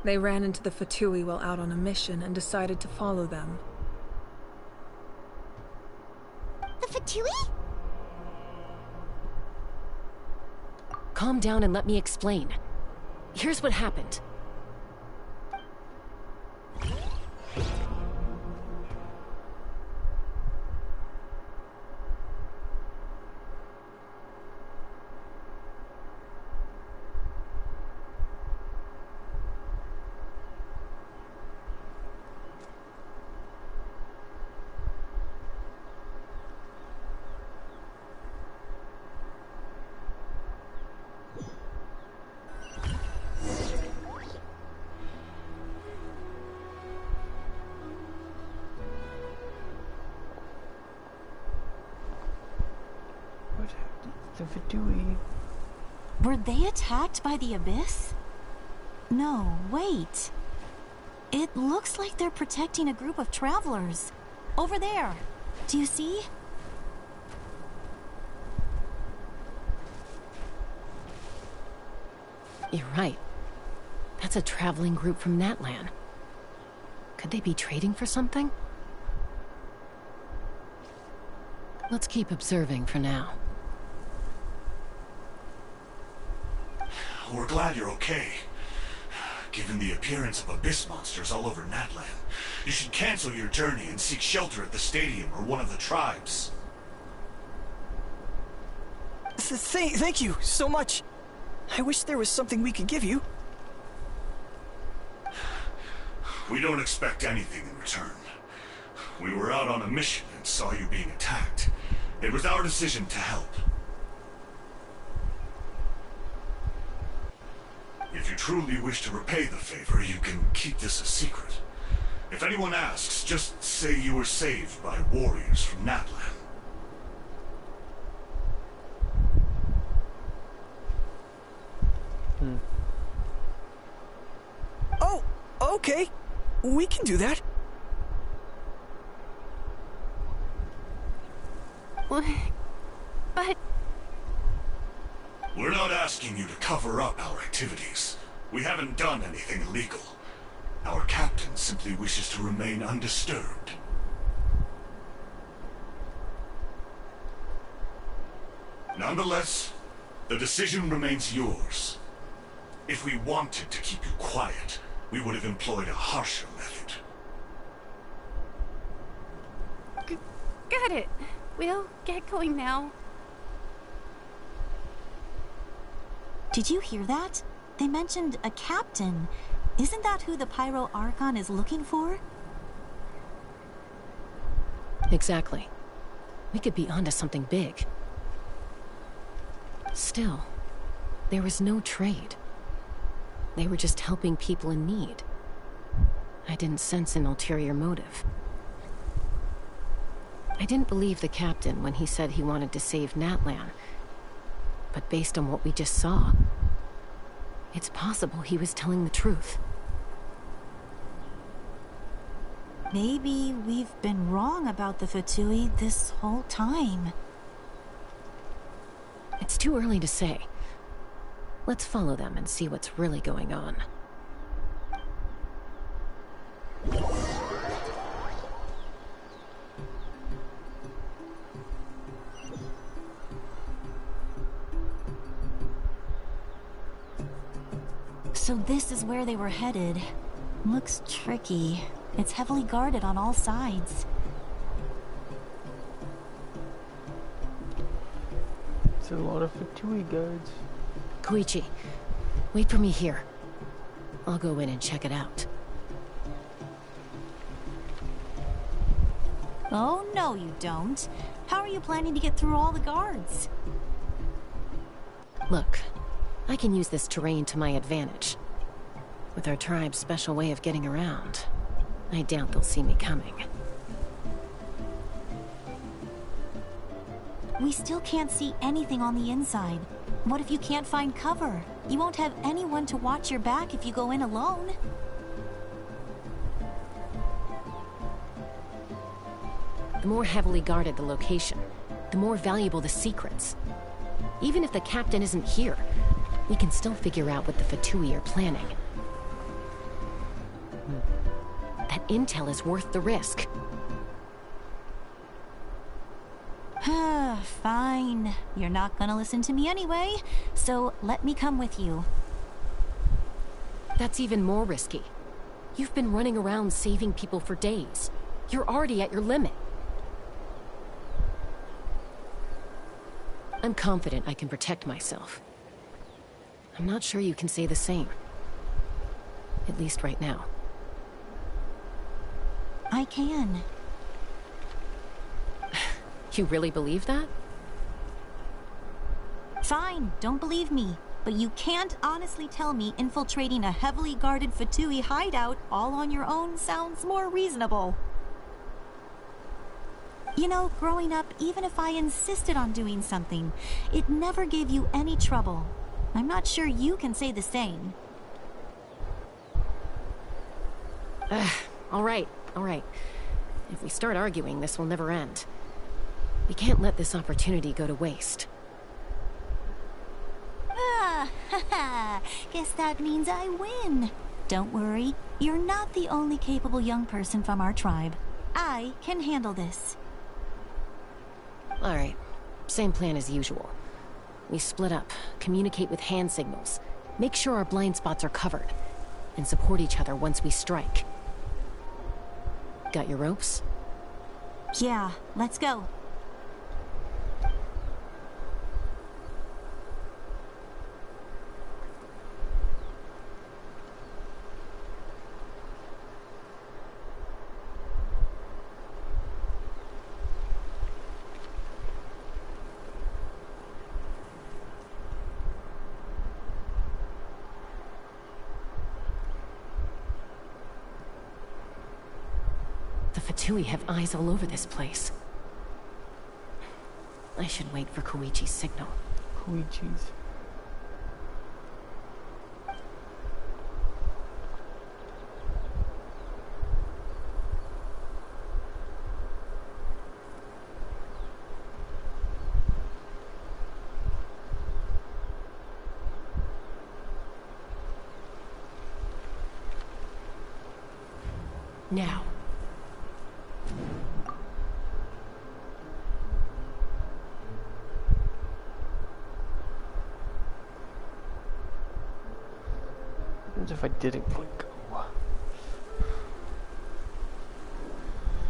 They ran into the Fatui while out on a mission and decided to follow them. The Fatui? Calm down and let me explain. Here's what happened. The Fatui. Were they attacked by the Abyss? No, wait. It looks like they're protecting a group of travelers. Over there. Do you see? You're right. That's a traveling group from Natlan. Could they be trading for something? Let's keep observing for now. We're glad you're okay. Given the appearance of abyss monsters all over Natlan, you should cancel your journey and seek shelter at the stadium or one of the tribes. Thank you so much. I wish there was something we could give you. We don't expect anything in return. We were out on a mission and saw you being attacked. It was our decision to help. If you truly wish to repay the favor, you can keep this a secret. If anyone asks, just say you were saved by warriors from Natlan. Oh, okay. We can do that. But... We're not asking you to cover up our activities. We haven't done anything illegal. Our captain simply wishes to remain undisturbed. Nonetheless, the decision remains yours. If we wanted to keep you quiet, we would have employed a harsher method. Got it. We'll get going now. Did you hear that? They mentioned a captain. Isn't that who the Pyro Archon is looking for? Exactly. We could be onto something big. Still, there was no trade. They were just helping people in need. I didn't sense an ulterior motive. I didn't believe the captain when he said he wanted to save Natlan. But based on what we just saw, it's possible he was telling the truth. Maybe we've been wrong about the Fatui this whole time. It's too early to say. Let's follow them and see what's really going on. So this is where they were headed. Looks tricky. It's heavily guarded on all sides. It's a lot of Fatui guards. Koichi, wait for me here. I'll go in and check it out. Oh, no you don't. How are you planning to get through all the guards? Look, I can use this terrain to my advantage. With our tribe's special way of getting around, I doubt they'll see me coming. We still can't see anything on the inside. What if you can't find cover? You won't have anyone to watch your back if you go in alone. The more heavily guarded the location, the more valuable the secrets. Even if the captain isn't here, we can still figure out what the Fatui are planning. That intel is worth the risk. Fine. You're not gonna listen to me anyway, so let me come with you. That's even more risky. You've been running around saving people for days. You're already at your limit. I'm confident I can protect myself. I'm not sure you can say the same. At least right now. I can. You really believe that? Fine, don't believe me. But you can't honestly tell me infiltrating a heavily guarded Fatui hideout all on your own sounds more reasonable. You know, growing up, even if I insisted on doing something, it never gave you any trouble. I'm not sure you can say the same. All right. If we start arguing, this will never end. We can't let this opportunity go to waste. Guess that means I win. Don't worry, you're not the only capable young person from our tribe. I can handle this. All right, same plan as usual. We split up, communicate with hand signals, make sure our blind spots are covered, and support each other once we strike. Got your ropes? Yeah, let's go. The Fatui have eyes all over this place. I should wait for Koichi's signal. Koichi's. Now. What if I didn't click go?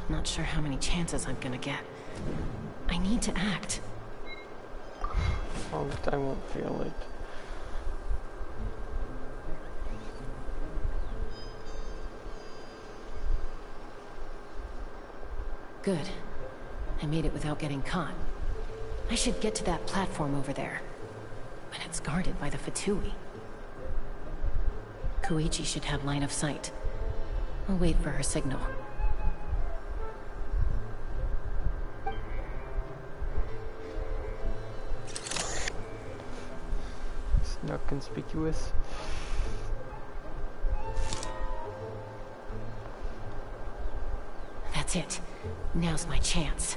Not sure how many chances I'm gonna get. I need to act. Oh, I won't feel it. Good. I made it without getting caught. I should get to that platform over there. But it's guarded by the Fatui. Koichi should have line of sight. I'll wait for her signal. It's not conspicuous. That's it. Now's my chance.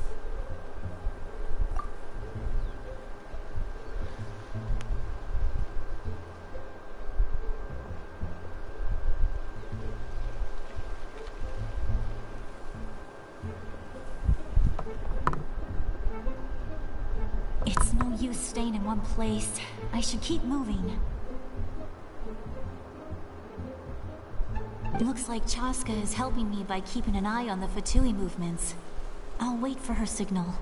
It's no use staying in one place. I should keep moving. Looks like Chaska is helping me by keeping an eye on the Fatui movements. I'll wait for her signal.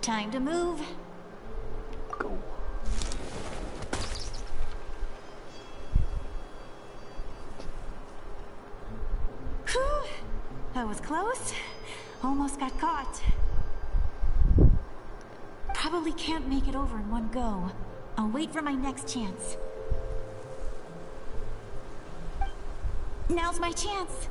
Time to move. Go. Whew. That was close. Almost got caught. Probably can't make it over in one go. I'll wait for my next chance. Now's my chance.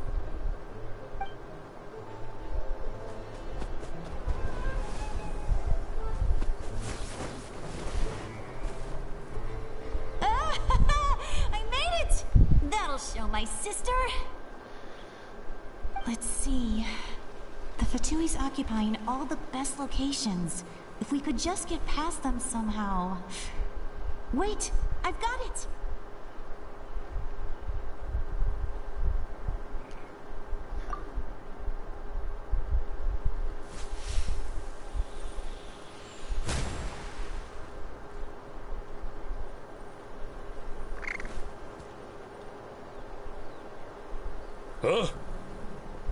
see. The Fatui's occupying all the best locations. If we could just get past them somehow. Wait, I've got it! Huh?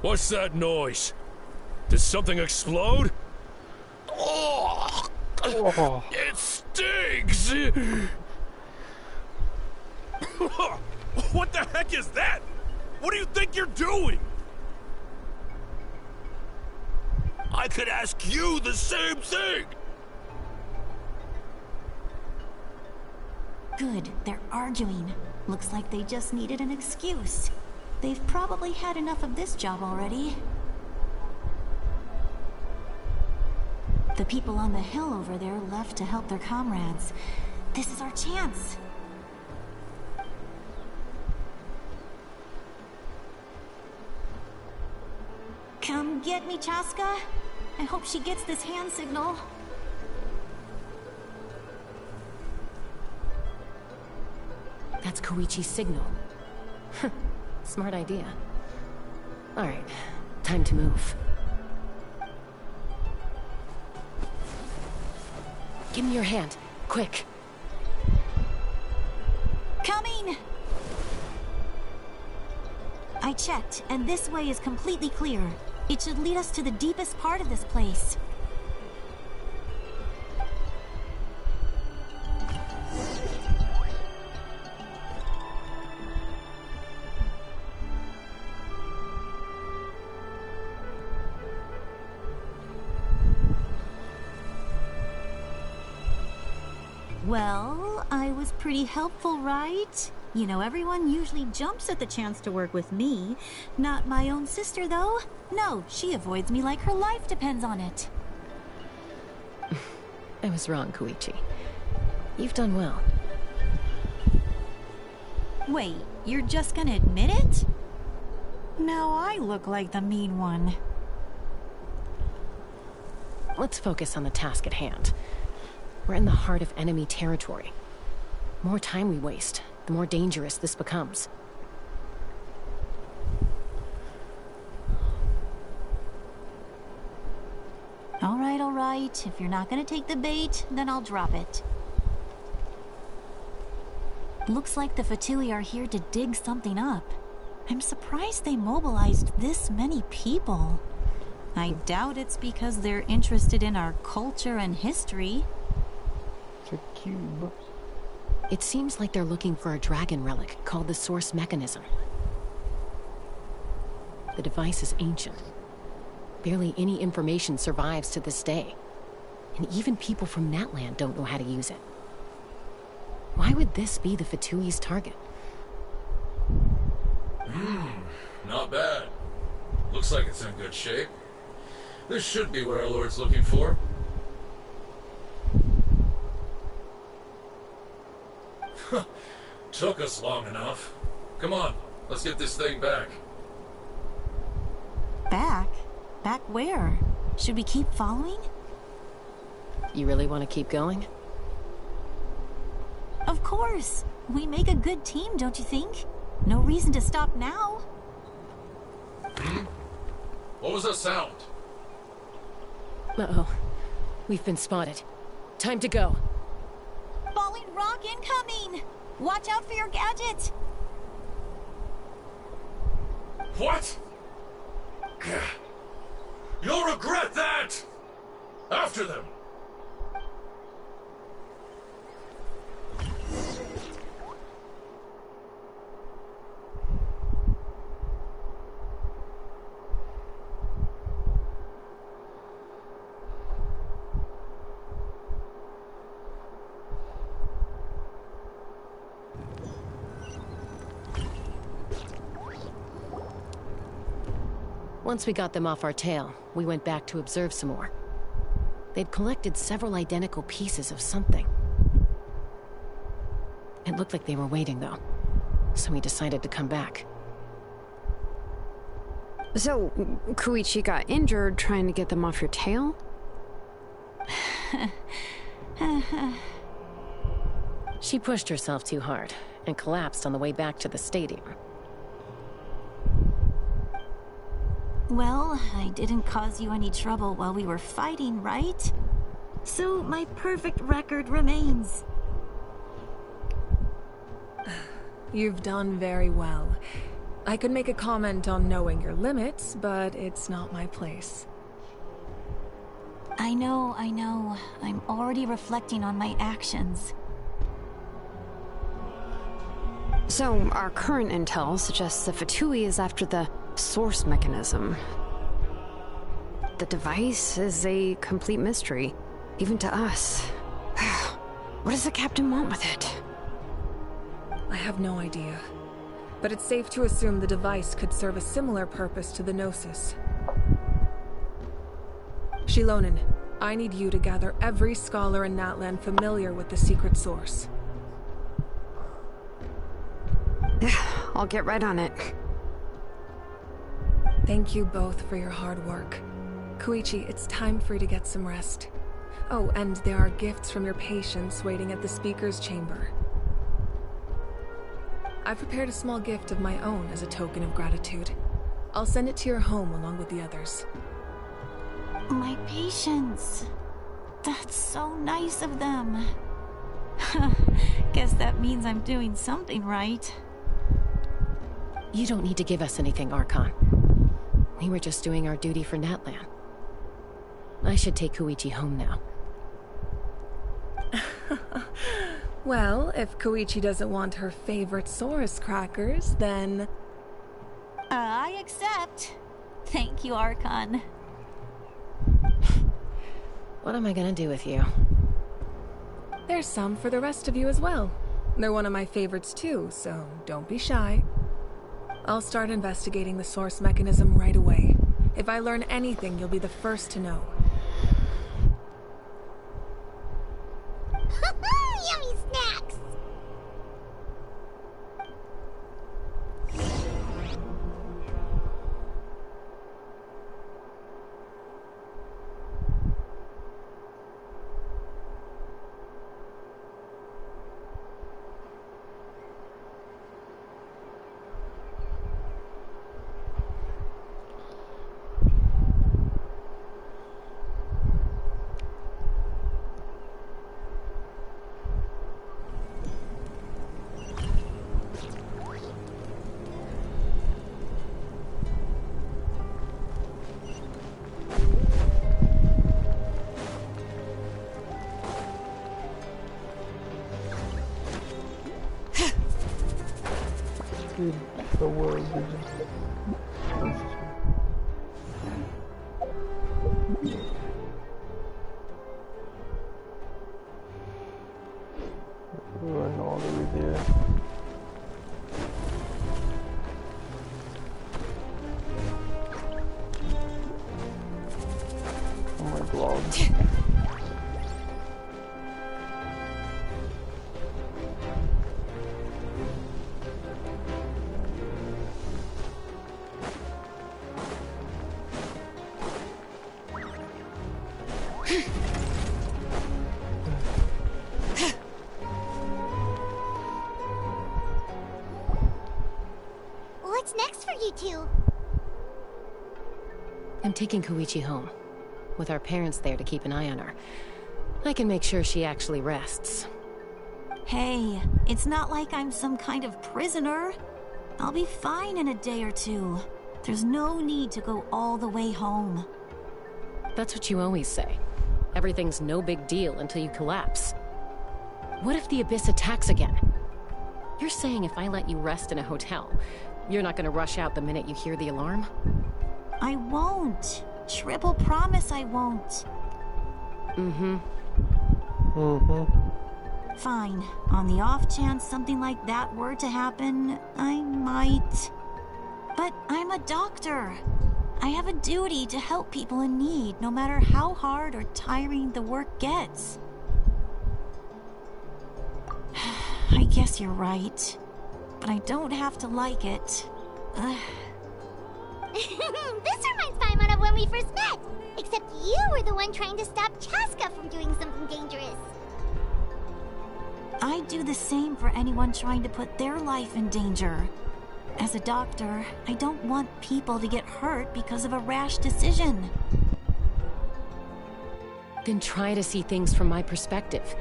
What's that noise? Did something explode? Oh! It stings! What the heck is that? What do you think you're doing? I could ask you the same thing! Good, they're arguing. Looks like they just needed an excuse. They've probably had enough of this job already. The people on the hill over there left to help their comrades. This is our chance. Come get me, Chaska. I hope she gets this hand signal. That's Koichi's signal. Smart idea. Alright, time to move. Give me your hand, quick. Coming! I checked, and this way is completely clear. It should lead us to the deepest part of this place. Well, I was pretty helpful, right? You know, everyone usually jumps at the chance to work with me. Not my own sister, though. No, she avoids me like her life depends on it. I was wrong, Koichi. You've done well. Wait, you're just gonna admit it? Now I look like the mean one. Let's focus on the task at hand. We're in the heart of enemy territory. The more time we waste, the more dangerous this becomes. All right. If you're not gonna take the bait, then I'll drop it. Looks like the Fatui are here to dig something up. I'm surprised they mobilized this many people. I doubt it's because they're interested in our culture and history. It's a cube. It seems like they're looking for a dragon relic called the Source Mechanism. The device is ancient. Barely any information survives to this day. And even people from Natlan don't know how to use it. Why would this be the Fatui's target? Not bad. Looks like it's in good shape. This should be what our Lord's looking for. Took us long enough. Come on, let's get this thing back. Back? Back where? Should we keep following? You really want to keep going? Of course. We make a good team, don't you think? No reason to stop now. What was that sound? Uh-oh. We've been spotted. Time to go. Falling rock incoming! Watch out for your gadget! What? You'll regret that! After them! Once we got them off our tail, we went back to observe some more. They'd collected several identical pieces of something. It looked like they were waiting, though, so we decided to come back. So, Koichi got injured trying to get them off your tail? She pushed herself too hard and collapsed on the way back to the stadium. Well, I didn't cause you any trouble while we were fighting, right? So my perfect record remains. You've done very well. I could make a comment on knowing your limits, but it's not my place. I know. I'm already reflecting on my actions. So, our current intel suggests the Fatui is after the source mechanism. The device is a complete mystery, even to us. What does the captain want with it? I have no idea. But it's safe to assume the device could serve a similar purpose to the Gnosis. Shilonen, I need you to gather every scholar in Natlan familiar with the secret source. I'll get right on it. Thank you both for your hard work. Koichi, it's time for you to get some rest. Oh, and there are gifts from your patients waiting at the speaker's chamber. I've prepared a small gift of my own as a token of gratitude. I'll send it to your home along with the others. My patients. That's so nice of them. Guess that means I'm doing something right. You don't need to give us anything, Archon. We were just doing our duty for Natlan. I should take Koichi home now. Well, if Koichi doesn't want her favorite Saurus crackers, then... I accept. Thank you, Archon. What am I gonna do with you? There's some for the rest of you as well. They're one of my favorites too, so don't be shy. I'll start investigating the source mechanism right away. If I learn anything, you'll be the first to know. Yummy snacks! The world run all the way there. Oh my gloves. What's next for you two? I'm taking Koichi home. With our parents there to keep an eye on her, I can make sure she actually rests. Hey, it's not like I'm some kind of prisoner. I'll be fine in a day or two. There's no need to go all the way home. That's what you always say. Everything's no big deal until you collapse. What if the Abyss attacks again? You're saying if I let you rest in a hotel, you're not gonna rush out the minute you hear the alarm? I won't. Triple promise I won't. Fine. On the off chance something like that were to happen, I might. But I'm a doctor. I have a duty to help people in need, no matter how hard or tiring the work gets. I guess you're right. But I don't have to like it. This reminds Paimon of when we first met. Except you were the one trying to stop Chaska from doing something dangerous. I'd do the same for anyone trying to put their life in danger. As a doctor, I don't want people to get hurt because of a rash decision. Then try to see things from my perspective.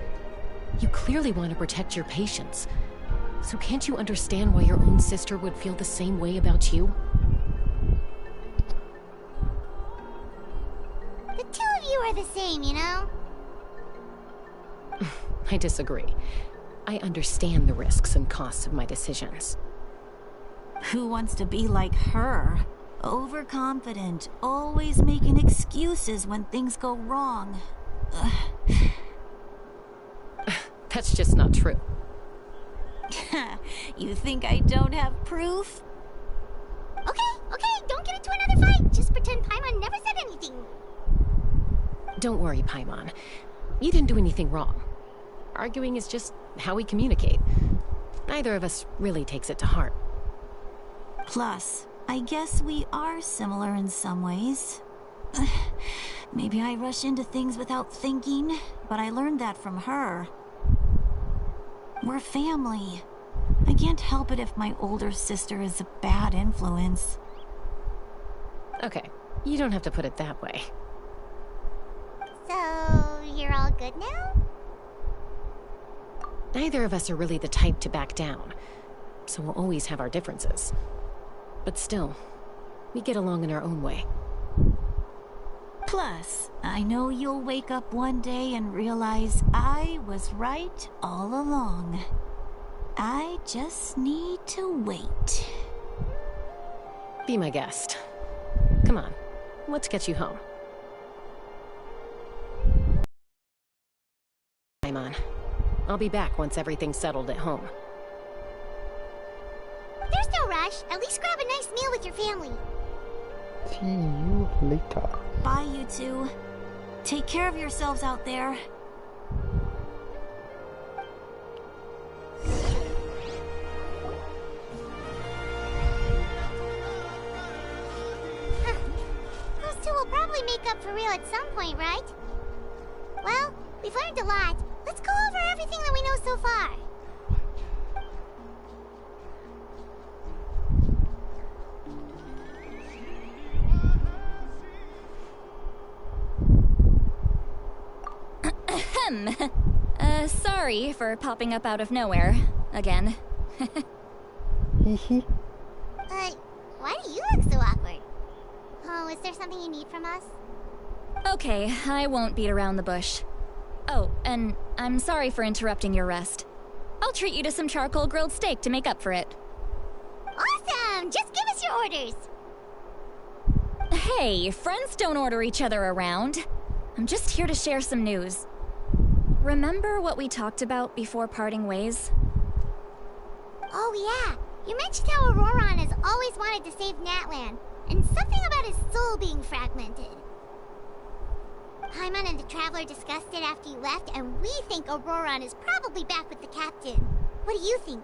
You clearly want to protect your patients. So can't you understand why your own sister would feel the same way about you? The two of you are the same, you know? I disagree. I understand the risks and costs of my decisions. Who wants to be like her? Overconfident, always making excuses when things go wrong. That's just not true. You think I don't have proof? Okay, don't get into another fight. Just pretend Paimon never said anything. Don't worry, Paimon. You didn't do anything wrong. Arguing is just how we communicate. Neither of us really takes it to heart. Plus, I guess we are similar in some ways. Maybe I rush into things without thinking, but I learned that from her. We're family. I can't help it if my older sister is a bad influence. Okay, you don't have to put it that way. So, you're all good now? Neither of us are really the type to back down, so we'll always have our differences. But still, we get along in our own way. Plus, I know you'll wake up one day and realize I was right all along. I just need to wait. Be my guest. Come on, let's get you home. Paimon, I'll be back once everything's settled at home. There's no rush. At least grab a nice meal with your family. See you later. Bye, you two. Take care of yourselves out there. Those two will probably make up for real at some point, right? Well, we've learned a lot. Let's go over everything that we know so far. Sorry for popping up out of nowhere. Again. Why do you look so awkward? Oh, is there something you need from us? Okay, I won't beat around the bush. Oh, and I'm sorry for interrupting your rest. I'll treat you to some charcoal grilled steak to make up for it. Awesome! Just give us your orders! Hey, friends don't order each other around. I'm just here to share some news. Remember what we talked about before parting ways? Oh yeah, you mentioned how Auroron has always wanted to save Natlan, and something about his soul being fragmented. Paimon and the Traveler discussed it after you left, and we think Auroron is probably back with the Captain. What do you think?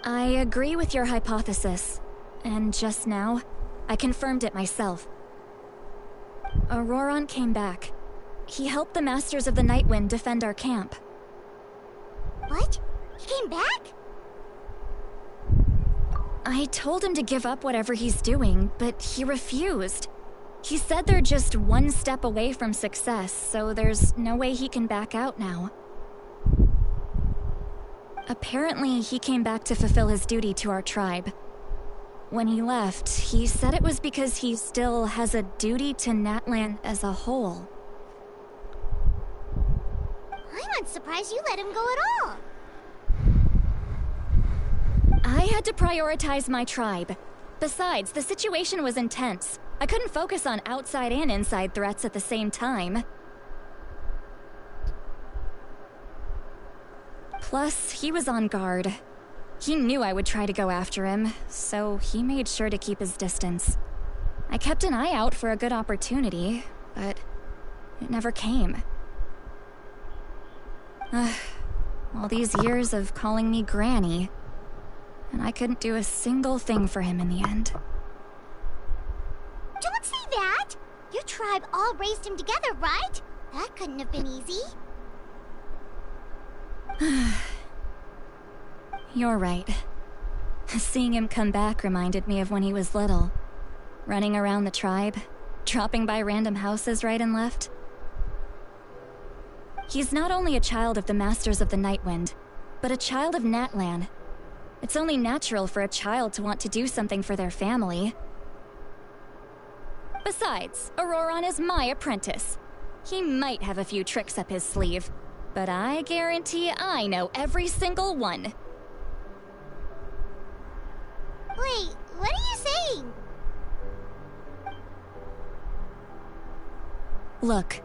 I agree with your hypothesis. And just now, I confirmed it myself. Auroron came back. He helped the Masters of the Nightwind defend our camp. What? He came back? I told him to give up whatever he's doing, but he refused. He said they're just one step away from success, so there's no way he can back out now. Apparently, he came back to fulfill his duty to our tribe. When he left, he said it was because he still has a duty to Natlan as a whole. I'm surprised you let him go at all. I had to prioritize my tribe. Besides, the situation was intense. I couldn't focus on outside and inside threats at the same time. Plus, he was on guard. He knew I would try to go after him, so he made sure to keep his distance. I kept an eye out for a good opportunity, but it never came. All these years of calling me Granny, and I couldn't do a single thing for him in the end. don't say that! Your tribe all raised him together, right? That couldn't have been easy. You're right. Seeing him come back reminded me of when he was little. Running around the tribe, dropping by random houses right and left. He's not only a child of the Masters of the Nightwind, but a child of Natlan. It's only natural for a child to want to do something for their family. Besides, Auroron is my apprentice. He might have a few tricks up his sleeve, but I guarantee I know every single one. Wait, what are you saying? Look.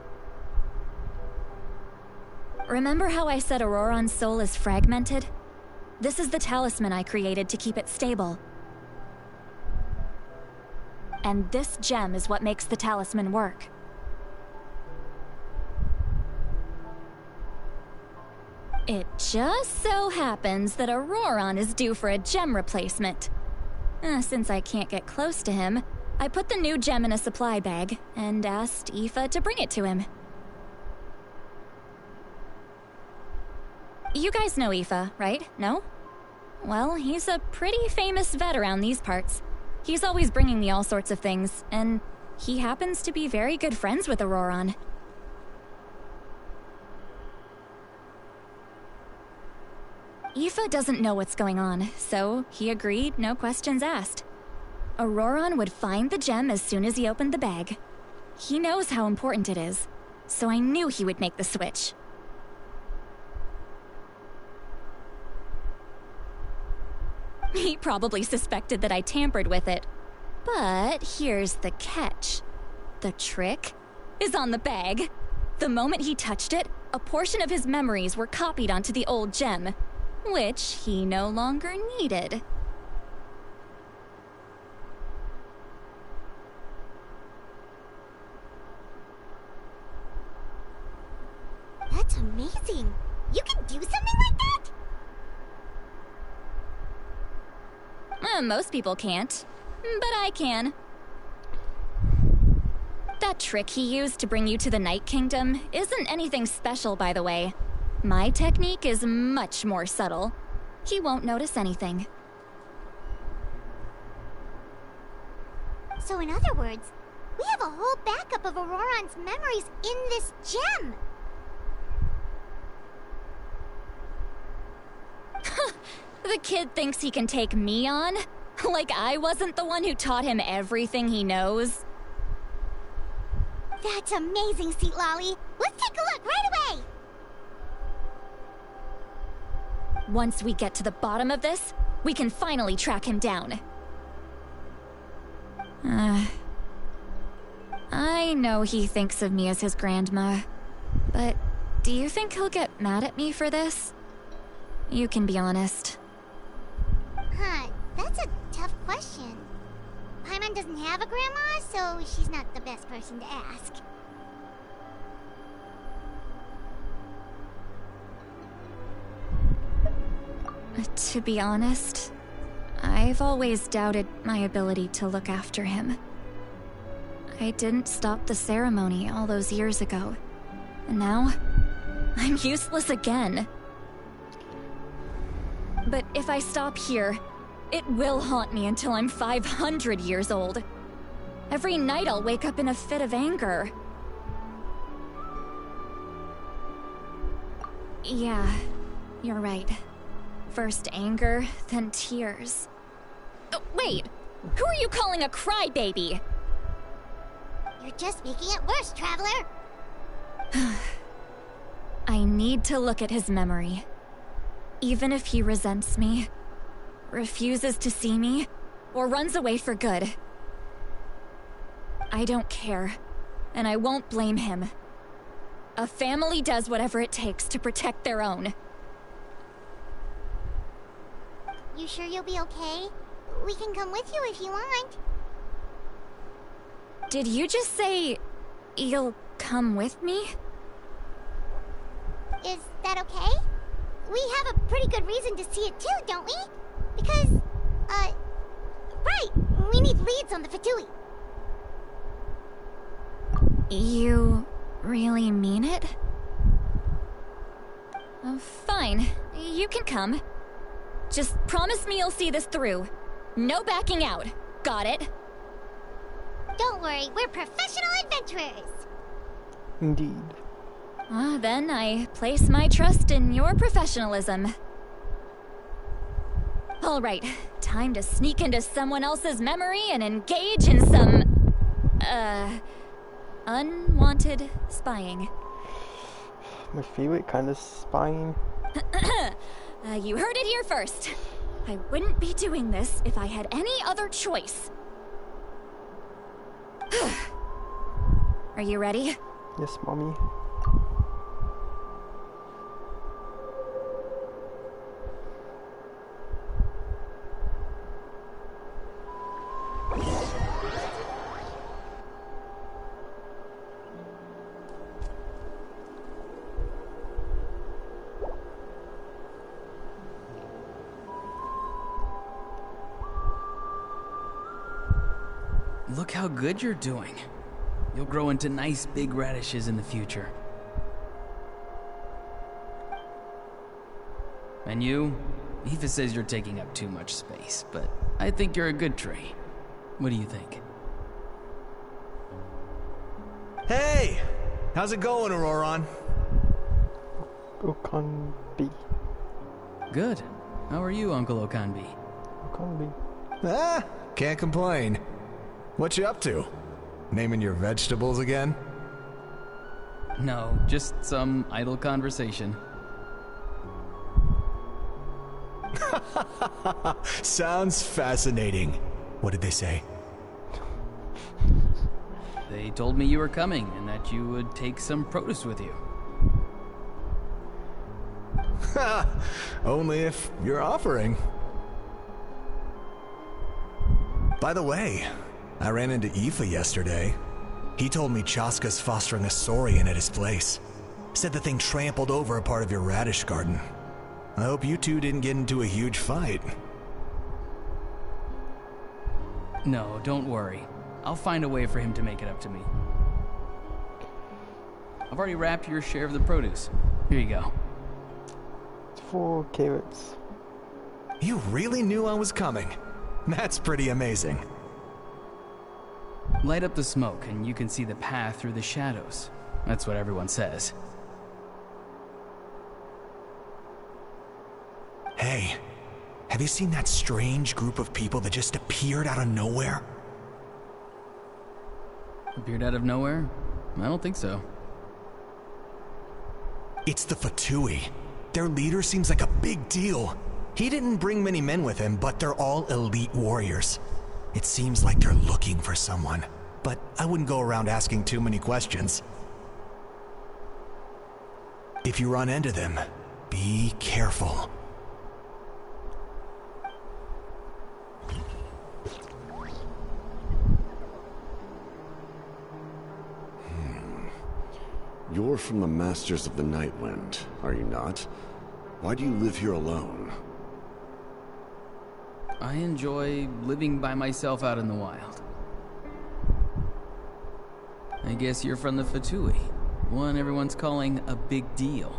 Remember how I said Auroron's soul is fragmented? This is the talisman I created to keep it stable. And this gem is what makes the talisman work. It just so happens that Auroron is due for a gem replacement. Since I can't get close to him, I put the new gem in a supply bag and asked Aoife to bring it to him. You guys know Aoife, right? No? Well, he's a pretty famous vet around these parts. He's always bringing me all sorts of things, and he happens to be very good friends with Auroron. Aoife doesn't know what's going on, so he agreed, no questions asked. Auroron would find the gem as soon as he opened the bag. He knows how important it is, so I knew he would make the switch. He probably suspected that I tampered with it. But here's the catch. The trick is on the bag. The moment he touched it, a portion of his memories were copied onto the old gem, which he no longer needed. That's amazing. You can do something like that? Most people can't, but I can. That trick he used to bring you to the Night Kingdom isn't anything special, by the way. My technique is much more subtle. He won't notice anything. So in other words, we have a whole backup of Auroron's memories in this gem. The kid thinks he can take me on? Like I wasn't the one who taught him everything he knows? That's amazing, Sweet Lolly. Let's take a look right away. Once we get to the bottom of this, we can finally track him down. I know he thinks of me as his grandma, but do you think he'll get mad at me for this? You can be honest. Huh, that's a tough question. Paimon doesn't have a grandma, so she's not the best person to ask. To be honest, I've always doubted my ability to look after him. I didn't stop the ceremony all those years ago, and now I'm useless again. But if I stop here, it will haunt me until I'm 500 years old. Every night I'll wake up in a fit of anger. Yeah, you're right. First anger, then tears. Wait! Who are you calling a crybaby? You're just making it worse, Traveler! I need to look at his memory. Even if he resents me, refuses to see me, or runs away for good. I don't care, and I won't blame him. A family does whatever it takes to protect their own. You sure you'll be okay? We can come with you if you want. Did you just say you'll come with me? Is that okay? We have a pretty good reason to see it too, don't we? Because, right, we need leads on the Fatui. You really mean it? Fine. You can come. Just promise me you'll see this through. No backing out. Got it? Don't worry, we're professional adventurers. Indeed. Then I place my trust in your professionalism. All right, time to sneak into someone else's memory and engage in some, unwanted spying. My favorite kind of spying. You heard it here first. I wouldn't be doing this if I had any other choice. Are you ready? Yes, Mommy. Look how good you're doing. You'll grow into nice big radishes in the future. And you? Aoife says you're taking up too much space, but I think you're a good tree. What do you think? Hey! How's it going, Auroron? Okanbi. Good. How are you, Uncle Okanbi? Okanbi. Ah, can't complain. What you up to? Naming your vegetables again? No, just some idle conversation. Sounds fascinating. What did they say? They told me you were coming and that you would take some produce with you. Ha! Only if you're offering. By the way, I ran into Aoife yesterday. He told me Chaska's fostering a saurian at his place. Said the thing trampled over a part of your radish garden. I hope you two didn't get into a huge fight. No, don't worry. I'll find a way for him to make it up to me. I've already wrapped your share of the produce. Here you go. 4 carrots. You really knew I was coming. That's pretty amazing. Light up the smoke and you can see the path through the shadows. That's what everyone says. Hey, have you seen that strange group of people that just appeared out of nowhere? Appeared out of nowhere? I don't think so. It's the Fatui. Their leader seems like a big deal. He didn't bring many men with him, but they're all elite warriors. It seems like they're looking for someone, but I wouldn't go around asking too many questions. If you run into them, be careful. You're from the Masters of the Nightwind, are you not? Why do you live here alone? I enjoy living by myself out in the wild. I guess you're from the Fatui, one everyone's calling a big deal.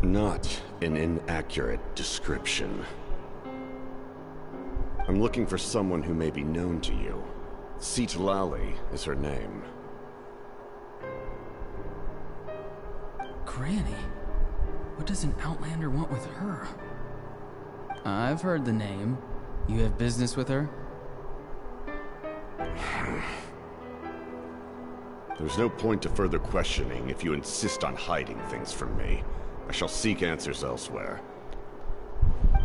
Not an inaccurate description. I'm looking for someone who may be known to you. Citlali is her name. Granny? What does an Outlander want with her? I've heard the name. You have business with her? There's no point to further questioning if you insist on hiding things from me. I shall seek answers elsewhere.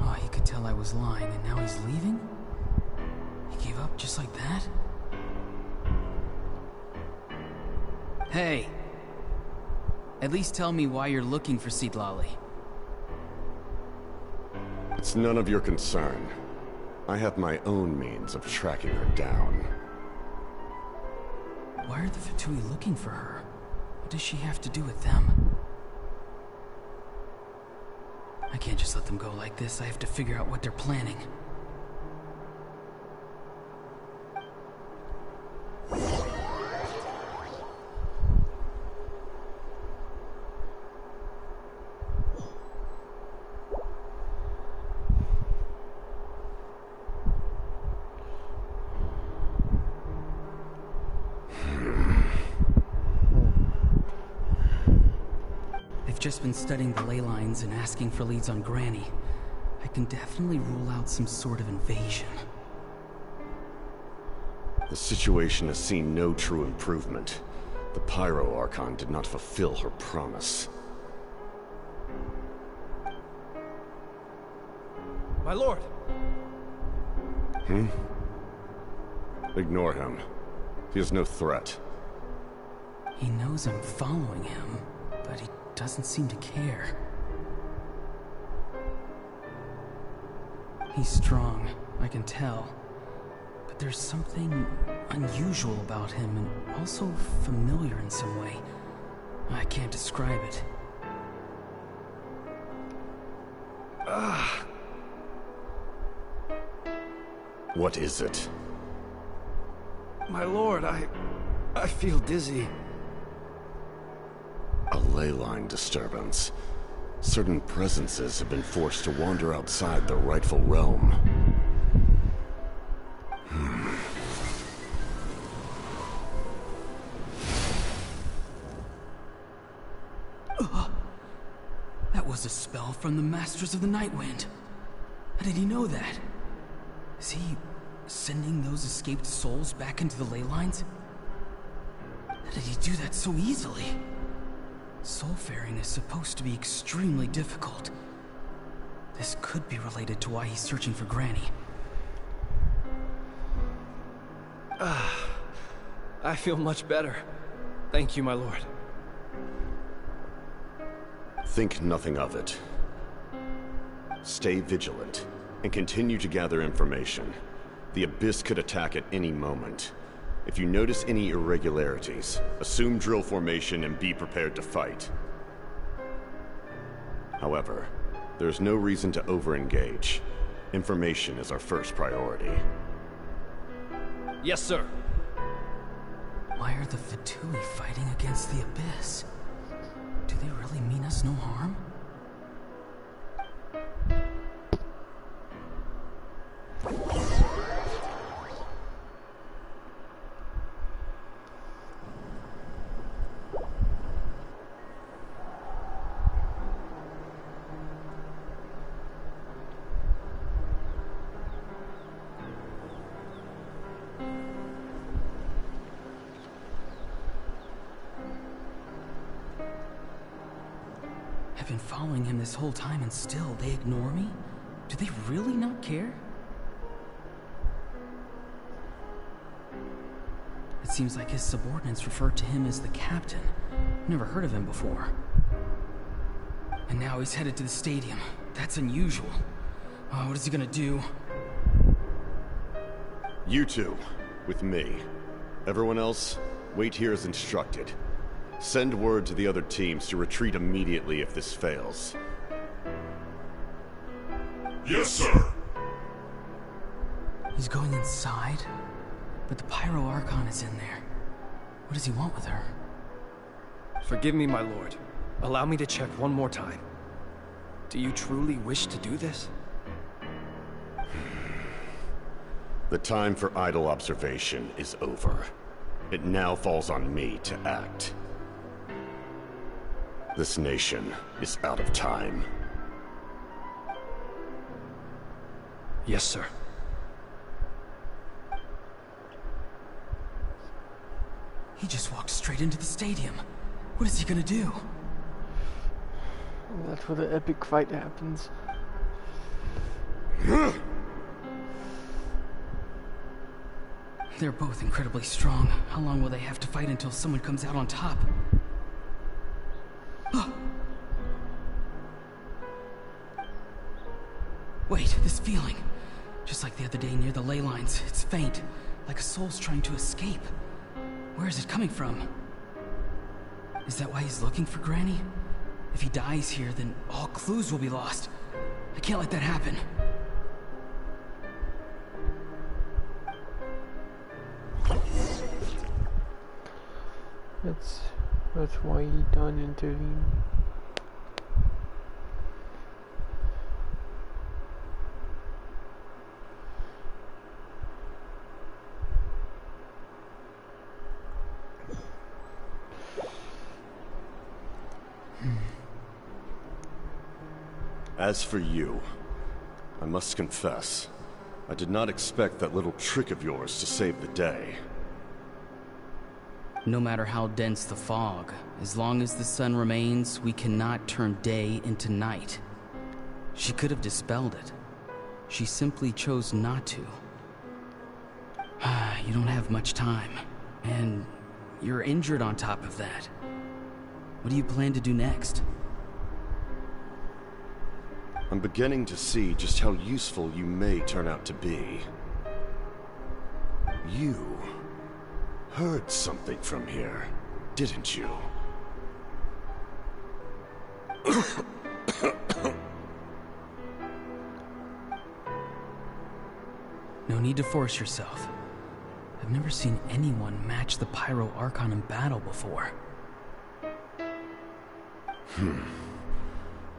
Oh, he could tell I was lying and now he's leaving? He gave up just like that? Hey! At least tell me why you're looking for Citlali. It's none of your concern. I have my own means of tracking her down. Why are the Fatui looking for her? What does she have to do with them? I can't just let them go like this. I have to figure out what they're planning. I've just been studying the ley lines and asking for leads on Granny. I can definitely rule out some sort of invasion. The situation has seen no true improvement. The Pyro Archon did not fulfill her promise. My lord! Ignore him. He is no threat. He knows I'm following him, but he doesn't seem to care. He's strong, I can tell. But there's something unusual about him and also familiar in some way. I can't describe it. What is it? My lord, I feel dizzy. A ley line disturbance. Certain presences have been forced to wander outside their rightful realm. That was a spell from the Masters of the Nightwind. How did he know that? Is he sending those escaped souls back into the ley lines? How did he do that so easily? Soulfaring is supposed to be extremely difficult. This could be related to why he's searching for Granny. I feel much better. Thank you, my lord. Think nothing of it. Stay vigilant, and continue to gather information. The Abyss could attack at any moment. If you notice any irregularities, assume drill formation and be prepared to fight. However, there's no reason to over-engage. Information is our first priority. Yes, sir. Why are the Fatui fighting against the Abyss? Do they really mean us no harm? I've been following him this whole time and still they ignore me? Do they really not care? It seems like his subordinates refer to him as the captain. Never heard of him before. And now he's headed to the stadium. That's unusual. Oh, what is he gonna do? You two, with me. Everyone else, wait here as instructed. Send word to the other teams to retreat immediately if this fails. Yes, sir. He's going inside? But the Pyro Archon is in there. What does he want with her? Forgive me, my lord. Allow me to check one more time. Do you truly wish to do this? The time for idle observation is over. It now falls on me to act. This nation is out of time. Yes, sir. He just walked straight into the stadium. What is he gonna do? That's where the epic fight happens. They're both incredibly strong. How long will they have to fight until someone comes out on top? Wait, this feeling. Just like the other day near the ley lines, it's faint, like a soul's trying to escape. Where is it coming from? Is that why he's looking for Granny? If he dies here, then all clues will be lost. I can't let that happen. That's why he done intervene. As for you, I must confess, I did not expect that little trick of yours to save the day. No matter how dense the fog, as long as the sun remains, we cannot turn day into night. She could have dispelled it. She simply chose not to. You don't have much time, and you're injured on top of that. What do you plan to do next? I'm beginning to see just how useful you may turn out to be. You heard something from here, didn't you? No need to force yourself. I've never seen anyone match the Pyro Archon in battle before.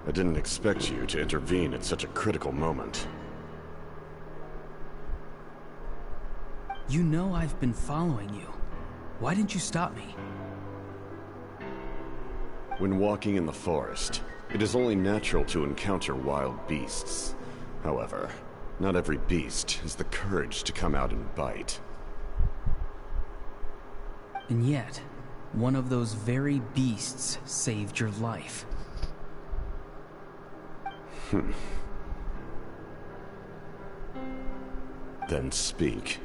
I didn't expect you to intervene at such a critical moment. You know I've been following you. Why didn't you stop me? When walking in the forest, it is only natural to encounter wild beasts. However, not every beast has the courage to come out and bite. And yet, one of those very beasts saved your life. Then speak.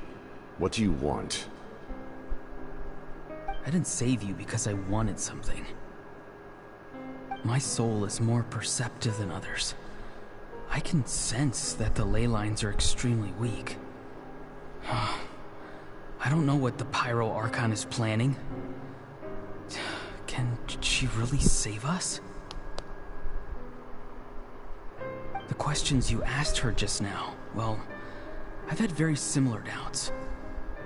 What do you want? I didn't save you because I wanted something. My soul is more perceptive than others. I can sense that the ley lines are extremely weak. I don't know what the Pyro Archon is planning. Can she really save us? The questions you asked her just now, well, I've had very similar doubts.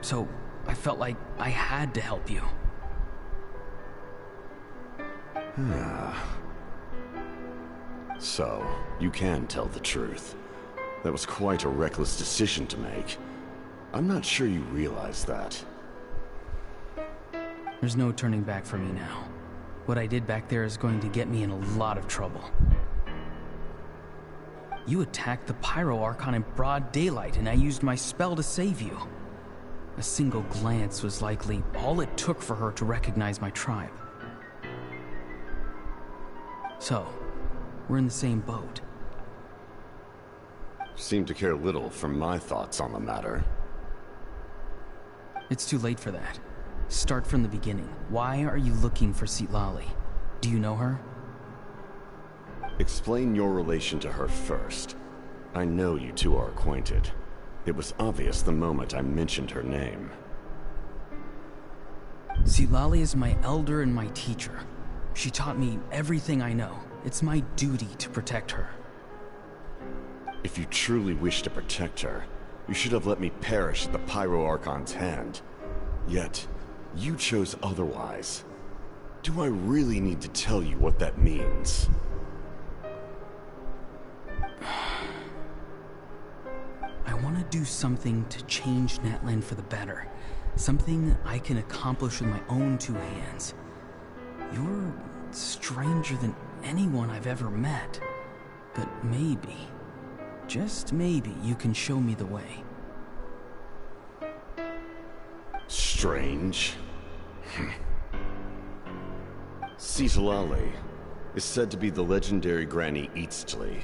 So I felt like I had to help you. So, you can tell the truth. That was quite a reckless decision to make. I'm not sure you realize that. There's no turning back for me now. What I did back there is going to get me in a lot of trouble. You attacked the Pyro Archon in broad daylight, and I used my spell to save you. A single glance was likely all it took for her to recognize my tribe. So, we're in the same boat. Seem to care little for my thoughts on the matter. It's too late for that. Start from the beginning. Why are you looking for Citlali? Do you know her? Explain your relation to her first. I know you two are acquainted. It was obvious the moment I mentioned her name. Citlali is my elder and my teacher. She taught me everything I know. It's my duty to protect her. If you truly wish to protect her, you should have let me perish at the Pyro Archon's hand. Yet, you chose otherwise. Do I really need to tell you what that means? I want to do something to change Natlan for the better. Something I can accomplish with my own two hands. You're stranger than anyone I've ever met. But maybe, just maybe, you can show me the way. Strange? Citlali is said to be the legendary Granny Eastly,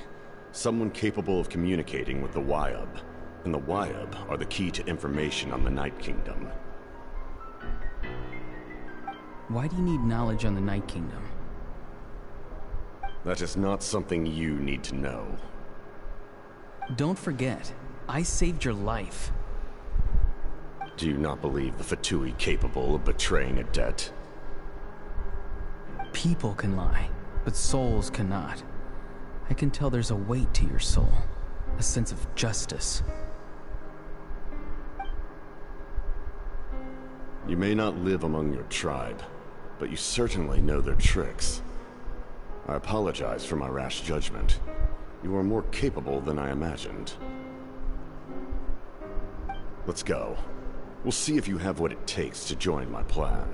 someone capable of communicating with the Wyab, and the Wyab are the key to information on the Night Kingdom. Why do you need knowledge on the Night Kingdom? That is not something you need to know. Don't forget, I saved your life. Do you not believe the Fatui capable of betraying a debt? People can lie, but souls cannot. I can tell there's a weight to your soul, a sense of justice. You may not live among your tribe, but you certainly know their tricks. I apologize for my rash judgment. You are more capable than I imagined. Let's go. We'll see if you have what it takes to join my plan.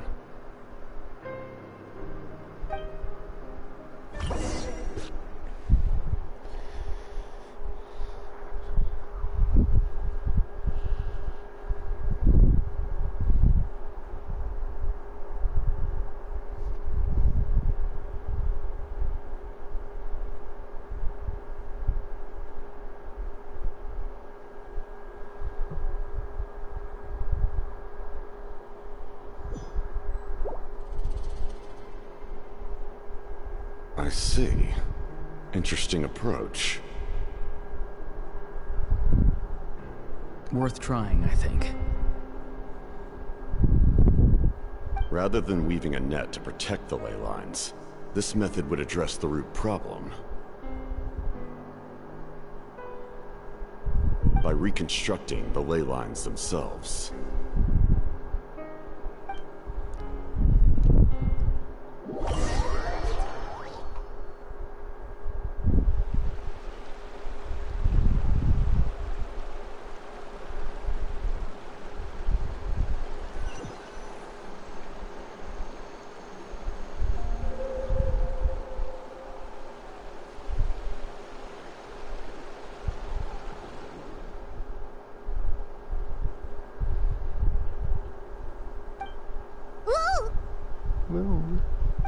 I see. Interesting approach. Worth trying, I think. Rather than weaving a net to protect the ley lines, this method would address the root problem. By reconstructing the ley lines themselves.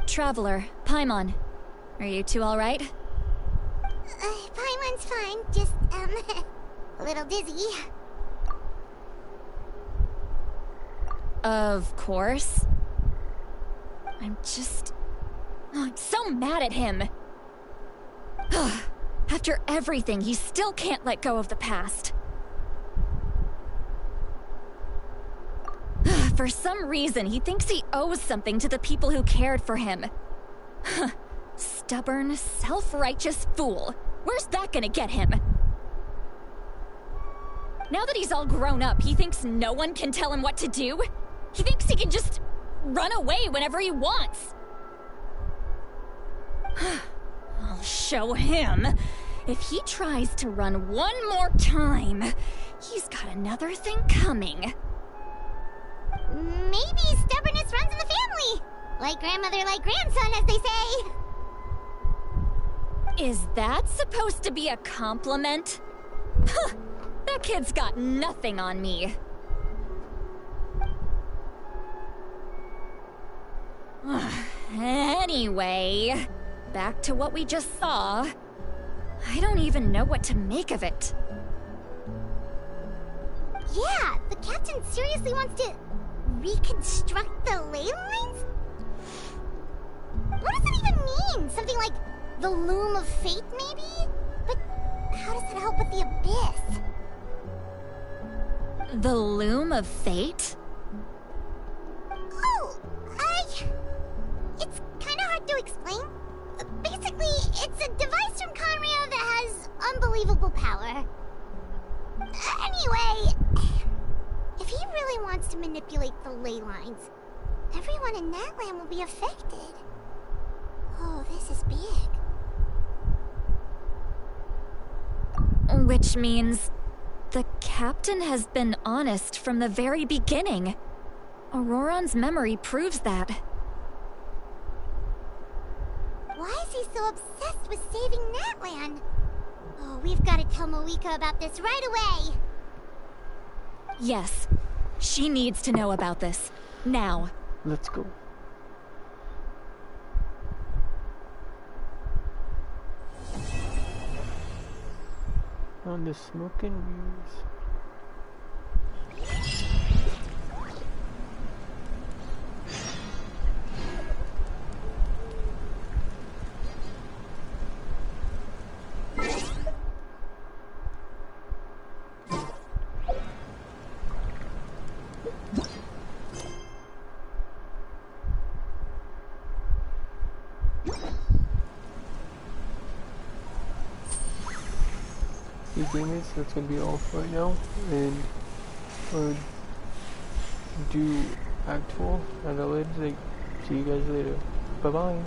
Traveler, Paimon. Are you two alright? Paimon's fine, just, a little dizzy. Of course. I'm so mad at him. After everything, he still can't let go of the past. For some reason, he thinks he owes something to the people who cared for him. Stubborn, self-righteous fool. Where's that gonna get him? Now that he's all grown up, he thinks no one can tell him what to do? He thinks he can just run away whenever he wants. I'll show him. If he tries to run one more time, he's got another thing coming. Maybe stubbornness runs in the family. Like grandmother, like grandson, as they say. Is that supposed to be a compliment? That kid's got nothing on me. Anyway, back to what we just saw. I don't even know what to make of it. Yeah, the captain seriously wants to reconstruct the ley lines? What does it even mean? Something like the loom of fate, maybe? But how does that help with the abyss? The loom of fate? Oh, it's kind of hard to explain. Basically, it's a device from Conrio that has unbelievable power. Anyway, if he really wants to manipulate the ley lines, everyone in Natlan will be affected. Oh, this is big. Which means the captain has been honest from the very beginning. Auroron's memory proves that. Why is he so obsessed with saving Natlan? Oh, we've got to tell Moeka about this right away. Yes, she needs to know about this. Now. Let's go. On the smoke and mirrors. Gamers, that's gonna be all for right now, and do Act 4 at a later date. See you guys later. Bye bye.